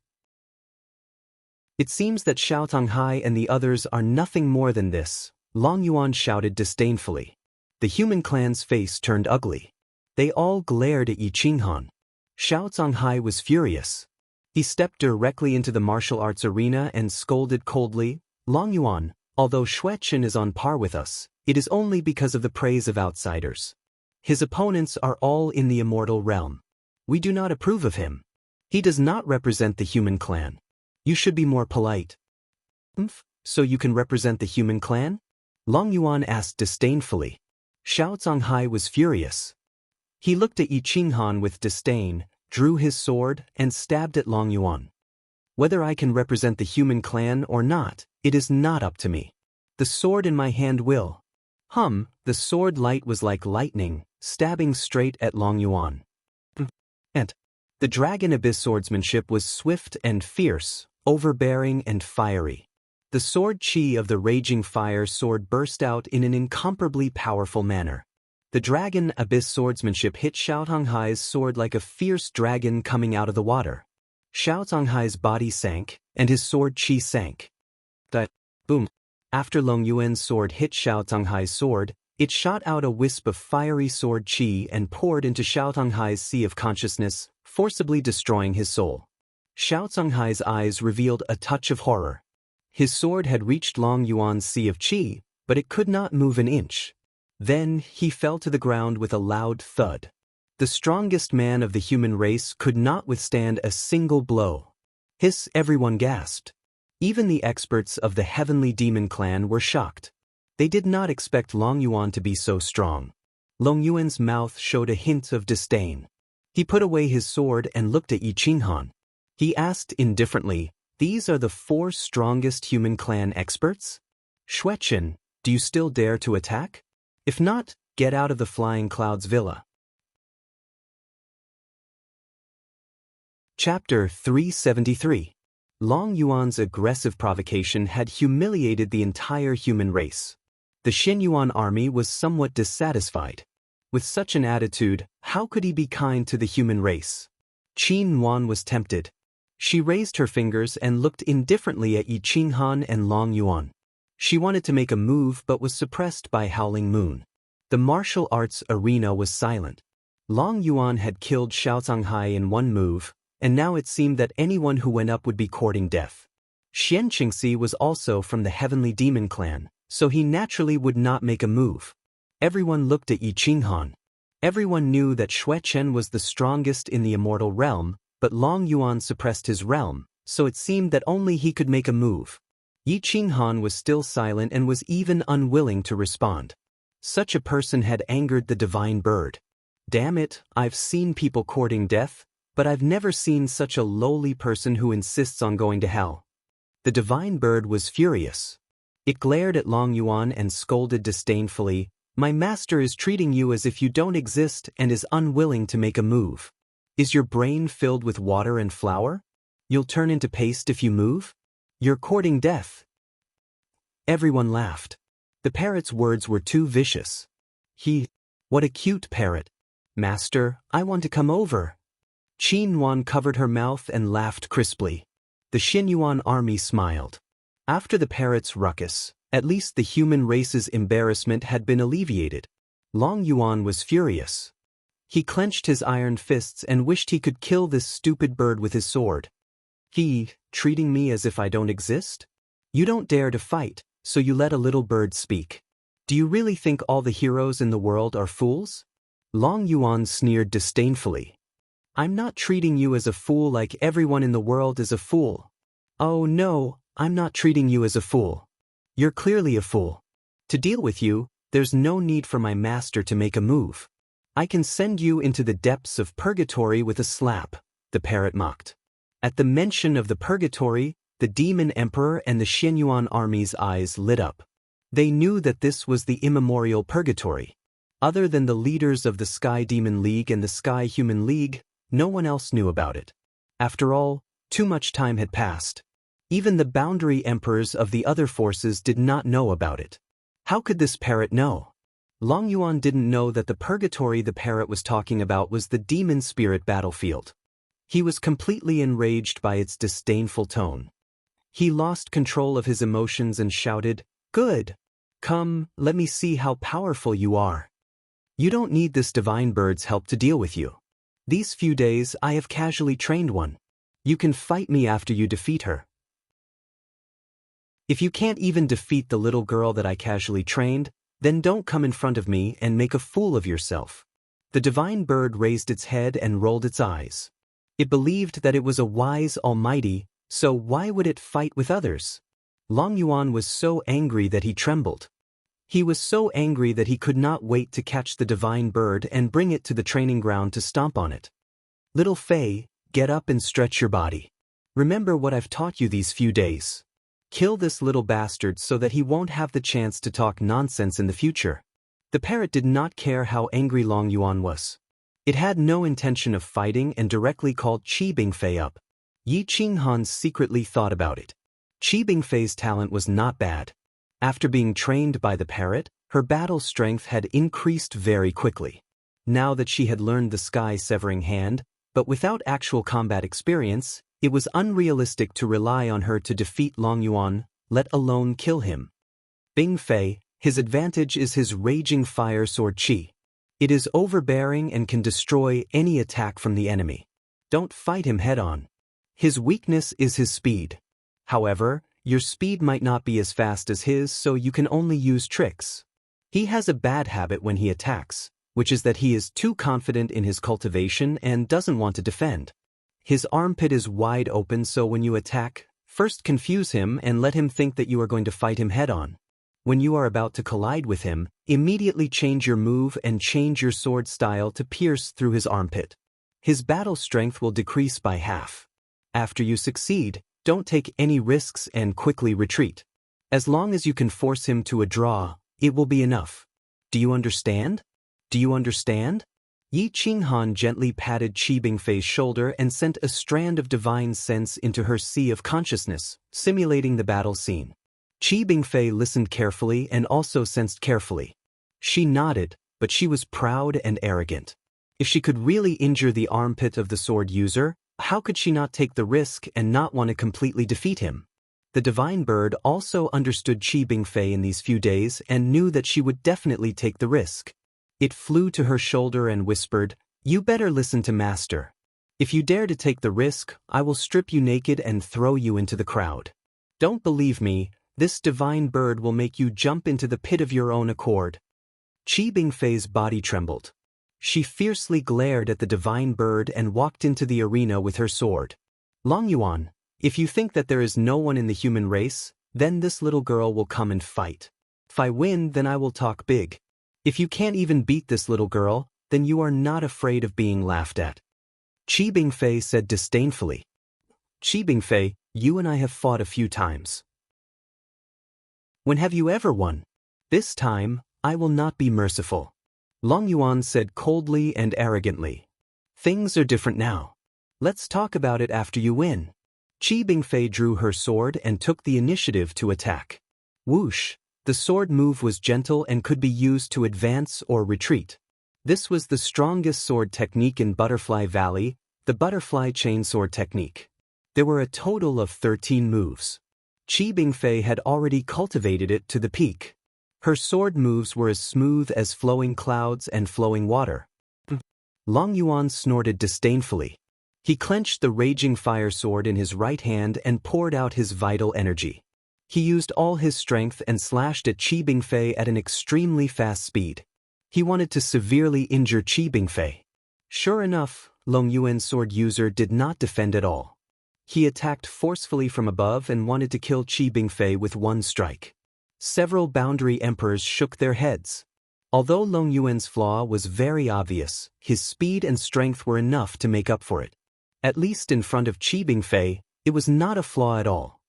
It seems that Xiao Tonghai and the others are nothing more than this, Long Yuan shouted disdainfully. The human clan's face turned ugly. They all glared at Yi Qinghan. Xiao Tonghai was furious. He stepped directly into the martial arts arena and scolded coldly, Long Yuan, although Xueqin is on par with us, it is only because of the praise of outsiders. His opponents are all in the immortal realm. We do not approve of him. He does not represent the human clan. You should be more polite. So you can represent the human clan? Long Yuan asked disdainfully. Xiao Tonghai was furious. He looked at Yi Qinghan with disdain, drew his sword, and stabbed at Long Yuan. Whether I can represent the human clan or not, it is not up to me. The sword in my hand will. The sword light was like lightning, stabbing straight at Long Yuan. And the dragon abyss swordsmanship was swift and fierce, overbearing and fiery. The sword Qi of the raging fire sword burst out in an incomparably powerful manner. The dragon abyss swordsmanship hit Xiao Tonghai's sword like a fierce dragon coming out of the water. Xiao Zonghai's body sank, and his sword qi sank. Boom. After Long Yuan's sword hit Xiao Zonghai's sword, it shot out a wisp of fiery sword qi and poured into Xiao Zonghai's sea of consciousness, forcibly destroying his soul. Xiao Zonghai's eyes revealed a touch of horror. His sword had reached Long Yuan's sea of qi, but it could not move an inch. Then, he fell to the ground with a loud thud. The strongest man of the human race could not withstand a single blow. Everyone gasped. Even the experts of the Heavenly Demon Clan were shocked. They did not expect Long Yuan to be so strong. Long Yuan's mouth showed a hint of disdain. He put away his sword and looked at Yi Qinghan. He asked indifferently, "These are the 4 strongest human clan experts? Xuechen, do you still dare to attack? If not, get out of the Flying Clouds Villa." Chapter 373. Long Yuan's aggressive provocation had humiliated the entire human race. The Xinyuan army was somewhat dissatisfied. With such an attitude, how could he be kind to the human race? Qin Yuan was tempted. She raised her fingers and looked indifferently at Yi Qinghan and Long Yuan. She wanted to make a move but was suppressed by Howling Moon. The martial arts arena was silent. Long Yuan had killed Xiao Zonghai in one move, and now it seemed that anyone who went up would be courting death. Xian Qingxi was also from the Heavenly Demon Clan, so he naturally would not make a move. Everyone looked at Yi Qinghan. Everyone knew that Xuechen was the strongest in the immortal realm, but Long Yuan suppressed his realm, so it seemed that only he could make a move. Yi Qinghan was still silent and was even unwilling to respond. Such a person had angered the divine bird. Damn it, I've seen people courting death, but I've never seen such a lowly person who insists on going to hell. The divine bird was furious. It glared at Long Yuan and scolded disdainfully, "My master is treating you as if you don't exist and is unwilling to make a move. Is your brain filled with water and flour? You'll turn into paste if you move? You're courting death." Everyone laughed. The parrot's words were too vicious. What a cute parrot. "Master, I want to come over." Qin Yuan covered her mouth and laughed crisply. The Xinyuan army smiled. After the parrot's ruckus, at least the human race's embarrassment had been alleviated. Long Yuan was furious. He clenched his iron fists and wished he could kill this stupid bird with his sword. Treating me as if I don't exist? You don't dare to fight, so you let a little bird speak. Do you really think all the heroes in the world are fools? Long Yuan sneered disdainfully. I'm not treating you as a fool like everyone in the world is a fool. Oh no, I'm not treating you as a fool. You're clearly a fool. To deal with you, there's no need for my master to make a move. I can send you into the depths of purgatory with a slap, the parrot mocked. At the mention of the purgatory, the demon emperor and the Xinyuan army's eyes lit up. They knew that this was the immemorial purgatory. Other than the leaders of the Sky Demon League and the Sky Human League, no one else knew about it. After all, too much time had passed. Even the boundary emperors of the other forces did not know about it. How could this parrot know? Long Yuan didn't know that the purgatory the parrot was talking about was the demon spirit battlefield. He was completely enraged by its disdainful tone. He lost control of his emotions and shouted, "Good! Come, let me see how powerful you are. You don't need this divine bird's help to deal with you. These few days I have casually trained one. You can fight me after you defeat her. If you can't even defeat the little girl that I casually trained, then don't come in front of me and make a fool of yourself." The divine bird raised its head and rolled its eyes. It believed that it was a wise almighty, so why would it fight with others? Long Yuan was so angry that he trembled. He was so angry that he could not wait to catch the divine bird and bring it to the training ground to stomp on it. "Little Fei, get up and stretch your body. Remember what I've taught you these few days. Kill this little bastard so that he won't have the chance to talk nonsense in the future." The parrot did not care how angry Long Yuan was. It had no intention of fighting and directly called Qi Bingfei up. Yi Qinghan secretly thought about it. Qi Bingfei's talent was not bad. After being trained by the parrot, her battle strength had increased very quickly. Now that she had learned the sky-severing hand, but without actual combat experience, It was unrealistic to rely on her to defeat Long Yuan, let alone kill him. Bing Fei, his advantage is his raging fire sword qi. It is overbearing and can destroy any attack from the enemy. Don't fight him head-on. His weakness is his speed. However, your speed might not be as fast as his, so you can only use tricks. He has a bad habit when he attacks, which is that he is too confident in his cultivation and doesn't want to defend. His armpit is wide open, so when you attack, first confuse him and let him think that you are going to fight him head-on. When you are about to collide with him, immediately change your move and change your sword style to pierce through his armpit. His battle strength will decrease by half. After you succeed, don't take any risks and quickly retreat. As long as you can force him to a draw, it will be enough. Do you understand? Do you understand? Yi Qinghan gently patted Qi Bingfei's shoulder and sent a strand of divine sense into her sea of consciousness, simulating the battle scene. Qi Bingfei listened carefully and also sensed carefully. She nodded, but she was proud and arrogant. If she could really injure the armpit of the sword user, how could she not take the risk and not want to completely defeat him? The divine bird also understood Qi Bingfei in these few days and knew that she would definitely take the risk. It flew to her shoulder and whispered, "You better listen to Master. If you dare to take the risk, I will strip you naked and throw you into the crowd. Don't believe me, this divine bird will make you jump into the pit of your own accord." Qi Bingfei's body trembled. She fiercely glared at the divine bird and walked into the arena with her sword. "Long Yuan, if you think that there is no one in the human race, then this little girl will come and fight. If I win, then I will talk big. If you can't even beat this little girl, then you are not afraid of being laughed at." Qi Bingfei said disdainfully. "Qi Bingfei, you and I have fought a few times. When have you ever won? This time, I will not be merciful." Long Yuan said coldly and arrogantly. "Things are different now. Let's talk about it after you win." Qi Bingfei drew her sword and took the initiative to attack. Whoosh! The sword move was gentle and could be used to advance or retreat. This was the strongest sword technique in Butterfly Valley, the butterfly chainsword technique. There were a total of 13 moves. Qi Bingfei had already cultivated it to the peak. Her sword moves were as smooth as flowing clouds and flowing water. Long Yuan snorted disdainfully. He clenched the raging fire sword in his right hand and poured out his vital energy. He used all his strength and slashed at Qi Bingfei at an extremely fast speed. He wanted to severely injure Qi Bingfei. Sure enough, Long Yuan's sword user did not defend at all. He attacked forcefully from above and wanted to kill Qi Bingfei with one strike. Several boundary emperors shook their heads. Although Long Yuan's flaw was very obvious, his speed and strength were enough to make up for it. At least in front of Qi Bingfei, it was not a flaw at all.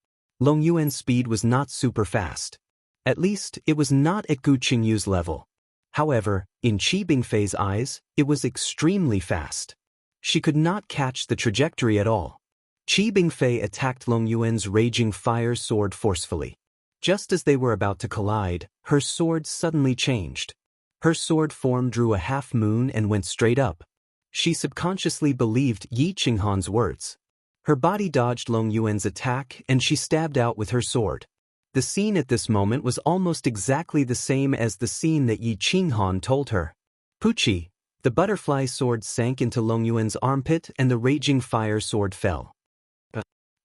Long Yuan's speed was not super fast. At least, it was not at Gu Qingyu's level. However, in Qi Bingfei's eyes, it was extremely fast. She could not catch the trajectory at all. Qi Bingfei attacked Long Yuan's raging fire sword forcefully. Just as they were about to collide, her sword suddenly changed. Her sword form drew a half moon and went straight up. She subconsciously believed Yi Qinghan's words. Her body dodged Long Yuan's attack and she stabbed out with her sword. The scene at this moment was almost exactly the same as the scene that Yi Qinghan told her. Puchi, the butterfly sword sank into Long Yuan's armpit and the raging fire sword fell.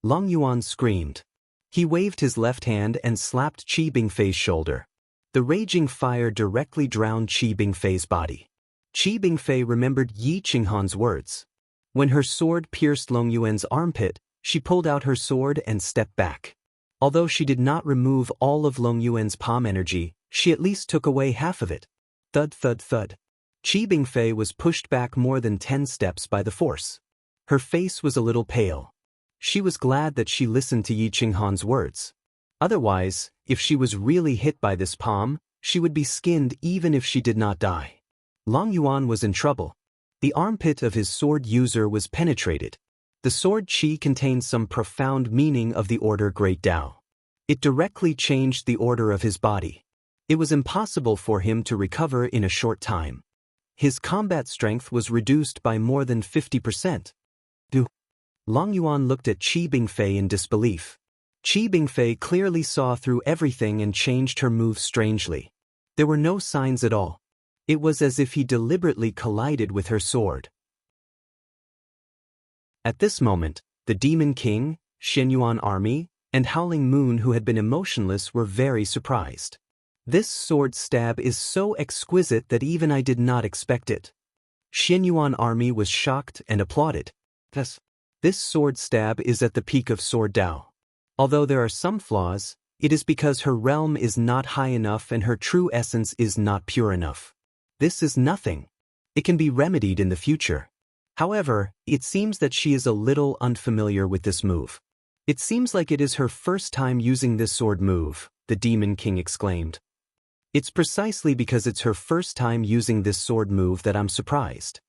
Long Yuan screamed. He waved his left hand and slapped Qi Bingfei's shoulder. The raging fire directly drowned Qi Bingfei's body. Qi Bingfei remembered Yi Qinghan's words. When her sword pierced Long Yuan's armpit, she pulled out her sword and stepped back. Although she did not remove all of Long Yuan's palm energy, she at least took away half of it. Thud thud thud. Qi Bingfei was pushed back more than 10 steps by the force. Her face was a little pale. She was glad that she listened to Yi Qinghan's words. Otherwise, if she was really hit by this palm, she would be skinned even if she did not die. Long Yuan was in trouble. The armpit of his sword user was penetrated. The sword qi contained some profound meaning of the order Great Tao. It directly changed the order of his body. It was impossible for him to recover in a short time. His combat strength was reduced by more than 50%. Long Yuan looked at Qi Bingfei in disbelief. Qi Bingfei clearly saw through everything and changed her moves strangely. There were no signs at all. It was as if he deliberately collided with her sword. At this moment, the Demon King, Xianyuan army, and Howling Moon, who had been emotionless, were very surprised. This sword stab is so exquisite that even I did not expect it. Xianyuan army was shocked and applauded. This sword stab is at the peak of sword Dao. Although there are some flaws, it is because her realm is not high enough and her true essence is not pure enough. This is nothing. It can be remedied in the future. However, it seems that she is a little unfamiliar with this move. It seems like it is her first time using this sword move, the Demon King exclaimed. It's precisely because it's her first time using this sword move that I'm surprised.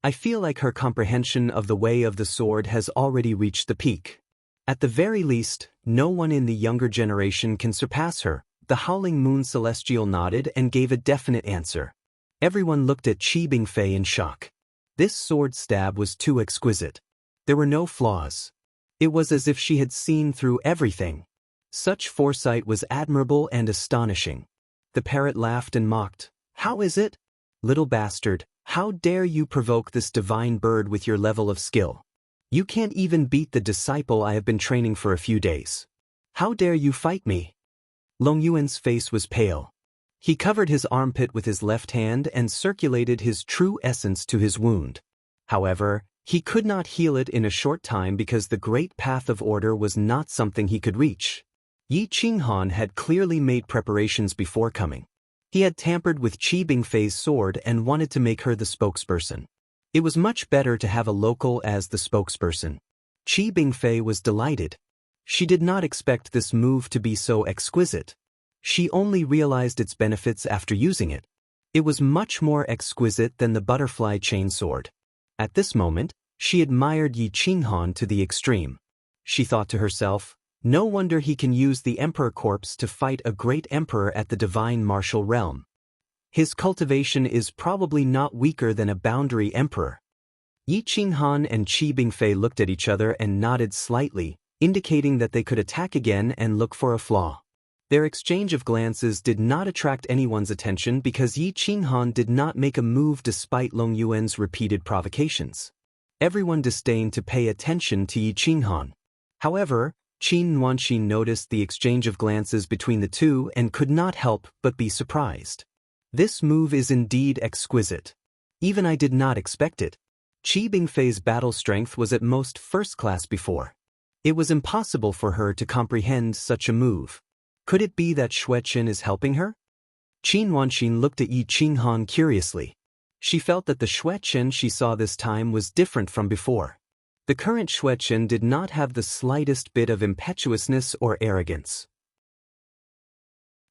I feel like her comprehension of the way of the sword has already reached the peak. At the very least, no one in the younger generation can surpass her. The Howling Moon Celestial nodded and gave a definite answer. Everyone looked at Qi Bingfei in shock. This sword stab was too exquisite. There were no flaws. It was as if she had seen through everything. Such foresight was admirable and astonishing. The parrot laughed and mocked. How is it? Little bastard, how dare you provoke this divine bird with your level of skill? You can't even beat the disciple I have been training for a few days. How dare you fight me? Long Yuan's face was pale. He covered his armpit with his left hand and circulated his true essence to his wound. However, he could not heal it in a short time because the great path of order was not something he could reach. Yi Qinghan had clearly made preparations before coming. He had tampered with Qi Bingfei's sword and wanted to make her the spokesperson. It was much better to have a local as the spokesperson. Qi Bingfei was delighted. She did not expect this move to be so exquisite. She only realized its benefits after using it. It was much more exquisite than the butterfly chain sword. At this moment, she admired Yi Qinghan to the extreme. She thought to herself, no wonder he can use the emperor corpse to fight a great emperor at the divine martial realm. His cultivation is probably not weaker than a boundary emperor. Yi Qinghan and Qi Bingfei looked at each other and nodded slightly, indicating that they could attack again and look for a flaw. Their exchange of glances did not attract anyone's attention because Yi Qinghan did not make a move despite Long Yuan's repeated provocations. Everyone disdained to pay attention to Yi Qinghan. However, Qin Nuanxin noticed the exchange of glances between the two and could not help but be surprised. This move is indeed exquisite. Even I did not expect it. Qi Bingfei's battle strength was at most first class before. It was impossible for her to comprehend such a move. Could it be that Xueqin is helping her? Qin Nuanxin looked at Yi Qinghan curiously. She felt that the Xueqin she saw this time was different from before. The current Xueqin did not have the slightest bit of impetuousness or arrogance.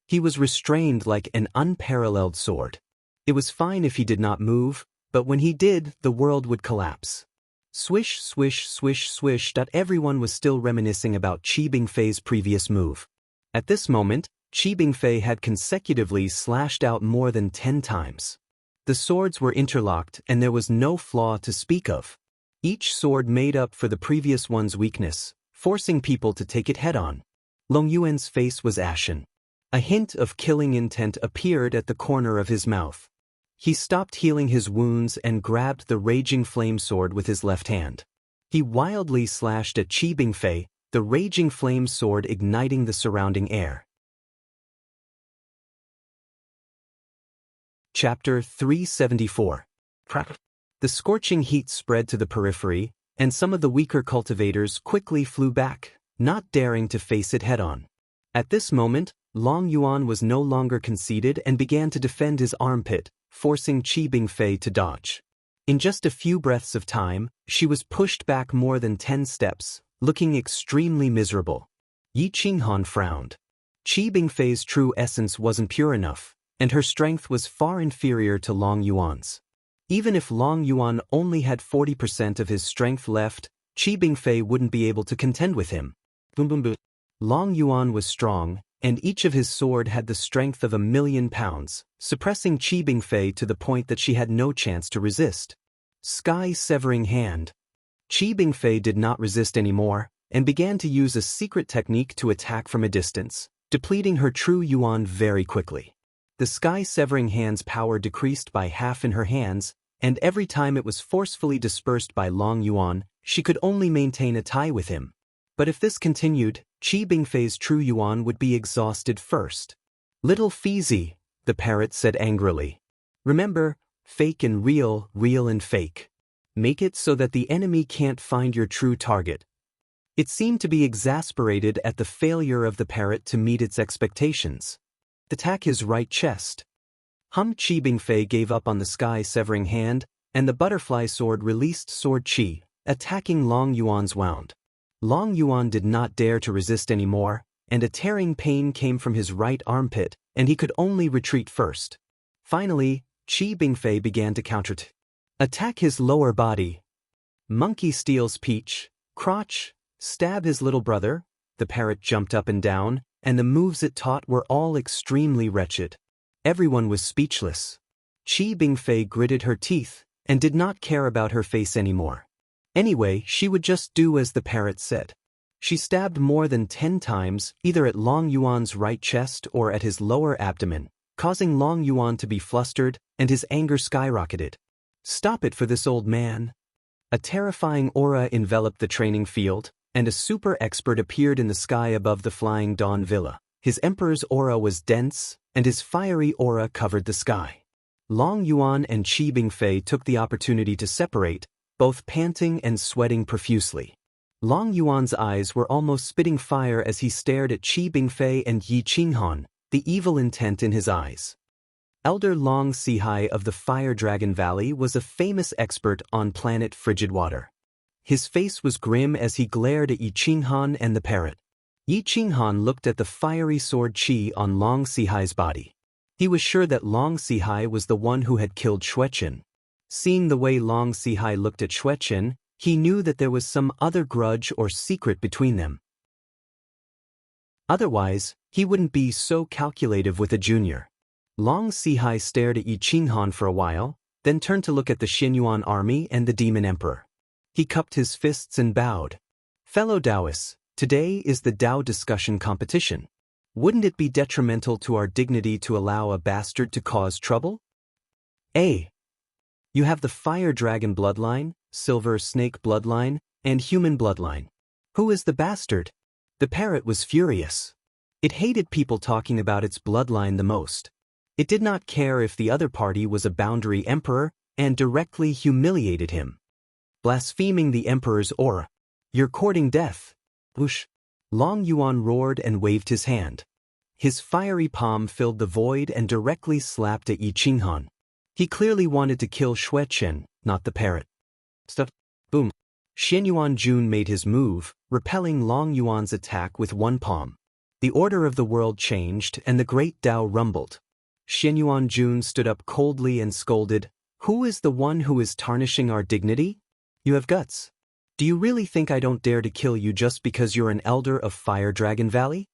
He was restrained like an unparalleled sword. It was fine if he did not move, but when he did, the world would collapse. Swish, swish, swish, swish. Everyone was still reminiscing about Qi Bingfei's previous move. At this moment, Qi Bingfei had consecutively slashed out more than 10 times. The swords were interlocked and there was no flaw to speak of. Each sword made up for the previous one's weakness, forcing people to take it head-on. Long Yuan's face was ashen. A hint of killing intent appeared at the corner of his mouth. He stopped healing his wounds and grabbed the raging flame sword with his left hand. He wildly slashed at Qi Bingfei, the raging flame sword igniting the surrounding air. Chapter 374. The scorching heat spread to the periphery, and some of the weaker cultivators quickly flew back, not daring to face it head-on. At this moment, Long Yuan was no longer conceited and began to defend his armpit, forcing Qi Bingfei to dodge. In just a few breaths of time, she was pushed back more than 10 steps, looking extremely miserable. Yi Qinghan frowned. Qi Bingfei's true essence wasn't pure enough, and her strength was far inferior to Long Yuan's. Even if Long Yuan only had 40% of his strength left, Qi Bingfei wouldn't be able to contend with him. Boom boom boom. Long Yuan was strong, and each of his sword had the strength of 1,000,000 pounds, suppressing Qi Bingfei to the point that she had no chance to resist. Sky-severing hand. Qi Bingfei did not resist anymore, and began to use a secret technique to attack from a distance, depleting her true yuan very quickly. The sky-severing hand's power decreased by half in her hands, and every time it was forcefully dispersed by Long Yuan, she could only maintain a tie with him. But if this continued, Qi Bingfei's true yuan would be exhausted first. "Little Feezy," the parrot said angrily. "Remember, fake and real, real and fake. Make it so that the enemy can't find your true target." It seemed to be exasperated at the failure of the parrot to meet its expectations. Attack his right chest. Qi Bingfei gave up on the sky-severing hand, and the butterfly sword released Sword Qi, attacking Long Yuan's wound. Long Yuan did not dare to resist anymore, and a tearing pain came from his right armpit, and he could only retreat first. Finally, Qi Bingfei began to attack his lower body. Monkey steals peach, crotch, stab his little brother. The parrot jumped up and down, and the moves it taught were all extremely wretched. Everyone was speechless. Qi Bingfei gritted her teeth, and did not care about her face anymore. Anyway, she would just do as the parrot said. She stabbed more than 10 times, either at Long Yuan's right chest or at his lower abdomen, causing Long Yuan to be flustered, and his anger skyrocketed. "Stop it for this old man." A terrifying aura enveloped the training field, and a super expert appeared in the sky above the flying dawn villa. His emperor's aura was dense, and his fiery aura covered the sky. Long Yuan and Qi Bingfei took the opportunity to separate, both panting and sweating profusely. Long Yuan's eyes were almost spitting fire as he stared at Qi Bingfei and Yi Qinghan, the evil intent in his eyes. Elder Long Sihai of the Fire Dragon Valley was a famous expert on planet Frigid Water. His face was grim as he glared at Yi Qinghan and the parrot. Yi Qinghan looked at the fiery sword Qi on Long Sihai's body. He was sure that Long Sihai was the one who had killed Xueqin. Seeing the way Long Sihai looked at Xueqin, he knew that there was some other grudge or secret between them. Otherwise, he wouldn't be so calculative with a junior. Long Sihai stared at Yi Qinghan for a while, then turned to look at the Xinyuan army and the demon emperor. He cupped his fists and bowed. "Fellow Taoists, today is the Tao discussion competition. Wouldn't it be detrimental to our dignity to allow a bastard to cause trouble? A. You have the fire dragon bloodline, silver snake bloodline, and human bloodline. Who is the bastard?" The parrot was furious. It hated people talking about its bloodline the most. It did not care if the other party was a boundary emperor, and directly humiliated him. Blaspheming the emperor's aura. "You're courting death." Whoosh! Long Yuan roared and waved his hand. His fiery palm filled the void and directly slapped at Yi Qinghan. He clearly wanted to kill Xueqin, not the parrot. Stuff. Boom. Xinyuan Jun made his move, repelling Long Yuan's attack with one palm. The order of the world changed and the great Tao rumbled. Xinyuan Jun stood up coldly and scolded, "Who is the one who is tarnishing our dignity? You have guts. Do you really think I don't dare to kill you just because you're an elder of Fire Dragon Valley?"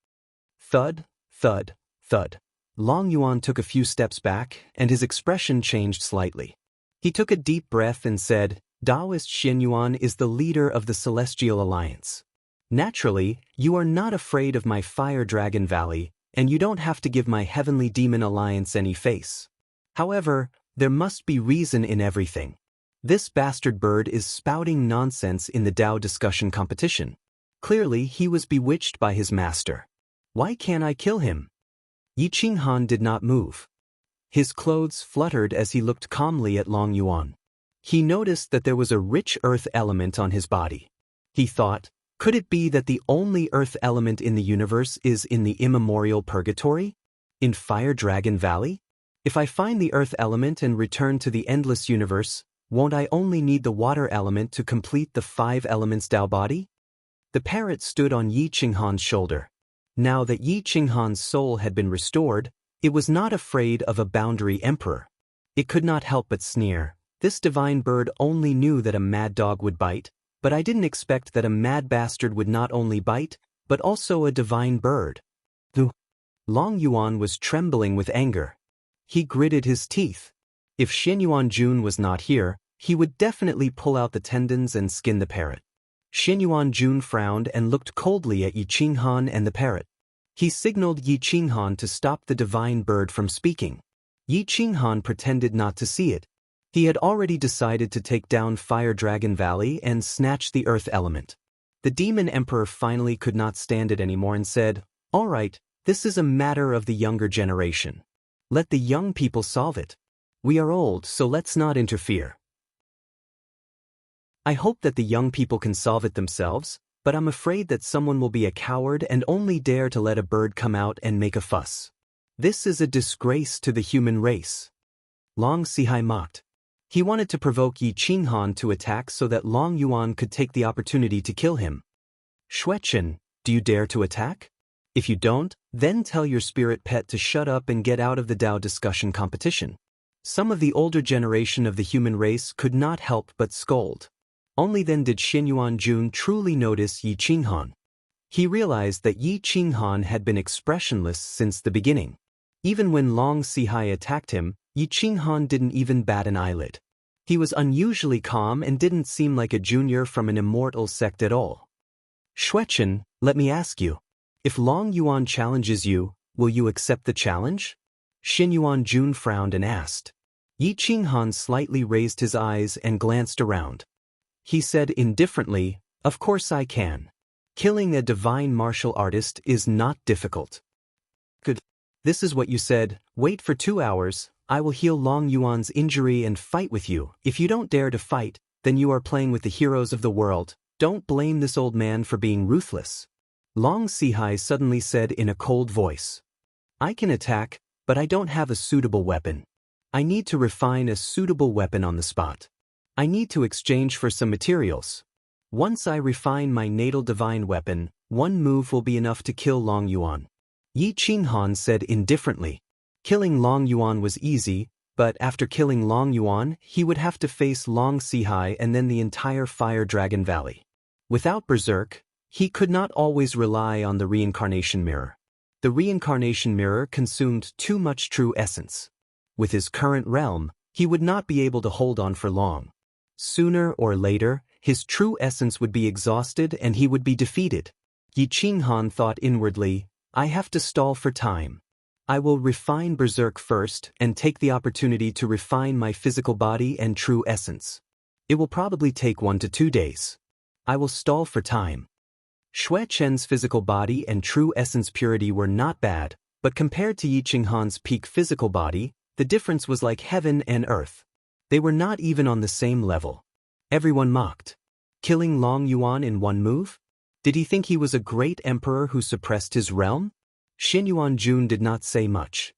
Thud, thud, thud. Long Yuan took a few steps back, and his expression changed slightly. He took a deep breath and said, "Taoist Xinyuan is the leader of the Celestial Alliance. Naturally, you are not afraid of my Fire Dragon Valley, and you don't have to give my Heavenly Demon Alliance any face. However, there must be reason in everything. This bastard bird is spouting nonsense in the Tao discussion competition. Clearly, he was bewitched by his master. Why can't I kill him?" Yi Qinghan did not move. His clothes fluttered as he looked calmly at Long Yuan. He noticed that there was a rich earth element on his body. He thought, could it be that the only earth element in the universe is in the immemorial purgatory? In Fire Dragon Valley? If I find the earth element and return to the endless universe, won't I only need the water element to complete the 5 elements Tao body? The parrot stood on Yi Qinghan's shoulder. Now that Yi Qinghan's soul had been restored, it was not afraid of a boundary emperor. It could not help but sneer. This divine bird only knew that a mad dog would bite, but I didn't expect that a mad bastard would not only bite, but also a divine bird. Long Yuan was trembling with anger. He gritted his teeth. If Xinyuan Jun was not here, He would definitely pull out the tendons and skin the parrot. Xin Yuanjun frowned and looked coldly at Yi Qinghan and the parrot. He signaled Yi Qinghan to stop the divine bird from speaking. Yi Qinghan pretended not to see it. He had already decided to take down Fire Dragon Valley and snatch the earth element. The demon emperor finally could not stand it anymore and said, "All right, this is a matter of the younger generation. Let the young people solve it. We are old, so let's not interfere. I hope that the young people can solve it themselves, but I'm afraid that someone will be a coward and only dare to let a bird come out and make a fuss. This is a disgrace to the human race." Long Sihai mocked. He wanted to provoke Yi Qinghan to attack so that Long Yuan could take the opportunity to kill him. "Xuechen, do you dare to attack? If you don't, then tell your spirit pet to shut up and get out of the Dao discussion competition." Some of the older generation of the human race could not help but scold. Only then did Xin Yuanjun truly notice Yi Qinghan. He realized that Yi Qinghan had been expressionless since the beginning. Even when Long Sihai attacked him, Yi Qinghan didn't even bat an eyelid. He was unusually calm and didn't seem like a junior from an immortal sect at all. "Xuechen, let me ask you. If Long Yuan challenges you, will you accept the challenge?" Xin Yuanjun frowned and asked. Yi Qinghan slightly raised his eyes and glanced around. He said indifferently, "Of course I can. Killing a divine martial artist is not difficult." "Good. This is what you said. Wait for 2 hours, I will heal Long Yuan's injury and fight with you. If you don't dare to fight, then you are playing with the heroes of the world. Don't blame this old man for being ruthless." Long Sihai suddenly said in a cold voice. "I can attack, but I don't have a suitable weapon. I need to refine a suitable weapon on the spot. I need to exchange for some materials. Once I refine my natal divine weapon, one move will be enough to kill Long Yuan." Yi Qinghan said indifferently. Killing Long Yuan was easy, but after killing Long Yuan, he would have to face Long Sihai and then the entire Fire Dragon Valley. Without Berserk, he could not always rely on the reincarnation mirror. The reincarnation mirror consumed too much true essence. With his current realm, he would not be able to hold on for long. Sooner or later, his true essence would be exhausted and he would be defeated. Yi Qinghan thought inwardly, "I have to stall for time. I will refine Berserk first and take the opportunity to refine my physical body and true essence. It will probably take 1 to 2 days. I will stall for time." Xuechen's physical body and true essence purity were not bad, but compared to Yi Qinghan's peak physical body, the difference was like heaven and earth. They were not even on the same level. Everyone mocked. Killing Long Yuan in one move? Did he think he was a great emperor who suppressed his realm? Xin Yuanjun did not say much.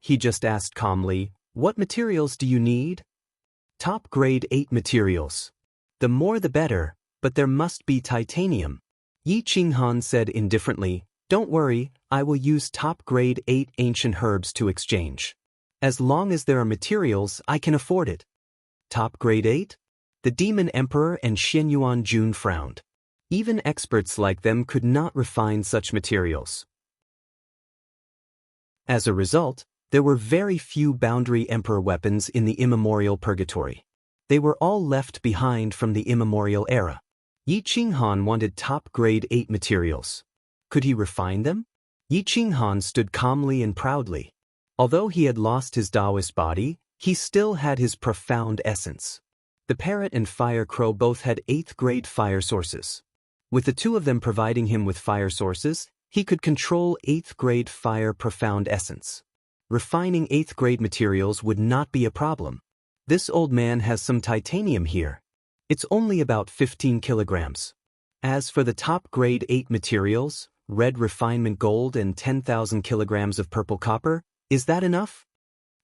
He just asked calmly, "What materials do you need?" "Top grade 8 materials. The more the better, but there must be titanium." Yi Qinghan said indifferently, "Don't worry, I will use top grade 8 ancient herbs to exchange. As long as there are materials, I can afford it." "Top grade 8? The demon emperor and Xin Yuanjun frowned. Even experts like them could not refine such materials. As a result, there were very few boundary emperor weapons in the immemorial purgatory. They were all left behind from the immemorial era. Yi Qinghan wanted top grade 8 materials. Could he refine them? Yi Qinghan stood calmly and proudly. Although he had lost his Taoist body, he still had his profound essence. The parrot and fire crow both had 8th grade fire sources. With the two of them providing him with fire sources, he could control 8th grade fire profound essence. Refining 8th grade materials would not be a problem. This old man has some titanium here. It's only about 15 kilograms. As for the top grade 8 materials, red refinement gold and 10,000 kilograms of purple copper, is that enough?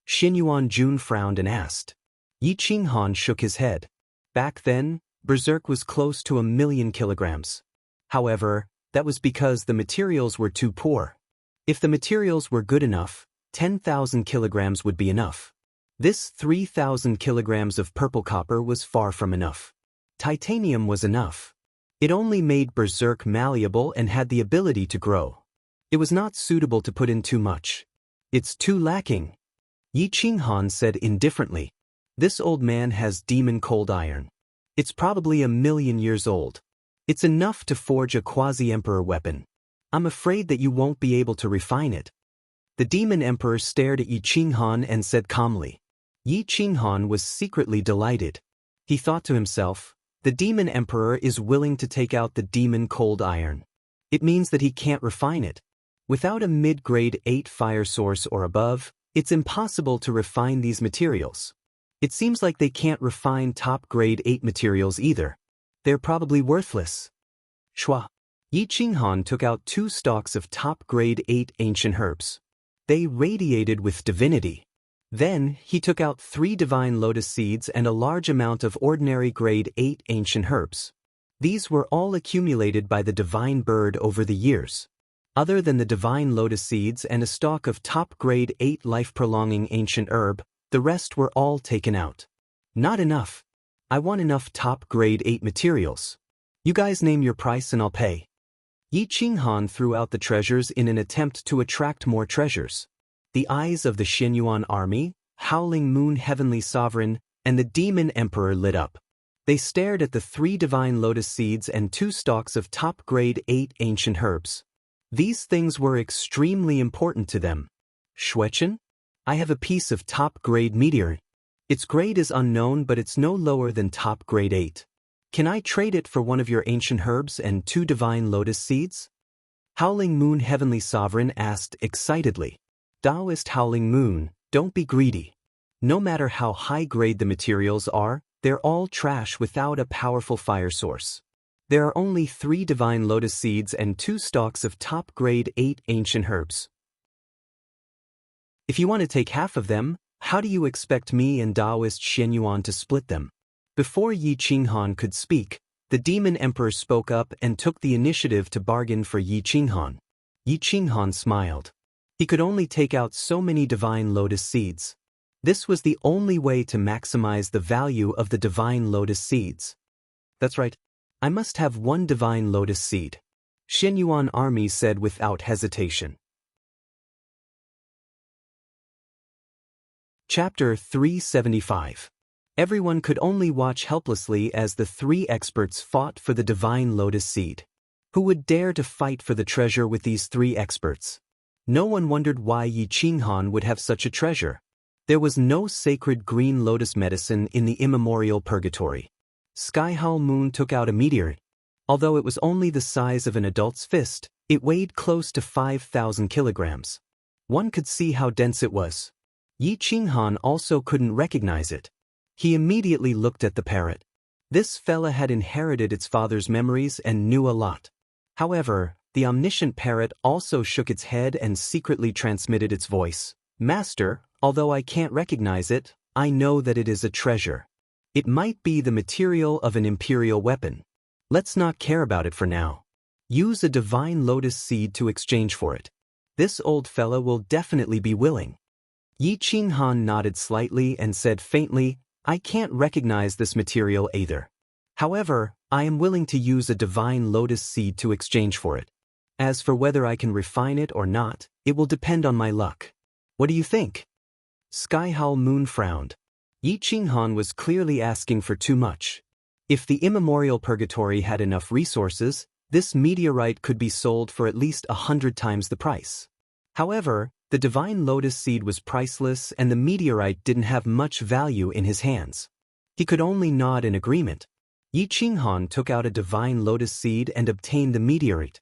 Xin Yuanjun frowned and asked. Yi Qinghan shook his head. Back then, Berserk was close to 1,000,000 kilograms. However, that was because the materials were too poor. If the materials were good enough, 10,000 kilograms would be enough. This 3,000 kilograms of purple copper was far from enough. Titanium was enough. It only made Berserk malleable and had the ability to grow. It was not suitable to put in too much. It's too lacking. Yi Qinghan said indifferently. This old man has demon cold iron. It's probably 1,000,000 years old. It's enough to forge a quasi-emperor weapon. I'm afraid that you won't be able to refine it. The demon emperor stared at Yi Qinghan and said calmly. Yi Qinghan was secretly delighted. He thought to himself, the demon emperor is willing to take out the demon cold iron. It means that he can't refine it. Without a mid-grade 8 fire source or above, it's impossible to refine these materials. It seems like they can't refine top-grade 8 materials either. They're probably worthless. Shua. Yi Qinghan took out 2 stalks of top-grade 8 ancient herbs. They radiated with divinity. Then, he took out 3 divine lotus seeds and a large amount of ordinary grade 8 ancient herbs. These were all accumulated by the divine bird over the years. Other than the divine lotus seeds and a stalk of top-grade 8 life-prolonging ancient herb, the rest were all taken out. Not enough. I want enough top-grade 8 materials. You guys name your price and I'll pay. Yi Qinghan threw out the treasures in an attempt to attract more treasures. The eyes of the Xianyuan army, Howling Moon Heavenly Sovereign, and the Demon Emperor lit up. They stared at the 3 divine lotus seeds and 2 stalks of top-grade 8 ancient herbs. These things were extremely important to them. Shuechen? I have a piece of top-grade meteor. Its grade is unknown but it's no lower than top-grade 8. Can I trade it for one of your ancient herbs and 2 divine lotus seeds? Howling Moon Heavenly Sovereign asked excitedly. Taoist Howling Moon, don't be greedy. No matter how high-grade the materials are, they're all trash without a powerful fire source. There are only 3 divine lotus seeds and 2 stalks of top-grade 8 ancient herbs. If you want to take half of them, how do you expect me and Taoist Xianyuan to split them? Before Yi Qinghan could speak, the Demon Emperor spoke up and took the initiative to bargain for Yi Qinghan. Yi Qinghan smiled. He could only take out so many divine lotus seeds. This was the only way to maximize the value of the divine lotus seeds. That's right. I must have 1 divine lotus seed. Xianyuan army said without hesitation. Chapter 375. Everyone could only watch helplessly as the 3 experts fought for the divine lotus seed. Who would dare to fight for the treasure with these 3 experts? No one wondered why Yi Qinghan would have such a treasure. There was no sacred green lotus medicine in the immemorial purgatory. Sky-Howl Moon took out a meteor. Although it was only the size of an adult's fist, it weighed close to 5,000 kilograms. One could see how dense it was. Yi Qinghan also couldn't recognize it. He immediately looked at the parrot. This fella had inherited its father's memories and knew a lot. However, the omniscient parrot also shook its head and secretly transmitted its voice. Master, although I can't recognize it, I know that it is a treasure. It might be the material of an imperial weapon. Let's not care about it for now. Use a divine lotus seed to exchange for it. This old fella will definitely be willing. Yi Qinghan nodded slightly and said faintly, I can't recognize this material either. However, I am willing to use a divine lotus seed to exchange for it. As for whether I can refine it or not, it will depend on my luck. What do you think? Sky-Howl Moon frowned. Yi Qinghan was clearly asking for too much. If the immemorial purgatory had enough resources, this meteorite could be sold for at least 100 times the price. However, the divine lotus seed was priceless and the meteorite didn't have much value in his hands. He could only nod in agreement. Yi Qinghan took out a divine lotus seed and obtained the meteorite.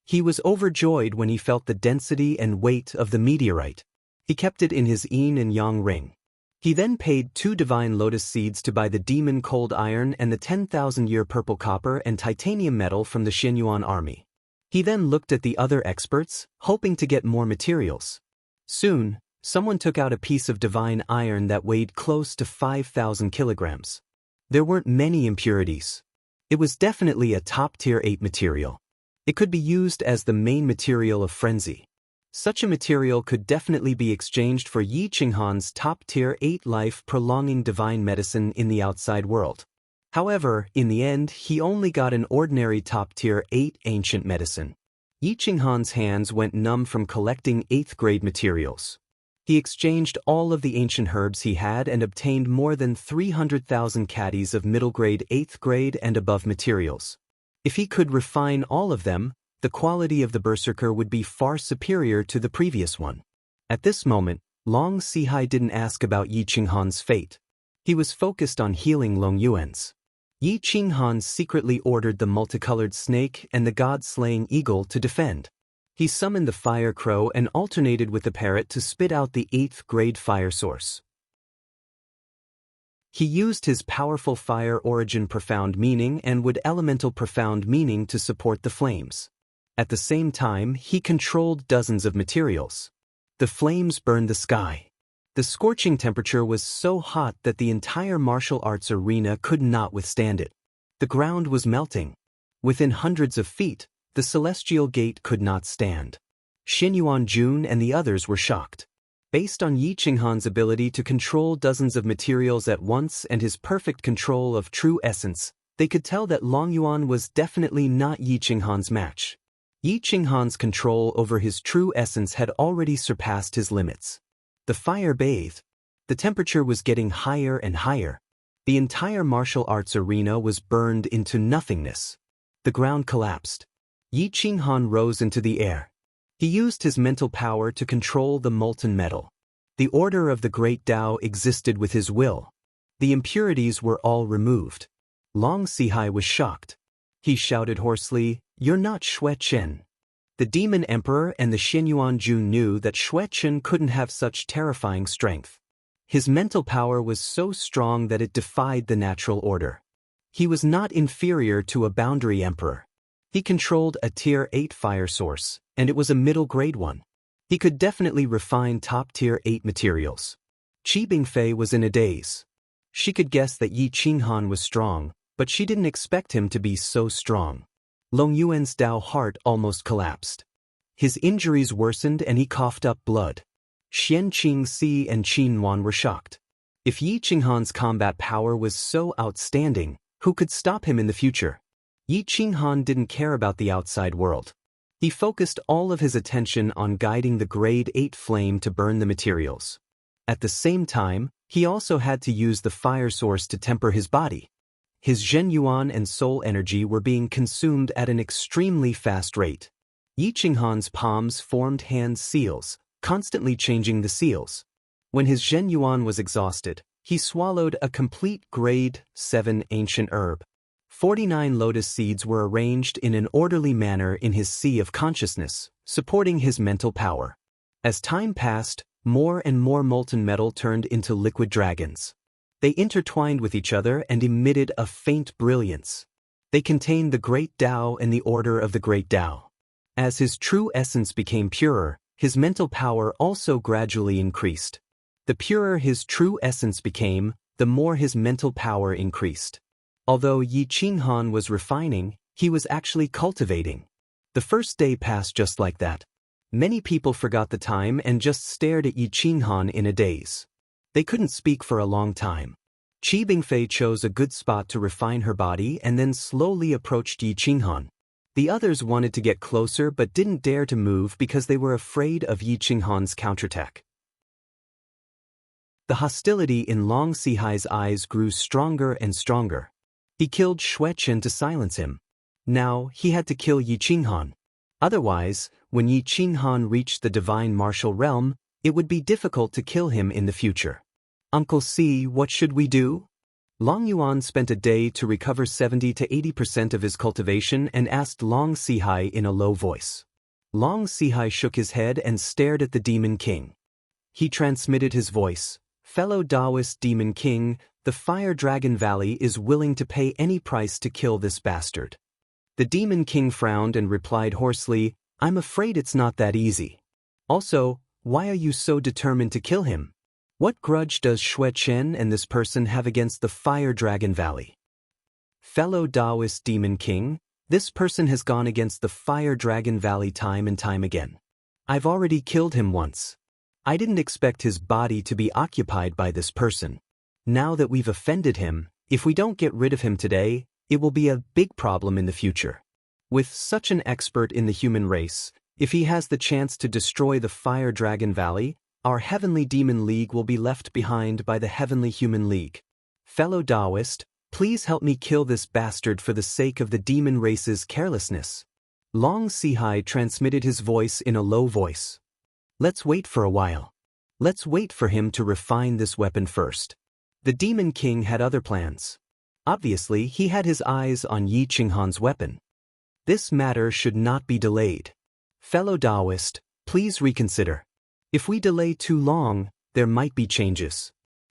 He was overjoyed when he felt the density and weight of the meteorite. He kept it in his yin and yang ring. He then paid 2 divine lotus seeds to buy the demon cold iron and the 10,000-year purple copper and titanium metal from the Xianyuan army. He then looked at the other experts, hoping to get more materials. Soon, someone took out a piece of divine iron that weighed close to 5,000 kilograms. There weren't many impurities. It was definitely a top-tier 8 material. It could be used as the main material of frenzy. Such a material could definitely be exchanged for Yi Qinghan's top-tier 8 life-prolonging divine medicine in the outside world. However, in the end, he only got an ordinary top-tier 8 ancient medicine. Yi Qinghan's hands went numb from collecting 8th-grade materials. He exchanged all of the ancient herbs he had and obtained more than 300,000 caddies of middle-grade, 8th grade and above materials. If he could refine all of them, the quality of the berserker would be far superior to the previous one. At this moment, Long Sihai didn't ask about Yi Qinghan's fate. He was focused on healing Long Yuan's. Yi Qinghan secretly ordered the multicolored snake and the god-slaying eagle to defend. He summoned the fire crow and alternated with the parrot to spit out the 8th grade fire source. He used his powerful fire origin profound meaning and wood elemental profound meaning to support the flames. At the same time, he controlled dozens of materials. The flames burned the sky. The scorching temperature was so hot that the entire martial arts arena could not withstand it. The ground was melting. Within hundreds of feet, the celestial gate could not stand. Xinyuan Jun and the others were shocked. Based on Yi Qinghan's ability to control dozens of materials at once and his perfect control of true essence, they could tell that Long Yuan was definitely not Yi Qinghan's match. Yi Qinghan's control over his true essence had already surpassed his limits. The fire bathed. The temperature was getting higher and higher. The entire martial arts arena was burned into nothingness. The ground collapsed. Yi Qinghan rose into the air. He used his mental power to control the molten metal. The order of the Great Tao existed with his will. The impurities were all removed. Long Sihai was shocked. He shouted hoarsely, "You're not Xue Chen." The Demon Emperor and the Xinyuan Jun knew that Xue Chen couldn't have such terrifying strength. His mental power was so strong that it defied the natural order. He was not inferior to a boundary emperor. He controlled a Tier 8 fire source, and it was a middle-grade one. He could definitely refine top-Tier 8 materials. Qi Bingfei was in a daze. She could guess that Yi Qinghan was strong, but she didn't expect him to be so strong. Long Yuan's Dao heart almost collapsed. His injuries worsened and he coughed up blood. Xian Qingxi and Qin Wan were shocked. If Yi Qinghan's combat power was so outstanding, who could stop him in the future? Yi Qinghan didn't care about the outside world. He focused all of his attention on guiding the grade 8 flame to burn the materials. At the same time, he also had to use the fire source to temper his body. His Zhen Yuan and soul energy were being consumed at an extremely fast rate. Yi Qinghan's palms formed hand seals, constantly changing the seals. When his Zhen Yuan was exhausted, he swallowed a complete grade 7 ancient herb. 49 lotus seeds were arranged in an orderly manner in his sea of consciousness, supporting his mental power. As time passed, more and more molten metal turned into liquid dragons. They intertwined with each other and emitted a faint brilliance. They contained the Great Tao and the order of the Great Tao. As his true essence became purer, his mental power also gradually increased. The purer his true essence became, the more his mental power increased. Although Yi Qinghan was refining, he was actually cultivating. The first day passed just like that. Many people forgot the time and just stared at Yi Qinghan in a daze. They couldn't speak for a long time. Qi Bingfei chose a good spot to refine her body and then slowly approached Yi Qinghan. The others wanted to get closer but didn't dare to move because they were afraid of Yi Qinghan's counterattack. The hostility in Long Sihai's eyes grew stronger and stronger. He killed Xue Chen to silence him. Now, he had to kill Yi Qinghan. Otherwise, when Yi Qinghan reached the divine martial realm, it would be difficult to kill him in the future. Uncle C, what should we do? Long Yuan spent a day to recover 70 to 80% of his cultivation and asked Long Sihai in a low voice. Long Sihai shook his head and stared at the Demon King. He transmitted his voice. Fellow Taoist Demon King, the Fire Dragon Valley is willing to pay any price to kill this bastard. The Demon King frowned and replied hoarsely, I'm afraid it's not that easy. Also, why are you so determined to kill him? What grudge does Xue Chen and this person have against the Fire Dragon Valley? Fellow Taoist Demon King, this person has gone against the Fire Dragon Valley time and time again. I've already killed him once. I didn't expect his body to be occupied by this person. Now that we've offended him, if we don't get rid of him today, it will be a big problem in the future. With such an expert in the human race, if he has the chance to destroy the Fire Dragon Valley, Our Heavenly Demon League will be left behind by the Heavenly Human League. Fellow Taoist, please help me kill this bastard for the sake of the demon race's carelessness. Long Sihai transmitted his voice in a low voice. Let's wait for a while. Let's wait for him to refine this weapon first. The Demon King had other plans. Obviously, he had his eyes on Yi Qinghan's weapon. This matter should not be delayed. Fellow Taoist, please reconsider. If we delay too long, there might be changes.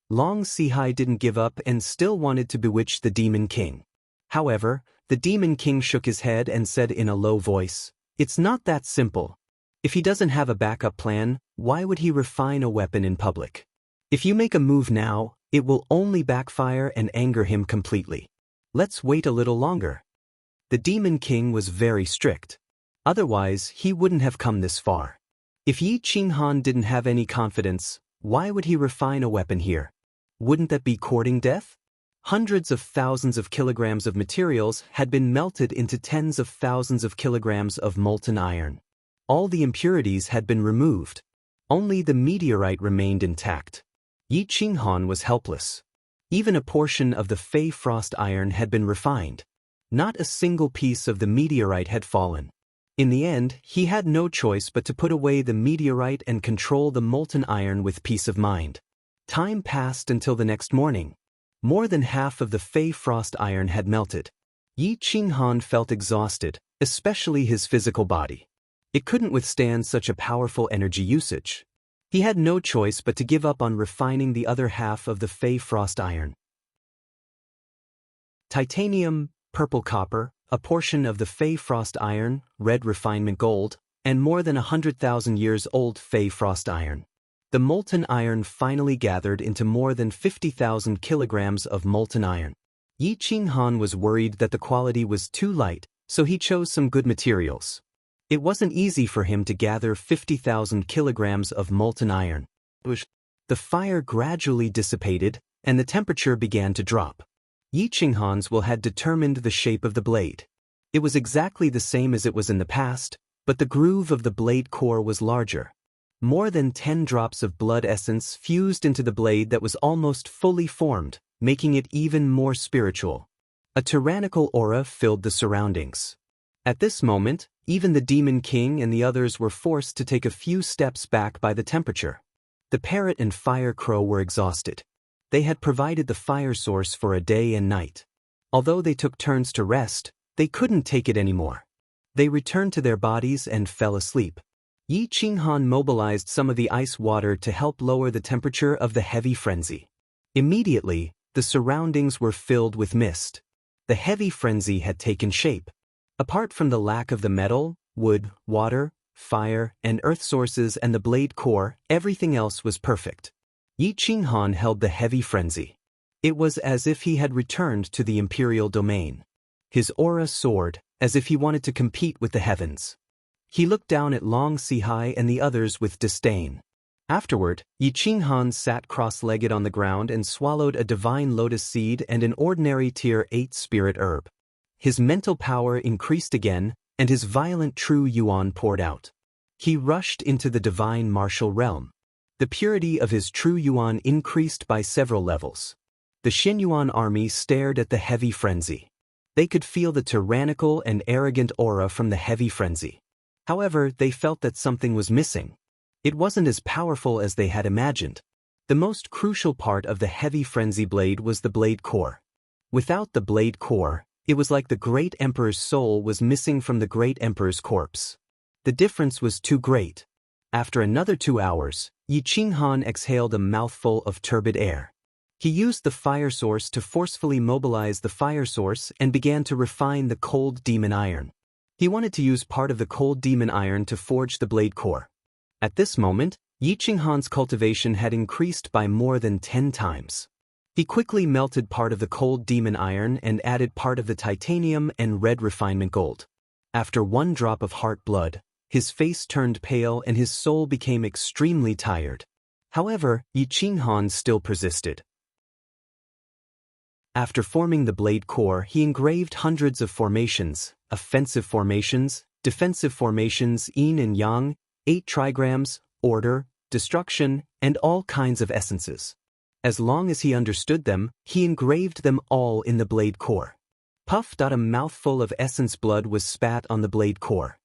Long Sihai didn't give up and still wanted to bewitch the Demon King. However, the Demon King shook his head and said in a low voice, "It's not that simple. If he doesn't have a backup plan, why would he refine a weapon in public? If you make a move now, it will only backfire and anger him completely. Let's wait a little longer." The Demon King was very strict. Otherwise, he wouldn't have come this far. If Yi Qinghan didn't have any confidence, why would he refine a weapon here? Wouldn't that be courting death? Hundreds of thousands of kilograms of materials had been melted into tens of thousands of kilograms of molten iron. All the impurities had been removed. Only the meteorite remained intact. Yi Qinghan was helpless. Even a portion of the Fey Frost iron had been refined. Not a single piece of the meteorite had fallen. In the end, he had no choice but to put away the meteorite and control the molten iron with peace of mind. Time passed until the next morning. More than half of the Fey Frost iron had melted. Yi Qinghan felt exhausted, especially his physical body. It couldn't withstand such a powerful energy usage. He had no choice but to give up on refining the other half of the Fey Frost iron. Titanium, purple copper, a portion of the Fey Frost iron, red refinement gold, and more than 100,000 years old Fey Frost iron. The molten iron finally gathered into more than 50,000 kilograms of molten iron. Yi Qinghan was worried that the quality was too light, so he chose some good materials. It wasn't easy for him to gather 50,000 kilograms of molten iron. The fire gradually dissipated, and the temperature began to drop. Yi Qinghan's will had determined the shape of the blade. It was exactly the same as it was in the past, but the groove of the blade core was larger. More than 10 drops of blood essence fused into the blade that was almost fully formed, making it even more spiritual. A tyrannical aura filled the surroundings. At this moment, even the Demon King and the others were forced to take a few steps back by the temperature. The parrot and fire crow were exhausted. They had provided the fire source for a day and night. Although they took turns to rest, they couldn't take it anymore. They returned to their bodies and fell asleep. Yi Qinghan mobilized some of the ice water to help lower the temperature of the heavy frenzy. Immediately, the surroundings were filled with mist. The heavy frenzy had taken shape. Apart from the lack of the metal, wood, water, fire, and earth sources and the blade core, everything else was perfect. Yi Qinghan held the heavy frenzy. It was as if he had returned to the imperial domain. His aura soared, as if he wanted to compete with the heavens. He looked down at Long Sihai and the others with disdain. Afterward, Yi Qinghan sat cross-legged on the ground and swallowed a divine lotus seed and an ordinary tier 8 spirit herb. His mental power increased again, and his violent true yuan poured out. He rushed into the divine martial realm. The purity of his true yuan increased by several levels. The Xinyuan army stared at the heavy frenzy. They could feel the tyrannical and arrogant aura from the heavy frenzy. However, they felt that something was missing. It wasn't as powerful as they had imagined. The most crucial part of the heavy frenzy blade was the blade core. Without the blade core, it was like the great emperor's soul was missing from the great emperor's corpse. The difference was too great. After another 2 hours, Yi Qinghan exhaled a mouthful of turbid air. He used the fire source to forcefully mobilize the fire source and began to refine the cold demon iron. He wanted to use part of the cold demon iron to forge the blade core. At this moment, Yi Qinghan's cultivation had increased by more than 10 times. He quickly melted part of the cold demon iron and added part of the titanium and red refinement gold. After 1 drop of heart blood, his face turned pale and his soul became extremely tired. However, Yi Qinghan still persisted. After forming the blade core, he engraved hundreds of formations, offensive formations, defensive formations, yin and yang, 8 trigrams, order, destruction, and all kinds of essences. As long as he understood them, he engraved them all in the blade core. Puff! A mouthful of essence blood was spat on the blade core.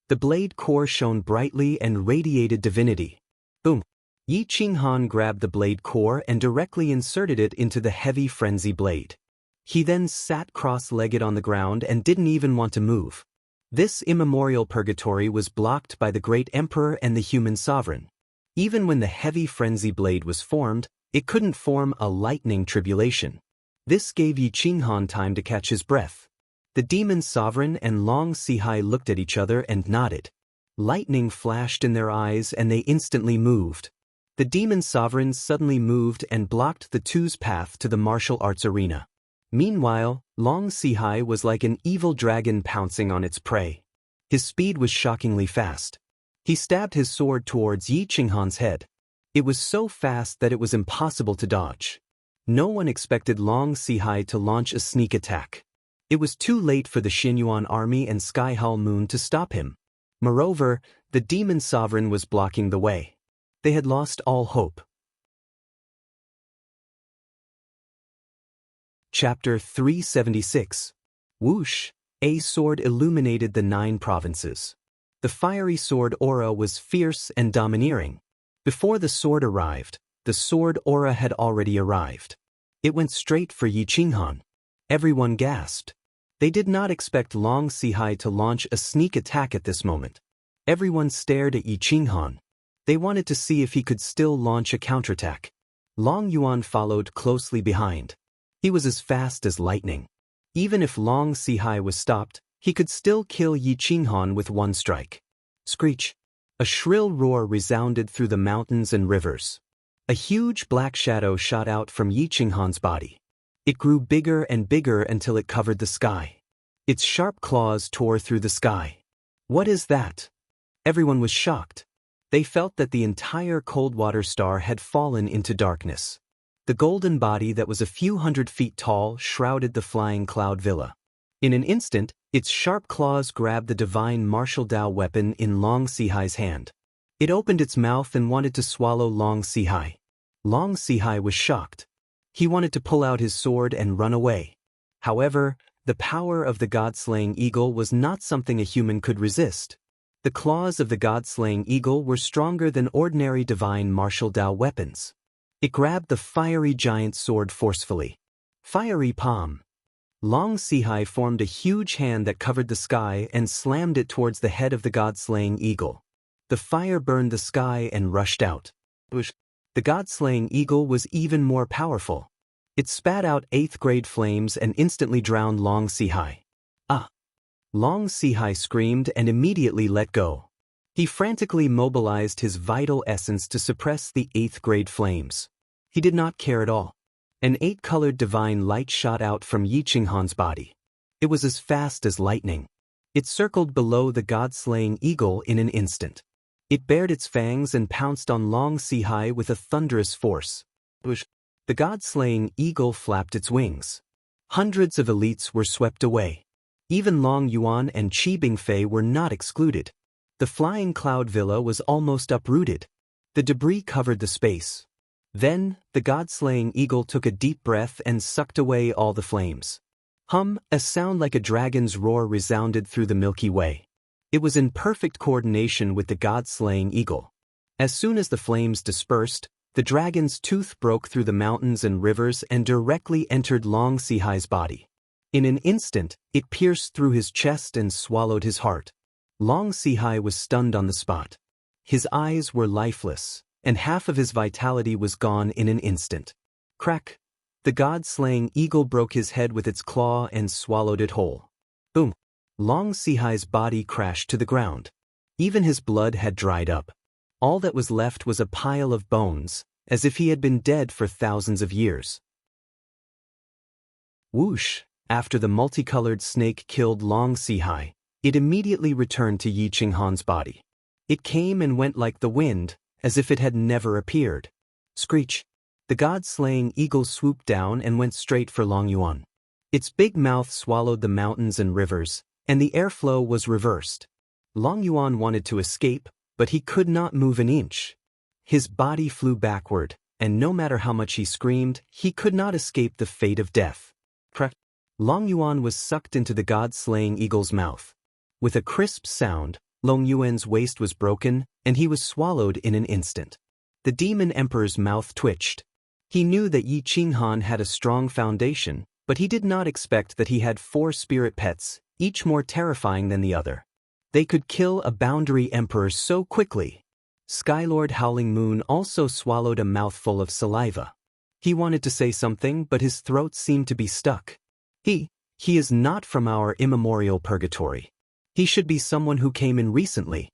The blade core shone brightly and radiated divinity. Boom! Yi Qinghan grabbed the blade core and directly inserted it into the heavy frenzy blade. He then sat cross-legged on the ground and didn't even want to move. This immemorial purgatory was blocked by the great emperor and the human sovereign. Even when the heavy frenzy blade was formed, it couldn't form a lightning tribulation. This gave Yi Qinghan time to catch his breath. The demon sovereign and Long Sihai looked at each other and nodded. Lightning flashed in their eyes and they instantly moved. The demon sovereign suddenly moved and blocked the two's path to the martial arts arena. Meanwhile, Long Sihai was like an evil dragon pouncing on its prey. His speed was shockingly fast. He stabbed his sword towards Yi Qinghan's head. It was so fast that it was impossible to dodge. No one expected Long Sihai to launch a sneak attack. It was too late for the Xinyuan army and Sky Hall Moon to stop him. Moreover, the demon sovereign was blocking the way. They had lost all hope. Chapter 376. Whoosh! A sword illuminated the 9 provinces. The fiery sword aura was fierce and domineering. Before the sword arrived, the sword aura had already arrived. It went straight for Yi Qinghan. Everyone gasped. They did not expect Long Sihai to launch a sneak attack at this moment. Everyone stared at Yi Qinghan. They wanted to see if he could still launch a counterattack. Long Yuan followed closely behind. He was as fast as lightning. Even if Long Sihai was stopped, he could still kill Yi Qinghan with one strike. Screech! A shrill roar resounded through the mountains and rivers. A huge black shadow shot out from Yi Qinghan's body. It grew bigger and bigger until it covered the sky. Its sharp claws tore through the sky. What is that? Everyone was shocked. They felt that the entire Coldwater Star had fallen into darkness. The golden body that was a few hundred feet tall shrouded the flying cloud villa. In an instant, its sharp claws grabbed the divine martial Dao weapon in Long Sihai's hand. It opened its mouth and wanted to swallow Long Sihai. Long Sihai was shocked. He wanted to pull out his sword and run away. However, the power of the god-slaying eagle was not something a human could resist. The claws of the god-slaying eagle were stronger than ordinary divine martial Dao weapons. It grabbed the fiery giant sword forcefully. Fiery palm. Long Sihai formed a huge hand that covered the sky and slammed it towards the head of the god-slaying eagle. The fire burned the sky and rushed out. The god-slaying eagle was even more powerful. It spat out 8th-grade flames and instantly drowned Long Sihai. Ah! Long Sihai screamed and immediately let go. He frantically mobilized his vital essence to suppress the 8th-grade flames. He did not care at all. An 8-colored divine light shot out from Yi Qinghan's body. It was as fast as lightning. It circled below the god-slaying eagle in an instant. It bared its fangs and pounced on Long Sihai with a thunderous force. The god-slaying eagle flapped its wings. Hundreds of elites were swept away. Even Long Yuan and Qi Bingfei were not excluded. The flying cloud villa was almost uprooted. The debris covered the space. Then, the god-slaying eagle took a deep breath and sucked away all the flames. A sound like a dragon's roar resounded through the Milky Way. It was in perfect coordination with the god-slaying eagle. As soon as the flames dispersed, the dragon's tooth broke through the mountains and rivers and directly entered Long Sihai's body. In an instant, it pierced through his chest and swallowed his heart. Long Sihai was stunned on the spot. His eyes were lifeless, and half of his vitality was gone in an instant. Crack! The god-slaying eagle broke his head with its claw and swallowed it whole. Boom! Long Sihai's body crashed to the ground. Even his blood had dried up. All that was left was a pile of bones, as if he had been dead for thousands of years. Whoosh! After the multicolored snake killed Long Sihai, it immediately returned to Yi Qinghan's body. It came and went like the wind, as if it had never appeared. Screech! The god-slaying eagle swooped down and went straight for Long Yuan. Its big mouth swallowed the mountains and rivers, and the airflow was reversed. Long Yuan wanted to escape, but he could not move an inch. His body flew backward, and no matter how much he screamed, he could not escape the fate of death. Long Yuan was sucked into the god-slaying eagle's mouth. With a crisp sound, Long Yuan's waist was broken, and he was swallowed in an instant. The demon emperor's mouth twitched. He knew that Yi Qinghan had a strong foundation, but he did not expect that he had 4 spirit pets, each more terrifying than the other. They could kill a boundary emperor so quickly. Skylord Howling Moon also swallowed a mouthful of saliva. He wanted to say something, but his throat seemed to be stuck. He is not from our immemorial purgatory. He should be someone who came in recently.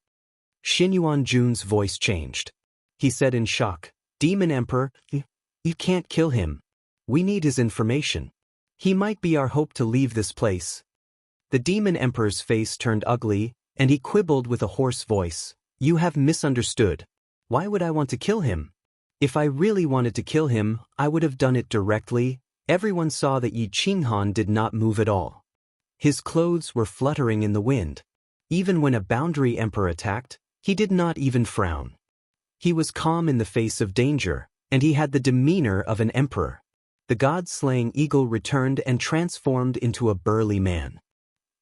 Xinyuan Jun's voice changed. He said in shock, Demon Emperor, you can't kill him. We need his information. He might be our hope to leave this place. The Demon Emperor's face turned ugly, and he quibbled with a hoarse voice. You have misunderstood. Why would I want to kill him? If I really wanted to kill him, I would have done it directly. Everyone saw that Yi Qinghan did not move at all. His clothes were fluttering in the wind. Even when a boundary emperor attacked, he did not even frown. He was calm in the face of danger, and he had the demeanor of an emperor. The god-slaying eagle returned and transformed into a burly man.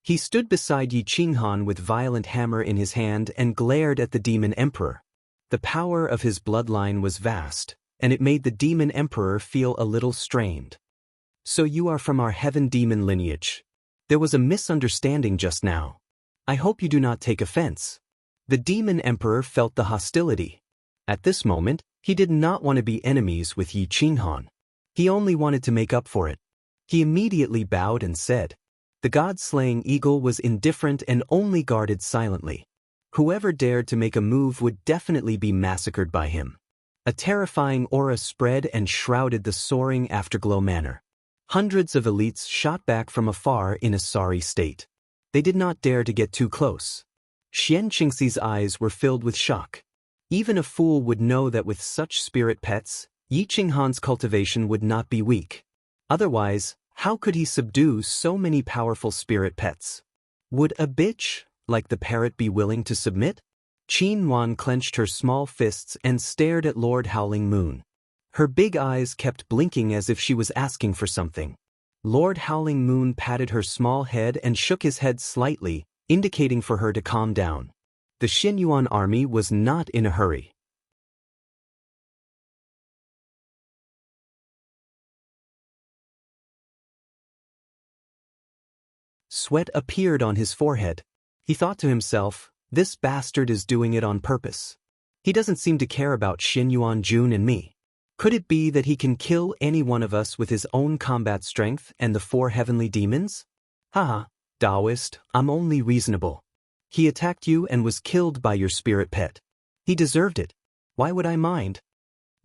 He stood beside Yi Qinghan with violent hammer in his hand and glared at the demon emperor. The power of his bloodline was vast, and it made the demon emperor feel a little strained. So you are from our heaven demon lineage. There was a misunderstanding just now. I hope you do not take offense. The demon emperor felt the hostility. At this moment, he did not want to be enemies with Yi Qinghan. He only wanted to make up for it. He immediately bowed and said, the god-slaying eagle was indifferent and only guarded silently. Whoever dared to make a move would definitely be massacred by him. A terrifying aura spread and shrouded the soaring afterglow manor. Hundreds of elites shot back from afar in a sorry state. They did not dare to get too close. Xian Qingxi's eyes were filled with shock. Even a fool would know that with such spirit pets, Yi Qinghan's cultivation would not be weak. Otherwise, how could he subdue so many powerful spirit pets? Would a bitch, like the parrot, be willing to submit? Qin Wan clenched her small fists and stared at Lord Howling Moon. Her big eyes kept blinking as if she was asking for something. Lord Howling Moon patted her small head and shook his head slightly, indicating for her to calm down. The Xinyuan army was not in a hurry. Sweat appeared on his forehead. He thought to himself, this bastard is doing it on purpose. He doesn't seem to care about Xinyuan Jun and me. Could it be that he can kill any one of us with his own combat strength and the 4 heavenly demons? Haha, Taoist, I'm only reasonable. He attacked you and was killed by your spirit pet. He deserved it. Why would I mind?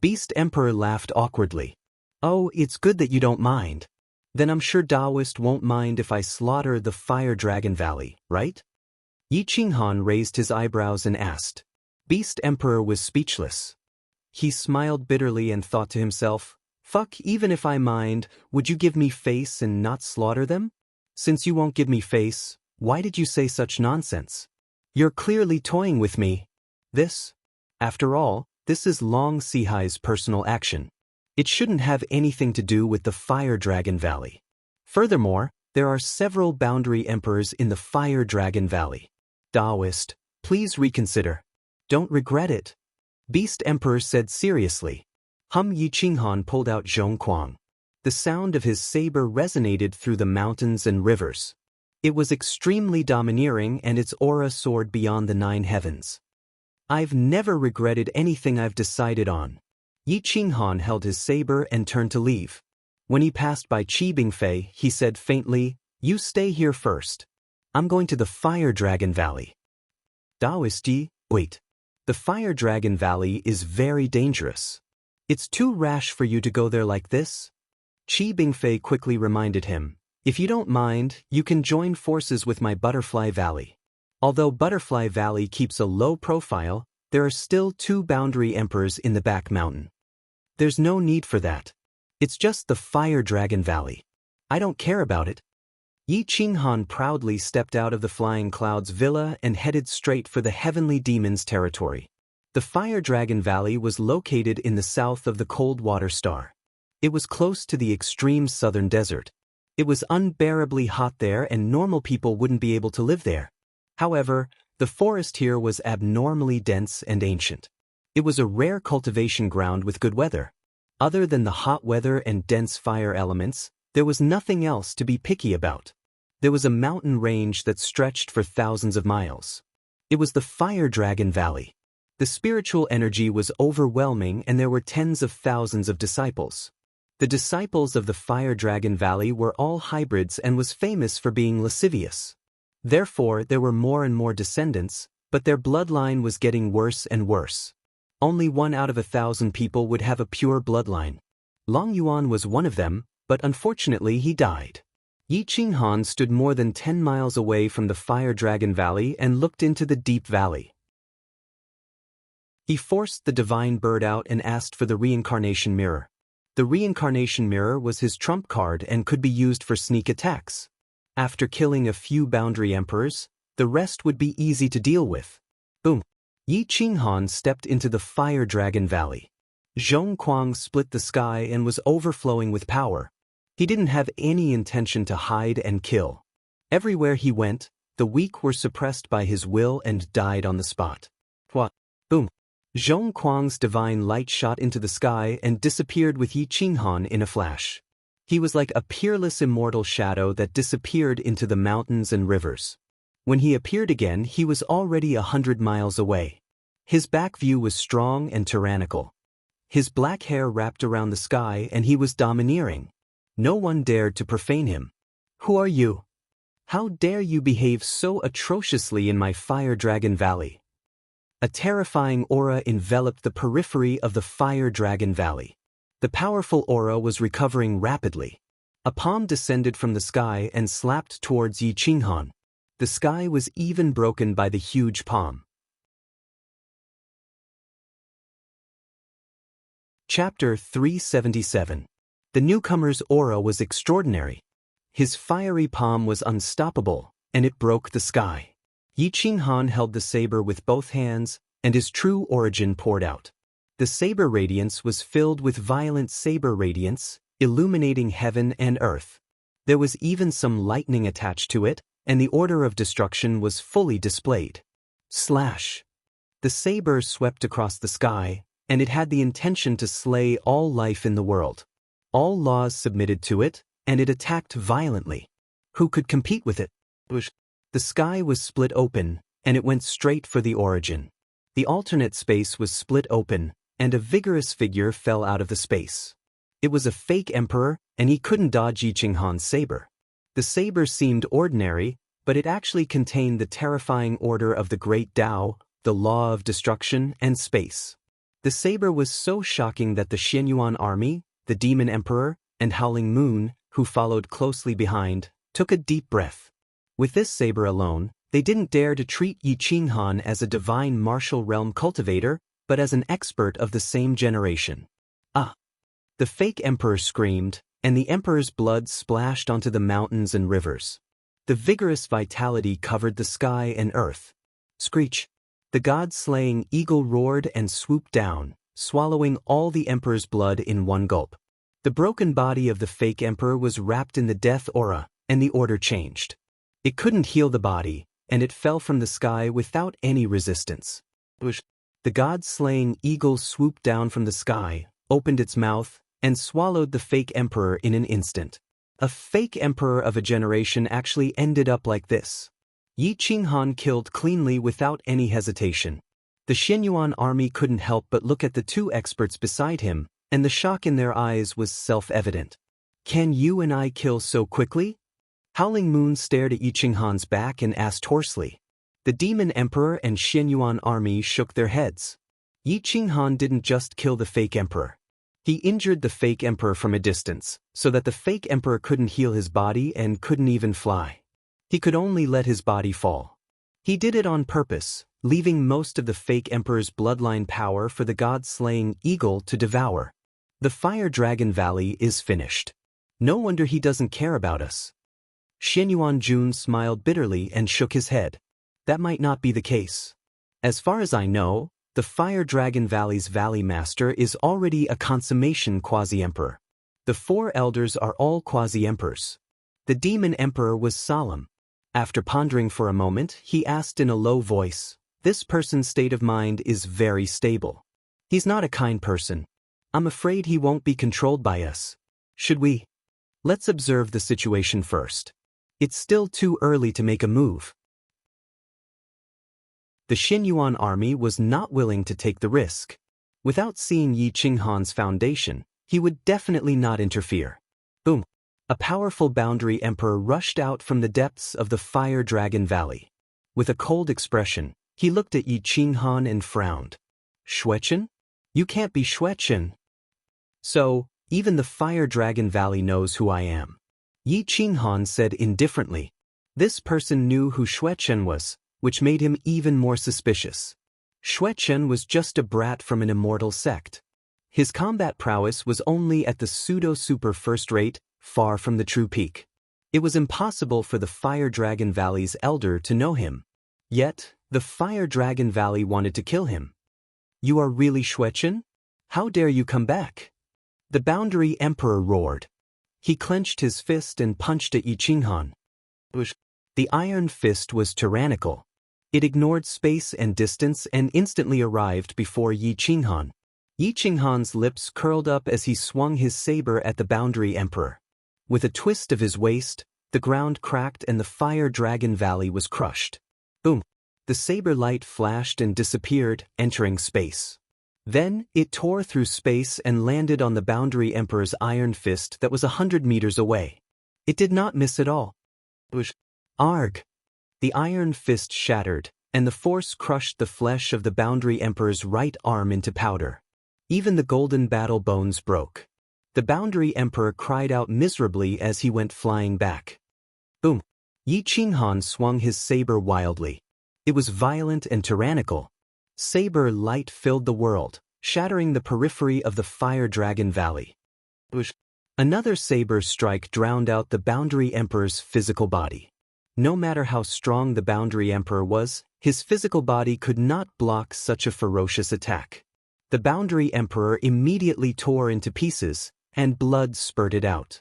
Beast Emperor laughed awkwardly. Oh, it's good that you don't mind. Then I'm sure Taoist won't mind if I slaughter the Fire Dragon Valley, right? Yi Qinghan raised his eyebrows and asked. Beast Emperor was speechless. He smiled bitterly and thought to himself, fuck, even if I mind, would you give me face and not slaughter them? Since you won't give me face, why did you say such nonsense? You're clearly toying with me. After all, this is Long Sihai's personal action. It shouldn't have anything to do with the Fire Dragon Valley. Furthermore, there are several boundary emperors in the Fire Dragon Valley. Taoist, please reconsider. Don't regret it. Beast Emperor said seriously. Yi Qinghan pulled out Zhongquang. The sound of his saber resonated through the mountains and rivers. It was extremely domineering and its aura soared beyond the 9 heavens. I've never regretted anything I've decided on. Yi Qinghan held his saber and turned to leave. When he passed by Qi Bingfei, he said faintly, you stay here first. I'm going to the Fire Dragon Valley. Taoist Yi, wait. The Fire Dragon Valley is very dangerous. It's too rash for you to go there like this. Qi Bingfei quickly reminded him, if you don't mind, you can join forces with my Butterfly Valley. Although Butterfly Valley keeps a low profile, there are still 2 boundary emperors in the back mountain. There's no need for that. It's just the Fire Dragon Valley. I don't care about it. Yi Qinghan proudly stepped out of the Flying Clouds villa and headed straight for the Heavenly Demon's territory. The Fire Dragon Valley was located in the south of the Cold Water Star. It was close to the extreme southern desert. It was unbearably hot there and normal people wouldn't be able to live there. However, the forest here was abnormally dense and ancient. It was a rare cultivation ground with good weather. Other than the hot weather and dense fire elements, there was nothing else to be picky about. There was a mountain range that stretched for thousands of miles. It was the Fire Dragon Valley. The spiritual energy was overwhelming and there were tens of thousands of disciples. The disciples of the Fire Dragon Valley were all hybrids and was famous for being lascivious. Therefore, there were more and more descendants, but their bloodline was getting worse and worse. Only 1 out of 1,000 people would have a pure bloodline. Long Yuan was one of them, but unfortunately he died. Yi Qinghan stood more than 10 miles away from the Fire Dragon Valley and looked into the deep valley. He forced the divine bird out and asked for the reincarnation mirror. The reincarnation mirror was his trump card and could be used for sneak attacks. After killing a few boundary emperors, the rest would be easy to deal with. Boom! Yi Qinghan stepped into the Fire Dragon Valley. Zhongquang split the sky and was overflowing with power. He didn't have any intention to hide and kill. Everywhere he went, the weak were suppressed by his will and died on the spot. What? Boom! Zhongquang's divine light shot into the sky and disappeared with Yi Qinghan in a flash. He was like a peerless immortal shadow that disappeared into the mountains and rivers. When he appeared again, he was already 100 miles away. His back view was strong and tyrannical. His black hair wrapped around the sky and he was domineering. No one dared to profane him. Who are you? How dare you behave so atrociously in my Fire Dragon Valley? A terrifying aura enveloped the periphery of the Fire Dragon Valley. The powerful aura was recovering rapidly. A palm descended from the sky and slapped towards Yi Qinghan. The sky was even broken by the huge palm. Chapter 377. The newcomer's aura was extraordinary. His fiery palm was unstoppable, and it broke the sky. Yi Qinghan held the saber with both hands, and his true origin poured out. The saber radiance was filled with violent saber radiance, illuminating heaven and earth. There was even some lightning attached to it, and the order of destruction was fully displayed. Slash! The saber swept across the sky, and it had the intention to slay all life in the world. All laws submitted to it, and it attacked violently. Who could compete with it? The sky was split open, and it went straight for the origin. The alternate space was split open, and a vigorous figure fell out of the space. It was a fake emperor, and he couldn't dodge Yi Qinghan's saber. The saber seemed ordinary, but it actually contained the terrifying order of the Great Tao, the law of destruction and space. The saber was so shocking that the Xianyuan army, the demon emperor, and Howling Moon, who followed closely behind, took a deep breath. With this saber alone, they didn't dare to treat Yi Qinghan as a divine martial realm cultivator, but as an expert of the same generation. Ah! The fake emperor screamed, and the emperor's blood splashed onto the mountains and rivers. The vigorous vitality covered the sky and earth. Screech! The god-slaying eagle roared and swooped down, swallowing all the emperor's blood in one gulp. The broken body of the fake emperor was wrapped in the death aura, and the order changed. It couldn't heal the body, and it fell from the sky without any resistance. The god-slaying eagle swooped down from the sky, opened its mouth, and swallowed the fake emperor in an instant. A fake emperor of a generation actually ended up like this. Yi Qinghan killed cleanly without any hesitation. The Xianyuan army couldn't help but look at the two experts beside him, and the shock in their eyes was self-evident. Can you and I kill so quickly? Howling Moon stared at Yi Qinghan's back and asked hoarsely. The Demon Emperor and Xianyuan army shook their heads. Yi Qinghan didn't just kill the fake emperor. He injured the fake emperor from a distance, so that the fake emperor couldn't heal his body and couldn't even fly. He could only let his body fall. He did it on purpose, leaving most of the fake emperor's bloodline power for the god-slaying eagle to devour. The Fire Dragon Valley is finished. No wonder he doesn't care about us. Xianyuan Jun smiled bitterly and shook his head. That might not be the case. As far as I know, the The Fire Dragon Valley's Valley Master is already a consummation quasi-emperor. The 4 elders are all quasi-emperors. The Demon Emperor was solemn. After pondering for a moment, he asked in a low voice, "This person's state of mind is very stable. He's not a kind person. I'm afraid he won't be controlled by us. Should we? Let's observe the situation first. It's still too early to make a move." The Xinyuan army was not willing to take the risk. Without seeing Yi Qinghan's foundation, he would definitely not interfere. Boom! A powerful boundary emperor rushed out from the depths of the Fire Dragon Valley. With a cold expression, he looked at Yi Qinghan and frowned. "Xuechen? You can't be Xuechen." "So, even the Fire Dragon Valley knows who I am," Yi Qinghan said indifferently. This person knew who Xuechen was, which made him even more suspicious. Xuechen was just a brat from an immortal sect. His combat prowess was only at the pseudo-super first rate, far from the true peak. It was impossible for the Fire Dragon Valley's elder to know him. Yet, the Fire Dragon Valley wanted to kill him. "You are really Xuechen? How dare you come back?" The Boundary Emperor roared. He clenched his fist and punched at Yi Qinghan. The iron fist was tyrannical. It ignored space and distance and instantly arrived before Yi Qinghan. Yi Qinghan's lips curled up as he swung his saber at the Boundary Emperor. With a twist of his waist, the ground cracked and the Fire Dragon Valley was crushed. Boom! The saber light flashed and disappeared, entering space. Then, it tore through space and landed on the Boundary Emperor's iron fist that was 100 meters away. It did not miss at all. Arg! The iron fist shattered, and the force crushed the flesh of the Boundary Emperor's right arm into powder. Even the golden battle bones broke. The Boundary Emperor cried out miserably as he went flying back. Boom! Yi Qinghan swung his saber wildly. It was violent and tyrannical. Saber light filled the world, shattering the periphery of the Fire Dragon Valley. Another saber strike drowned out the Boundary Emperor's physical body. No matter how strong the Boundary Emperor was, his physical body could not block such a ferocious attack. The Boundary Emperor immediately tore into pieces, and blood spurted out.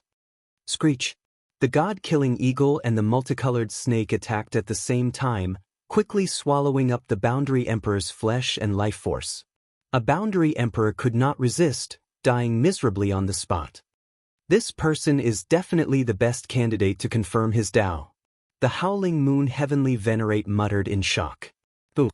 Screech! The god-killing eagle and the multicolored snake attacked at the same time, quickly swallowing up the Boundary Emperor's flesh and life force. A Boundary Emperor could not resist, dying miserably on the spot. This person is definitely the best candidate to confirm his Tao. The Howling Moon Heavenly Venerate muttered in shock. Boo!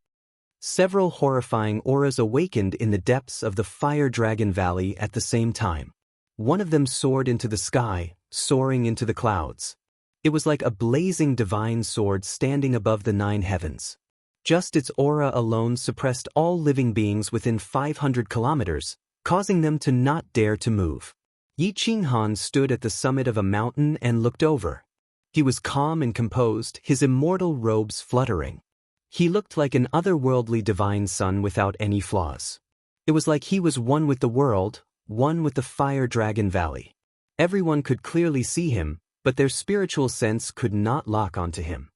Several horrifying auras awakened in the depths of the Fire Dragon Valley at the same time. One of them soared into the sky, soaring into the clouds. It was like a blazing divine sword standing above the 9 heavens. Just its aura alone suppressed all living beings within 500 kilometers, causing them to not dare to move. Yi Qinghan stood at the summit of a mountain and looked over. He was calm and composed, his immortal robes fluttering. He looked like an otherworldly divine son without any flaws. It was like he was one with the world, one with the Fire Dragon Valley. Everyone could clearly see him, but their spiritual sense could not lock onto him.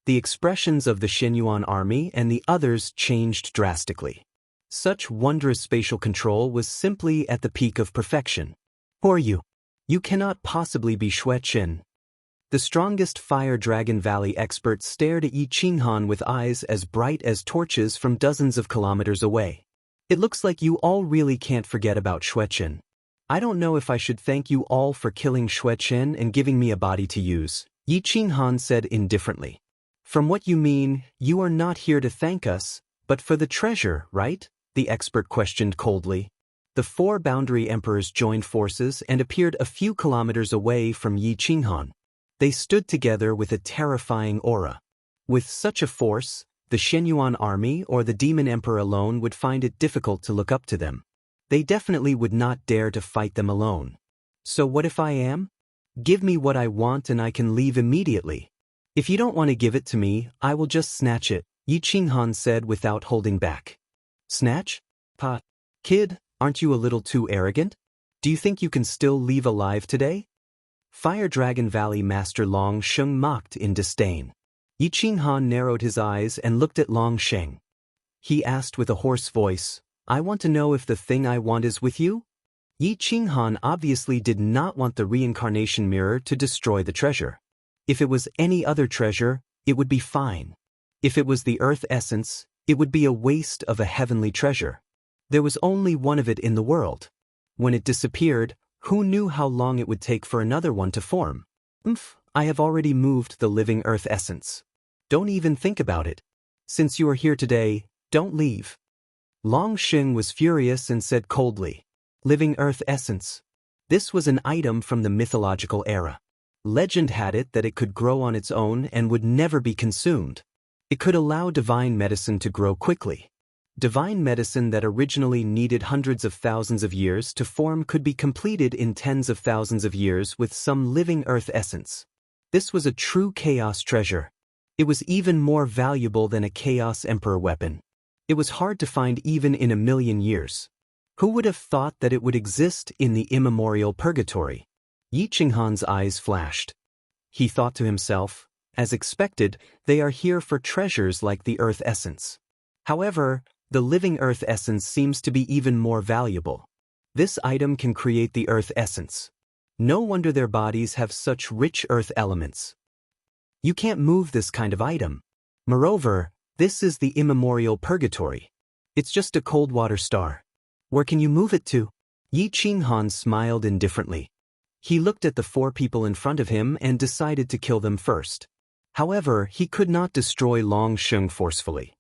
The expressions of the Xinyuan army and the others changed drastically. Such wondrous spatial control was simply at the peak of perfection. Who are you? You cannot possibly be Xuechen. The strongest Fire Dragon Valley expert stared at Yi Qinghan with eyes as bright as torches from dozens of kilometers away. It looks like you all really can't forget about Xuechen. I don't know if I should thank you all for killing Xuechen and giving me a body to use, Yi Qinghan said indifferently. From what you mean, you are not here to thank us, but for the treasure, right? The expert questioned coldly. The 4 Boundary Emperors joined forces and appeared a few kilometers away from Yi Qinghan. They stood together with a terrifying aura. With such a force, the Xinyuan army or the Demon Emperor alone would find it difficult to look up to them. They definitely would not dare to fight them alone. So what if I am? Give me what I want and I can leave immediately. If you don't want to give it to me, I will just snatch it, Yi Qinghan said without holding back. Snatch? Kid, aren't you a little too arrogant? Do you think you can still leave alive today? Fire Dragon Valley Master Long Sheng mocked in disdain. Yi Qinghan narrowed his eyes and looked at Long Sheng. He asked with a hoarse voice, I want to know if the thing I want is with you? Yi Qinghan obviously did not want the reincarnation mirror to destroy the treasure. If it was any other treasure, it would be fine. If it was the earth essence, it would be a waste of a heavenly treasure. There was only one of it in the world. When it disappeared, who knew how long it would take for another one to form? I have already moved the living earth essence. Don't even think about it. Since you are here today, don't leave. Long Sheng was furious and said coldly, living earth essence. This was an item from the mythological era. Legend had it that it could grow on its own and would never be consumed. It could allow divine medicine to grow quickly. Divine medicine that originally needed hundreds of thousands of years to form could be completed in tens of thousands of years with some living earth essence. This was a true chaos treasure. It was even more valuable than a Chaos Emperor weapon. It was hard to find even in 1,000,000 years. Who would have thought that it would exist in the immemorial purgatory? Yi Qinghan's eyes flashed. He thought to himself, as expected, they are here for treasures like the earth essence. However, the living earth essence seems to be even more valuable. This item can create the earth essence. No wonder their bodies have such rich earth elements. You can't move this kind of item. Moreover, this is the immemorial purgatory. It's just a cold water star. Where can you move it to? Yi Qinghan smiled indifferently. He looked at the 4 people in front of him and decided to kill them first. However, he could not destroy Long Sheng forcefully.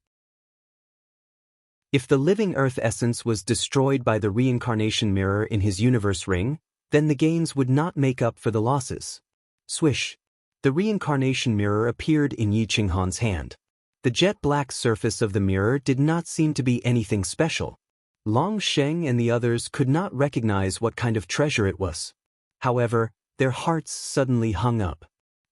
If the living earth essence was destroyed by the reincarnation mirror in his universe ring, then the gains would not make up for the losses. Swish. The reincarnation mirror appeared in Yi Qinghan's hand. The jet-black surface of the mirror did not seem to be anything special. Long Sheng and the others could not recognize what kind of treasure it was. However, their hearts suddenly hung up.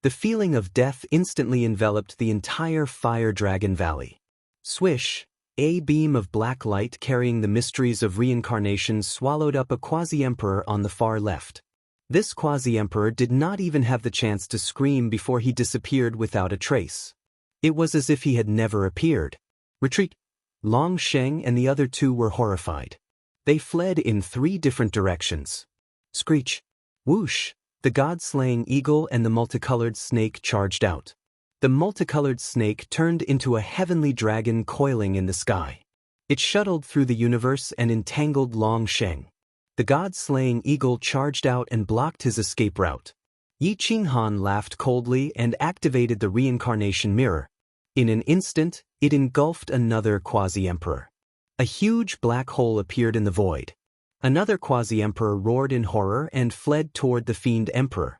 The feeling of death instantly enveloped the entire Fire Dragon Valley. Swish, a beam of black light carrying the mysteries of reincarnation swallowed up a quasi-emperor on the far left. This quasi-emperor did not even have the chance to scream before he disappeared without a trace. It was as if he had never appeared. Retreat! Long Sheng and the other 2 were horrified. They fled in 3 different directions. Screech! Whoosh! The god-slaying eagle and the multicolored snake charged out. The multicolored snake turned into a heavenly dragon coiling in the sky. It shuttled through the universe and entangled Long Sheng. The god-slaying eagle charged out and blocked his escape route. Yi Qinghan laughed coldly and activated the reincarnation mirror. In an instant, it engulfed another quasi-emperor. A huge black hole appeared in the void. Another quasi-emperor roared in horror and fled toward the fiend emperor.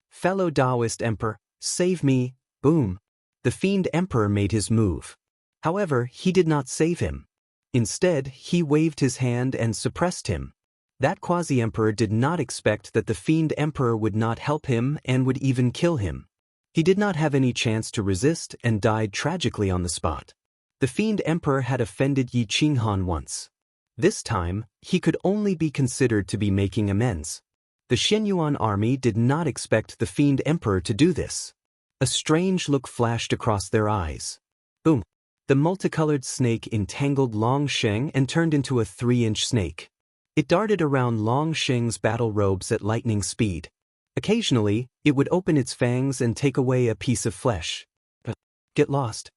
Fellow Taoist emperor, save me, boom. The fiend emperor made his move. However, he did not save him. Instead, he waved his hand and suppressed him. That quasi-emperor did not expect that the fiend emperor would not help him and would even kill him. He did not have any chance to resist and died tragically on the spot. The fiend emperor had offended Yi Qinghan once. This time, he could only be considered to be making amends. The Xianyuan army did not expect the fiend emperor to do this. A strange look flashed across their eyes. Boom! The multicolored snake entangled Long Sheng and turned into a 3-inch snake. It darted around Long Sheng's battle robes at lightning speed. Occasionally, it would open its fangs and take away a piece of flesh. But get lost.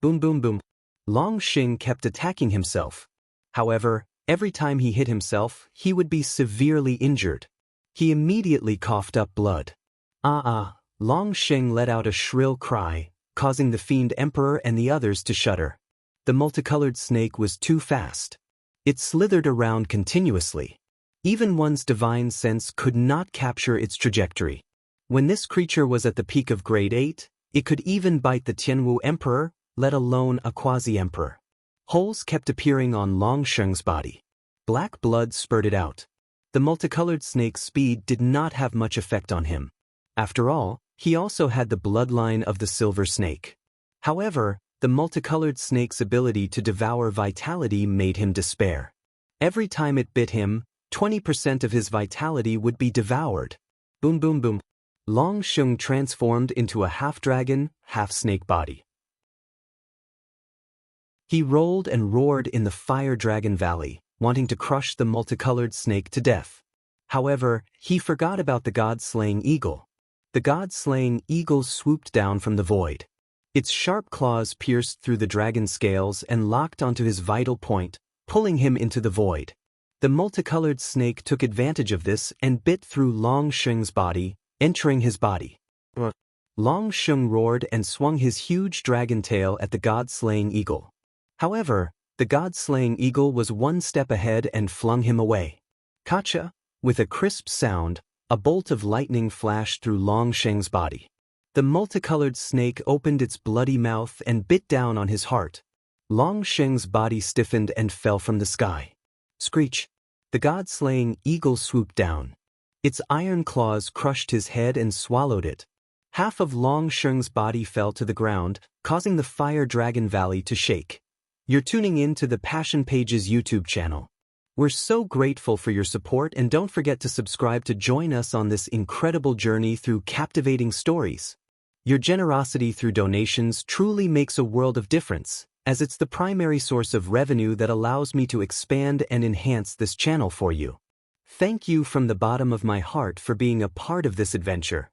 Boom boom boom. Long Sheng kept attacking himself. However, every time he hit himself, he would be severely injured. He immediately coughed up blood. Long Sheng let out a shrill cry, causing the fiend emperor and the others to shudder. The multicolored snake was too fast. It slithered around continuously. Even one's divine sense could not capture its trajectory. When this creature was at the peak of grade 8, it could even bite the Tianwu emperor, let alone a quasi-emperor. Holes kept appearing on Long Sheng's body. Black blood spurted out. The multicolored snake's speed did not have much effect on him. After all, he also had the bloodline of the silver snake. However, the multicolored snake's ability to devour vitality made him despair. Every time it bit him, 20% of his vitality would be devoured. Boom boom boom. Long Sheng transformed into a half-dragon, half-snake body. He rolled and roared in the Fire Dragon Valley, wanting to crush the multicolored snake to death. However, he forgot about the god-slaying eagle. The god-slaying eagle swooped down from the void. Its sharp claws pierced through the dragon's scales and locked onto his vital point, pulling him into the void. The multicolored snake took advantage of this and bit through Long Sheng's body, entering his body. Long Sheng roared and swung his huge dragon tail at the god-slaying eagle. However, the god-slaying eagle was one step ahead and flung him away. Kacha! With a crisp sound, a bolt of lightning flashed through Long Sheng's body. The multicolored snake opened its bloody mouth and bit down on his heart. Long Sheng's body stiffened and fell from the sky. Screech! The god-slaying eagle swooped down. Its iron claws crushed his head and swallowed it. Half of Long Sheng's body fell to the ground, causing the Fire Dragon Valley to shake. You're tuning in to the Passion Pages YouTube channel. We're so grateful for your support, and don't forget to subscribe to join us on this incredible journey through captivating stories. Your generosity through donations truly makes a world of difference, as it's the primary source of revenue that allows me to expand and enhance this channel for you. Thank you from the bottom of my heart for being a part of this adventure.